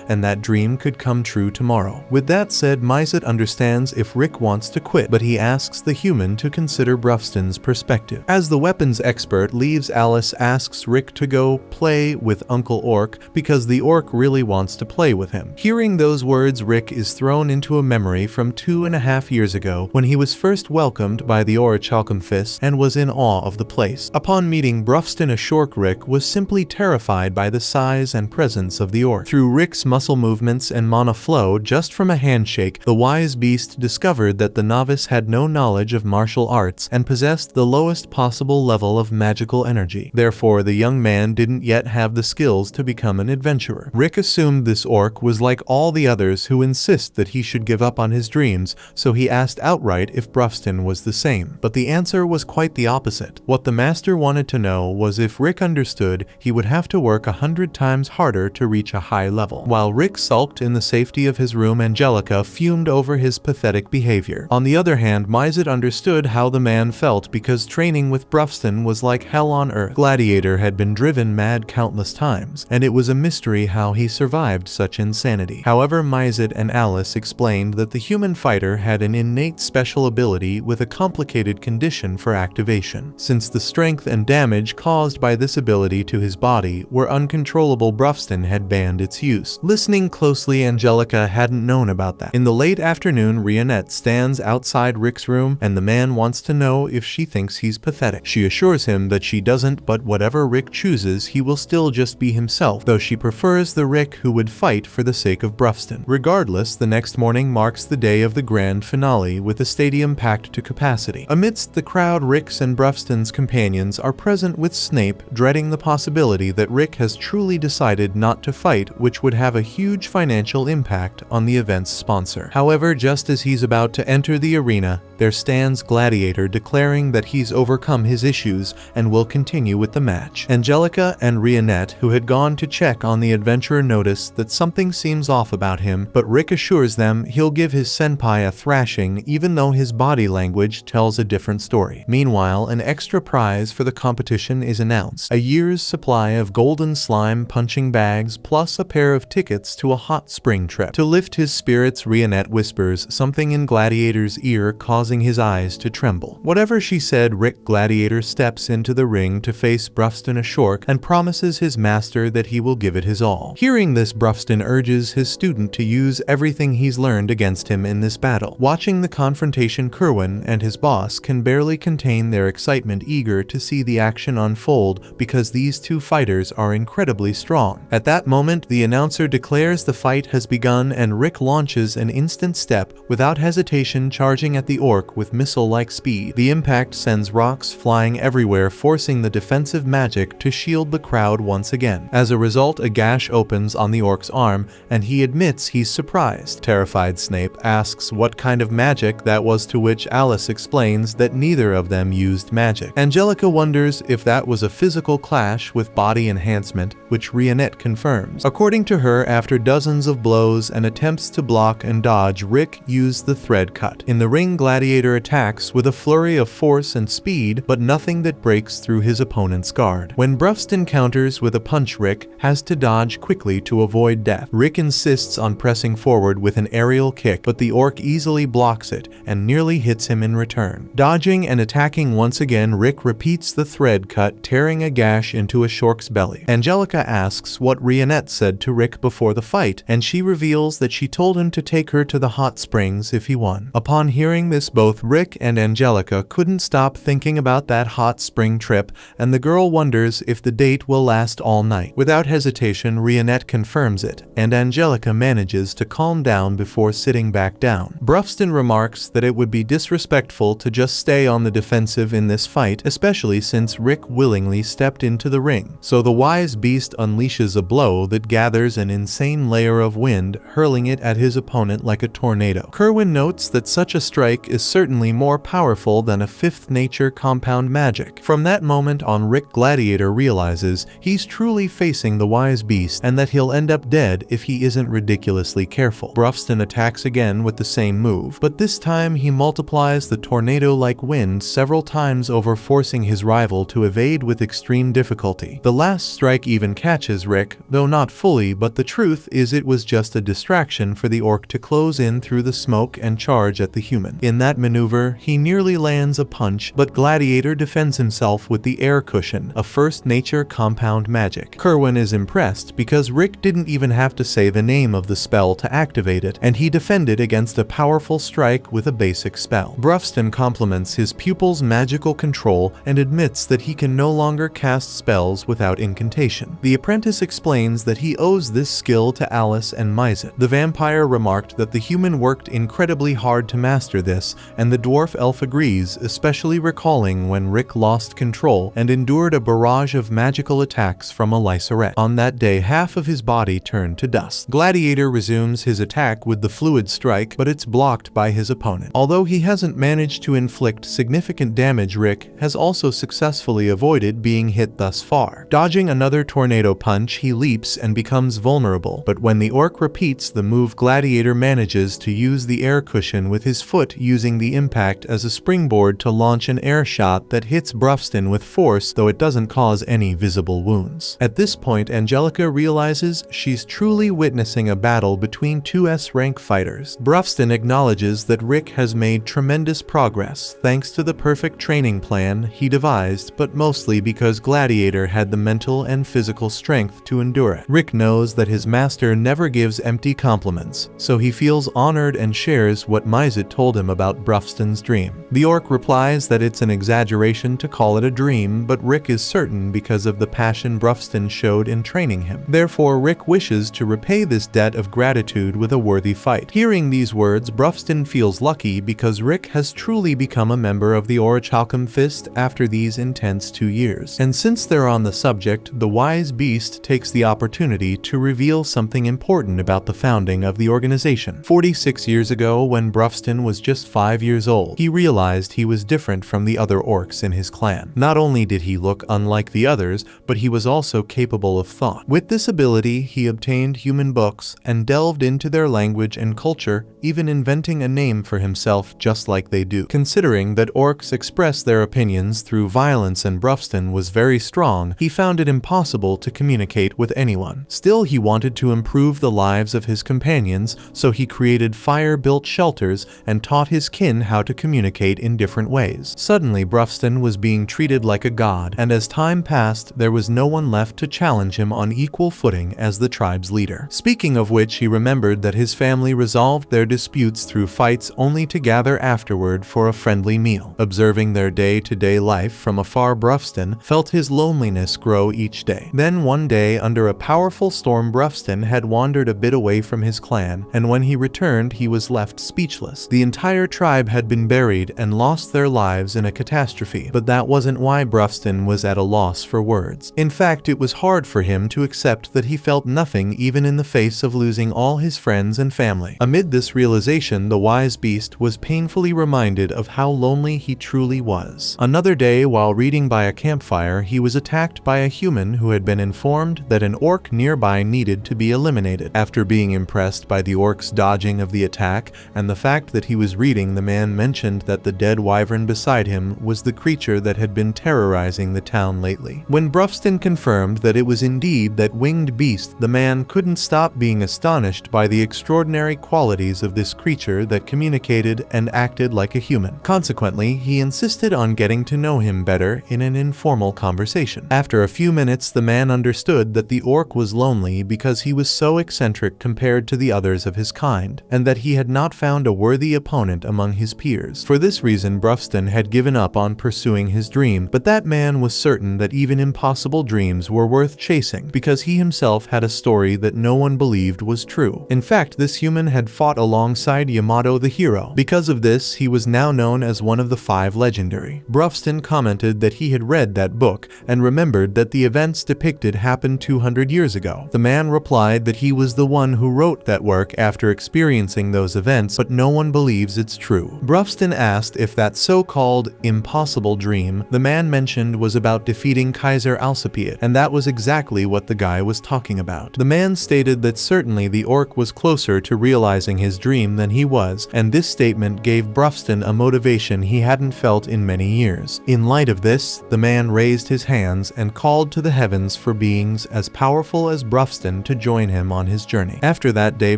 A: and that dream could come true tomorrow. With that said, Mizet understands if Rick wants to quit, but he asks the human to consider Brufston's perspective. As the weapons expert leaves, Alice asks Rick to go play with Uncle Orc, because the orc really wants to play with him. Hearing those words, Rick is thrown into a memory from 2.5 years ago when he was first welcomed by the Orichalcumphis and was in awe of the place. Upon meeting Brufston, a short Rick was simply terrified by the size and presence of the orc. Through Rick's muscle movements and mana flow just from a handshake, the wise beast discovered that the novice had no knowledge of martial arts and possessed the lowest possible level of magical energy. Therefore, the young man didn't yet have the skills to become an adventurer. Rick assumed this orc was like all the others who insist that he should give up on his dreams, so he asked outright if Brufston was the same. But the answer was quite the opposite. What the master wanted to know was if Rick understood he would have to work 100 times harder to reach a high level. While Rick sulked in the safety of his room, Angelica fumed over his pathetic behavior. On the other hand, Mizet understood how the man felt because training with Brufston was like hell on earth. Gladiator had been driven mad countless times, and it was was a mystery how he survived such insanity. However, Mizet and Alice explained that the human fighter had an innate special ability with a complicated condition for activation. Since the strength and damage caused by this ability to his body were uncontrollable, Brufston had banned its use. Listening closely, Angelica hadn't known about that. In the late afternoon, Rionette stands outside Rick's room, and the man wants to know if she thinks he's pathetic. She assures him that she doesn't, but whatever Rick chooses, he will still just be himself, though she prefers the Rick who would fight for the sake of Brufston. Regardless, the next morning marks the day of the grand finale, with the stadium packed to capacity. Amidst the crowd, Rick's and Brufston's companions are present, with Snape dreading the possibility that Rick has truly decided not to fight, which would have a huge financial impact on the event's sponsor. However, just as he's about to enter the arena, there stands Gladiator, declaring that he's overcome his issues and will continue with the match. Angelica and Rionette, who had gone to check on the adventurer, notice that something seems off about him, but Rick assures them he'll give his senpai a thrashing, even though his body language tells a different story. Meanwhile, an extra prize for the competition is announced: a year's supply of golden slime punching bags, plus a pair of tickets to a hot spring trip. To lift his spirits, Rionette whispers something in Gladiator's ear, causing his eyes to tremble. Whatever she said, Rick Gladiator steps into the ring to face Brufston Ashork and promises his master that he will give it his all. Hearing this, Brufston urges his student to use everything he's learned against him in this battle. Watching the confrontation, Kerwin and his boss can barely contain their excitement, eager to see the action unfold because these two fighters are incredibly strong. At that moment, the announcer declares the fight has begun, and Rick launches an instant step, without hesitation, charging at the orc with missile-like speed. The impact sends rocks flying everywhere, forcing the defensive magic to shield the crowd once again. As a result, a gash opens on the orc's arm, and he admits he's surprised. Terrified Snape asks what kind of magic that was, to which Alice explains that neither of them used magic. Angelica wonders if that was a physical clash with body enhancement, which Rionette confirms. According to her, after dozens of blows and attempts to block and dodge, Rick used the thread cut. In the ring, Gladiator attacks with a flurry of force and speed, but nothing that breaks through his opponent's guard. When Brufston counters with a punch, Rick has to dodge quickly to avoid death. Rick insists on pressing forward with an aerial kick, but the orc easily blocks it and nearly hits him in return. Dodging and attacking once again, Rick repeats the thread cut, tearing a gash into Ashork's belly. Angelica asks what Rionette said to Rick before the fight, and she reveals that she told him to take her to the hot springs if he won. Upon hearing this, both Rick and Angelica couldn't stop thinking about that hot spring trip, and the girl wonders if the date will last all night. Without hesitation, Rionette confirms it, and Angelica manages to calm down before sitting back down. Brufston remarks that it would be disrespectful to just stay on the defensive in this fight, especially since Rick willingly stepped into the ring. So the wise beast unleashes a blow that gathers an insane layer of wind, hurling it at his opponent like a tornado. Kerwin notes that such a strike is certainly more powerful than a fifth nature compound magic. From that moment on, Rick Gladiator realizes he's truly facing the wise beast, and that he'll end up dead if he isn't ridiculously careful. Brufston attacks again with the same move, but this time he multiplies the tornado-like wind several times over, forcing his rival to evade with extreme difficulty. The last strike even catches Rick, though not fully, but the truth is it was just a distraction for the orc to close in through the smoke and charge at the human. In that maneuver, he nearly lands a punch, but Gladiator defends himself with the air cushion, a first nature compound magic. Kerwin is impressed because Rick didn't even have to say the name of the spell to activate it, and he defended against a powerful strike with a basic spell. Brufston compliments his pupil's magical control and admits that he can no longer cast spells without incantation. The apprentice explains that he owes this skill to Alice and Mizet. The vampire remarked that the human worked incredibly hard to master this, and the dwarf elf agrees, especially recalling when Rick lost control and endured a barrage of magical attacks from a Lycerette. On that day, half of his body turned to dust. Gladiator resumes his attack with the fluid strike, but it's blocked by his opponent. Although he hasn't managed to inflict significant damage, Rick has also successfully avoided being hit thus far. Dodging another tornado punch, he leaps and becomes vulnerable, but when the orc repeats the move, Gladiator manages to use the air cushion with his foot, using the impact as a springboard to launch an air shot that hits Brufston with force, though it doesn't cause any visible wounds. At this point, point, Angelica realizes she's truly witnessing a battle between two S-rank fighters. Brufston acknowledges that Rick has made tremendous progress thanks to the perfect training plan he devised, but mostly because Gladiator had the mental and physical strength to endure it. Rick knows that his master never gives empty compliments, so he feels honored and shares what Mizet told him about Brufston's dream. The orc replies that it's an exaggeration to call it a dream, but Rick is certain because of the passion Brufston showed in training him. Therefore, Rick wishes to repay this debt of gratitude with a worthy fight. Hearing these words, Brufston feels lucky because Rick has truly become a member of the Orichalcum Fist after these intense 2 years. And since they're on the subject, the wise beast takes the opportunity to reveal something important about the founding of the organization. 46 years ago, when Brufston was just 5 years old, he realized he was different from the other orcs in his clan. Not only did he look unlike the others, but he was also capable of thought. With this ability, he obtained human books and delved into their language and culture, even inventing a name for himself just like they do. Considering that orcs express their opinions through violence and Brufston was very strong, he found it impossible to communicate with anyone. Still, he wanted to improve the lives of his companions, so he created fire-built shelters and taught his kin how to communicate in different ways. Suddenly, Brufston was being treated like a god, and as time passed, there was no one left to challenge him on equal footing as the tribe's leader. Speaking of which, he remembered that his family resolved their disputes through fights only to gather afterward for a friendly meal. Observing their day-to-day life from afar, Brufston felt his loneliness grow each day. Then one day, under a powerful storm, Brufston had wandered a bit away from his clan, and when he returned, he was left speechless. The entire tribe had been buried and lost their lives in a catastrophe, but that wasn't why Brufston was at a loss for words. In fact, it was hard for him to accept that he felt nothing even in the face of losing all his friends and family. Amid this realization, the wise beast was painfully reminded of how lonely he truly was. Another day, while reading by a campfire, he was attacked by a human who had been informed that an orc nearby needed to be eliminated. After being impressed by the orc's dodging of the attack and the fact that he was reading, the man mentioned that the dead wyvern beside him was the creature that had been terrorizing the town lately. When Brufston confirmed that it was indeed that winged beast, the man couldn't stop being astonished by the extraordinary qualities of this creature that communicated and acted like a human. Consequently, he insisted on getting to know him better in an informal conversation. After a few minutes, the man understood that the orc was lonely because he was so eccentric compared to the others of his kind, and that he had not found a worthy opponent among his peers. For this reason, Brufston had given up on pursuing his dream, but that man was certain that even impossible dreams were worth chasing because he himself had a story that no one believed was true. In fact, this human had fought alongside Yamato the hero. Because of this, he was now known as one of the 5 legendary. Brufston commented that he had read that book and remembered that the events depicted happened 200 years ago. The man replied that he was the one who wrote that work after experiencing those events, but no one believes it's true. Brufston asked if that so-called impossible dream the man mentioned was about defeating Kaiser Alcipiade, and that was exactly what the guy was talking about. The man stated that certainly the orc was closer to realizing his dream than he was, and this statement gave Brufston a motivation he hadn't felt in many years. In light of this, the man raised his hands and called to the heavens for beings as powerful as Brufston to join him on his journey. After that day,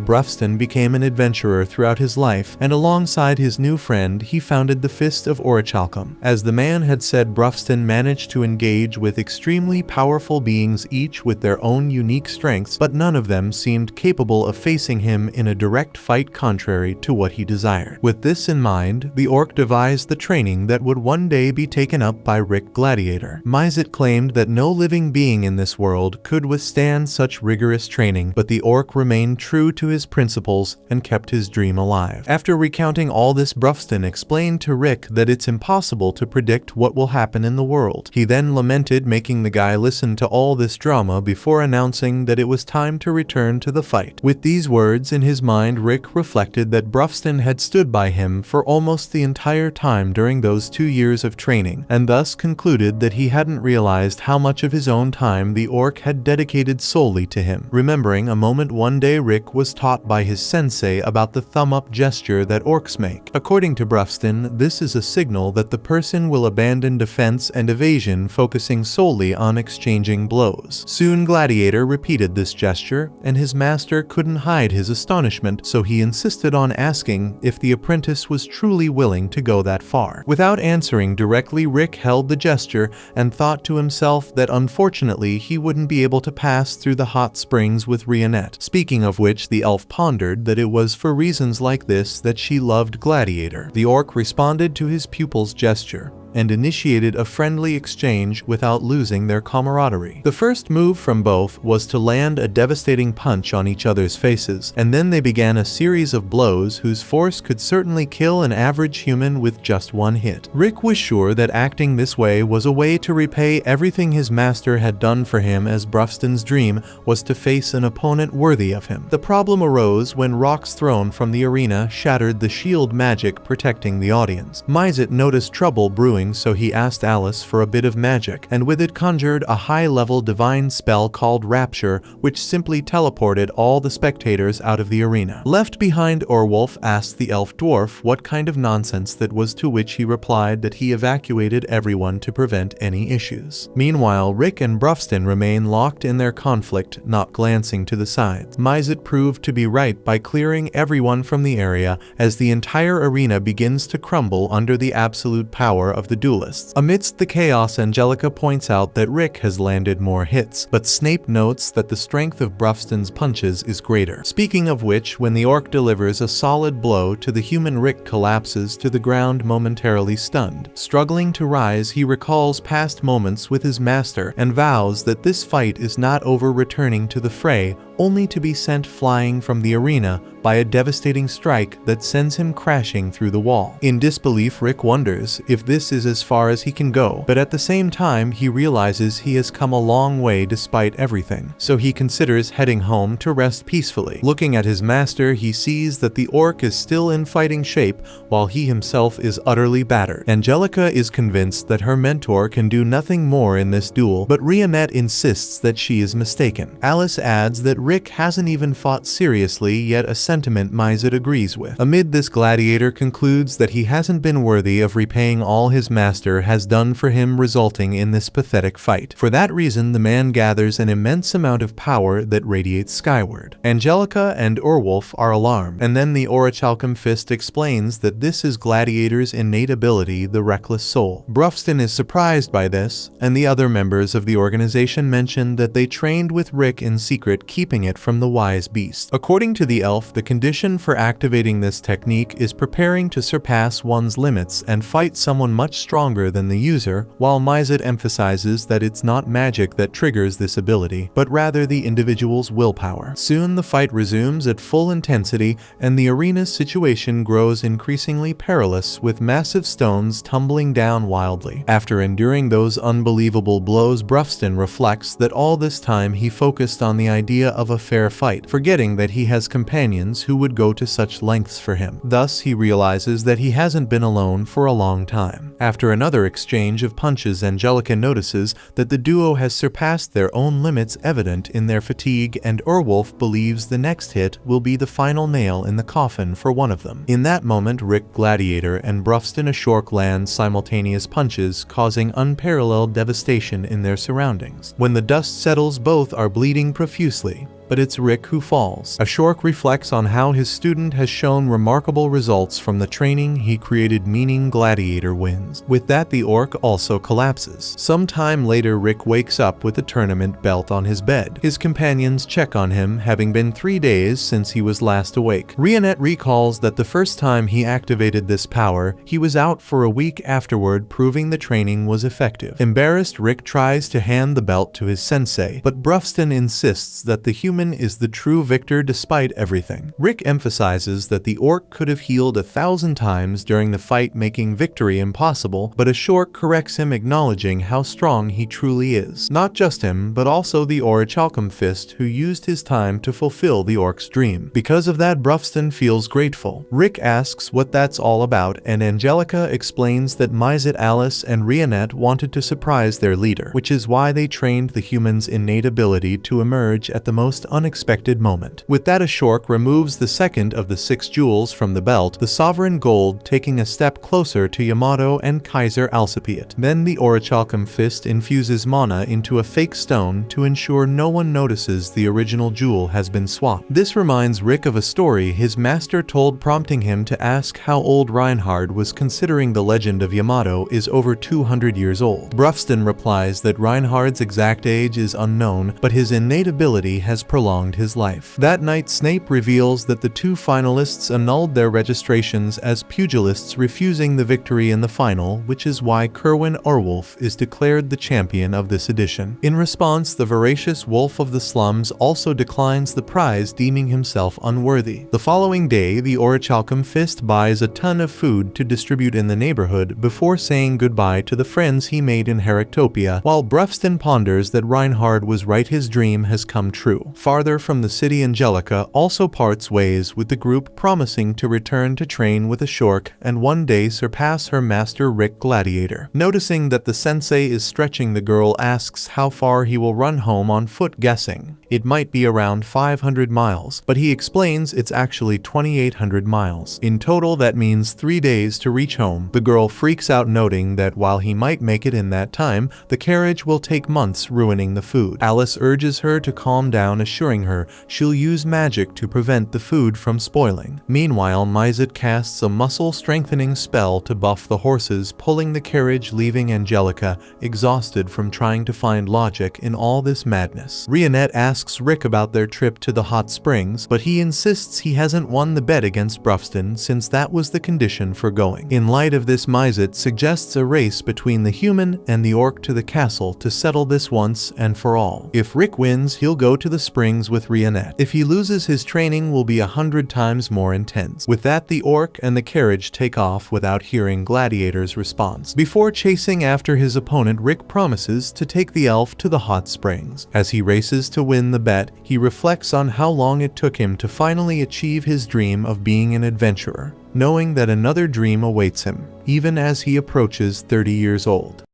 A: Brufston became an adventurer throughout his life, and alongside his new friend, he founded the Fist of Orichalcum. As the man had said, Brufston managed to engage with extremely powerful beings, each with their own unique strengths, but none of them seemed capable of facing him in a direct fight contrary to what he desired. With this in mind, the orc devised the training that would one day be taken up by Rick Gladiator. Mizet claimed that no living being in this world could withstand such rigorous training, but the orc remained true to his principles and kept his dream alive. After recounting all this, Brufston explained to Rick that it's impossible to predict what will happen in the world. He then lamented making the guy listen to all this drama before announcing that it was time to return to the fight. With these words in his mind, Rick reflected that Brufston had stood by him for almost the entire time during those 2 years of training, and thus concluded that he hadn't realized how much of his own time the orc had dedicated solely to him. Remembering a moment one day Rick was taught by his sensei about the thumb-up gesture that orcs make. According to Brufston, this is a signal that the person will abandon defense and evasion, focusing solely on exchanging blows. force. Soon Gladiator repeated this gesture, and his master couldn't hide his astonishment, so he insisted on asking if the apprentice was truly willing to go that far. Without answering directly, Rick held the gesture and thought to himself that unfortunately he wouldn't be able to pass through the hot springs with Rionette. Speaking of which, the elf pondered that it was for reasons like this that she loved Gladiator. The orc responded to his pupil's gesture and initiated a friendly exchange without losing their camaraderie. The first move from both was to land a devastating punch on each other's faces, and then they began a series of blows whose force could certainly kill an average human with just one hit. Rick was sure that acting this way was a way to repay everything his master had done for him, as Brufston's dream was to face an opponent worthy of him. The problem arose when rocks thrown from the arena shattered the shield magic protecting the audience. Mizet noticed trouble brewing, so he asked Alice for a bit of magic, and with it conjured a high-level divine spell called Rapture, which simply teleported all the spectators out of the arena. Left behind, Orwolf asked the elf dwarf what kind of nonsense that was, to which he replied that he evacuated everyone to prevent any issues. Meanwhile, Rick and Brufston remain locked in their conflict, not glancing to the sides. Mizet proved to be right by clearing everyone from the area as the entire arena begins to crumble under the absolute power of the duelists. Amidst the chaos, Angelica points out that Rick has landed more hits, but Snape notes that the strength of Brufston's punches is greater. Speaking of which, when the orc delivers a solid blow to the human, Rick collapses to the ground momentarily stunned. Struggling to rise, he recalls past moments with his master and vows that this fight is not over, returning to the fray only to be sent flying from the arena by a devastating strike that sends him crashing through the wall. In disbelief, Rick wonders if this is as far as he can go, but at the same time he realizes he has come a long way despite everything, so he considers heading home to rest peacefully. Looking at his master, he sees that the orc is still in fighting shape while he himself is utterly battered. Angelica is convinced that her mentor can do nothing more in this duel, but Rionette insists that she is mistaken. Alice adds that Rick hasn't even fought seriously yet, a sentiment Mizet agrees with. Amid this, Gladiator concludes that he hasn't been worthy of repaying all his master has done for him, resulting in this pathetic fight. For that reason, the man gathers an immense amount of power that radiates skyward. Angelica and Orwolf are alarmed, and then the Orichalcum Fist explains that this is Gladiator's innate ability, the Reckless Soul. Brufston is surprised by this, and the other members of the organization mention that they trained with Rick in secret, keeping it from the wise beast. According to the elf, the condition for activating this technique is preparing to surpass one's limits and fight someone much stronger than the user, while Mizet emphasizes that it's not magic that triggers this ability, but rather the individual's willpower. Soon the fight resumes at full intensity, and the arena's situation grows increasingly perilous, with massive stones tumbling down wildly. After enduring those unbelievable blows, Brufston reflects that all this time he focused on the idea of a fair fight, forgetting that he has companions who would go to such lengths for him. Thus, he realizes that he hasn't been alone for a long time. After another exchange of punches, Angelica notices that the duo has surpassed their own limits, evident in their fatigue, and Orwolf believes the next hit will be the final nail in the coffin for one of them. In that moment, Rick, Gladiator, and Brufston Ashork land simultaneous punches, causing unparalleled devastation in their surroundings. When the dust settles, both are bleeding profusely, but it's Rick who falls. Ashork reflects on how his student has shown remarkable results from the training he created, meaning Gladiator wins. With that, the orc also collapses. Some time later, Rick wakes up with the tournament belt on his bed. His companions check on him, having been 3 days since he was last awake. Rionette recalls that the first time he activated this power, he was out for a week afterward, proving the training was effective. Embarrassed, Rick tries to hand the belt to his sensei, but Brufston insists that the human is the true victor despite everything. Rick emphasizes that the orc could have healed 1,000 times during the fight, making victory impossible, but Ashork corrects him, acknowledging how strong he truly is. Not just him, but also the Orichalcum Fist, who used his time to fulfill the orc's dream. Because of that, Brufston feels grateful. Rick asks what that's all about, and Angelica explains that Mizet, Alice, and Rionette wanted to surprise their leader, which is why they trained the human's innate ability to emerge at the most unexpected moment. With that, Ashok removes the second of the 6 jewels from the belt, the sovereign gold, taking a step closer to Yamato and Kaiser Alcipiat. Then the orichalcum fist infuses mana into a fake stone to ensure no one notices the original jewel has been swapped. This reminds Rick of a story his master told, prompting him to ask how old Reinhard was, considering the legend of Yamato is over 200 years old. Brufston replies that Reinhard's exact age is unknown, but his innate ability has prolonged his life. That night, Snape reveals that the 2 finalists annulled their registrations as pugilists, refusing the victory in the final, which is why Kerwin Orwolf is declared the champion of this edition. In response, the voracious wolf of the slums also declines the prize, deeming himself unworthy. The following day, the orichalcum fist buys a ton of food to distribute in the neighborhood before saying goodbye to the friends he made in Heractopia, while Brufston ponders that Reinhard was right, his dream has come true. Farther from the city, Angelica also parts ways with the group, promising to return to train with Ashok and one day surpass her master Rick Gladiator. Noticing that the sensei is stretching, the girl asks how far he will run home on foot, guessing it might be around 500 miles, but he explains it's actually 2,800 miles. In total, that means 3 days to reach home. The girl freaks out, noting that while he might make it in that time, the carriage will take months, ruining the food. Alice urges her to calm down, assuring her she'll use magic to prevent the food from spoiling. Meanwhile, Mizet casts a muscle-strengthening spell to buff the horses, pulling the carriage, leaving Angelica exhausted from trying to find logic in all this madness. Rionette asks Rick about their trip to the hot springs, but he insists he hasn't won the bet against Brufston, since that was the condition for going. In light of this, Mizet suggests a race between the human and the orc to the castle to settle this once and for all. If Rick wins, he'll go to the springs with Rionette. If he loses, his training will be 100 times more intense. With that, the orc and the carriage take off without hearing Gladiator's response. Before chasing after his opponent, Rick promises to take the elf to the hot springs. As he races to win the bet, he reflects on how long it took him to finally achieve his dream of being an adventurer, knowing that another dream awaits him, even as he approaches 30 years old.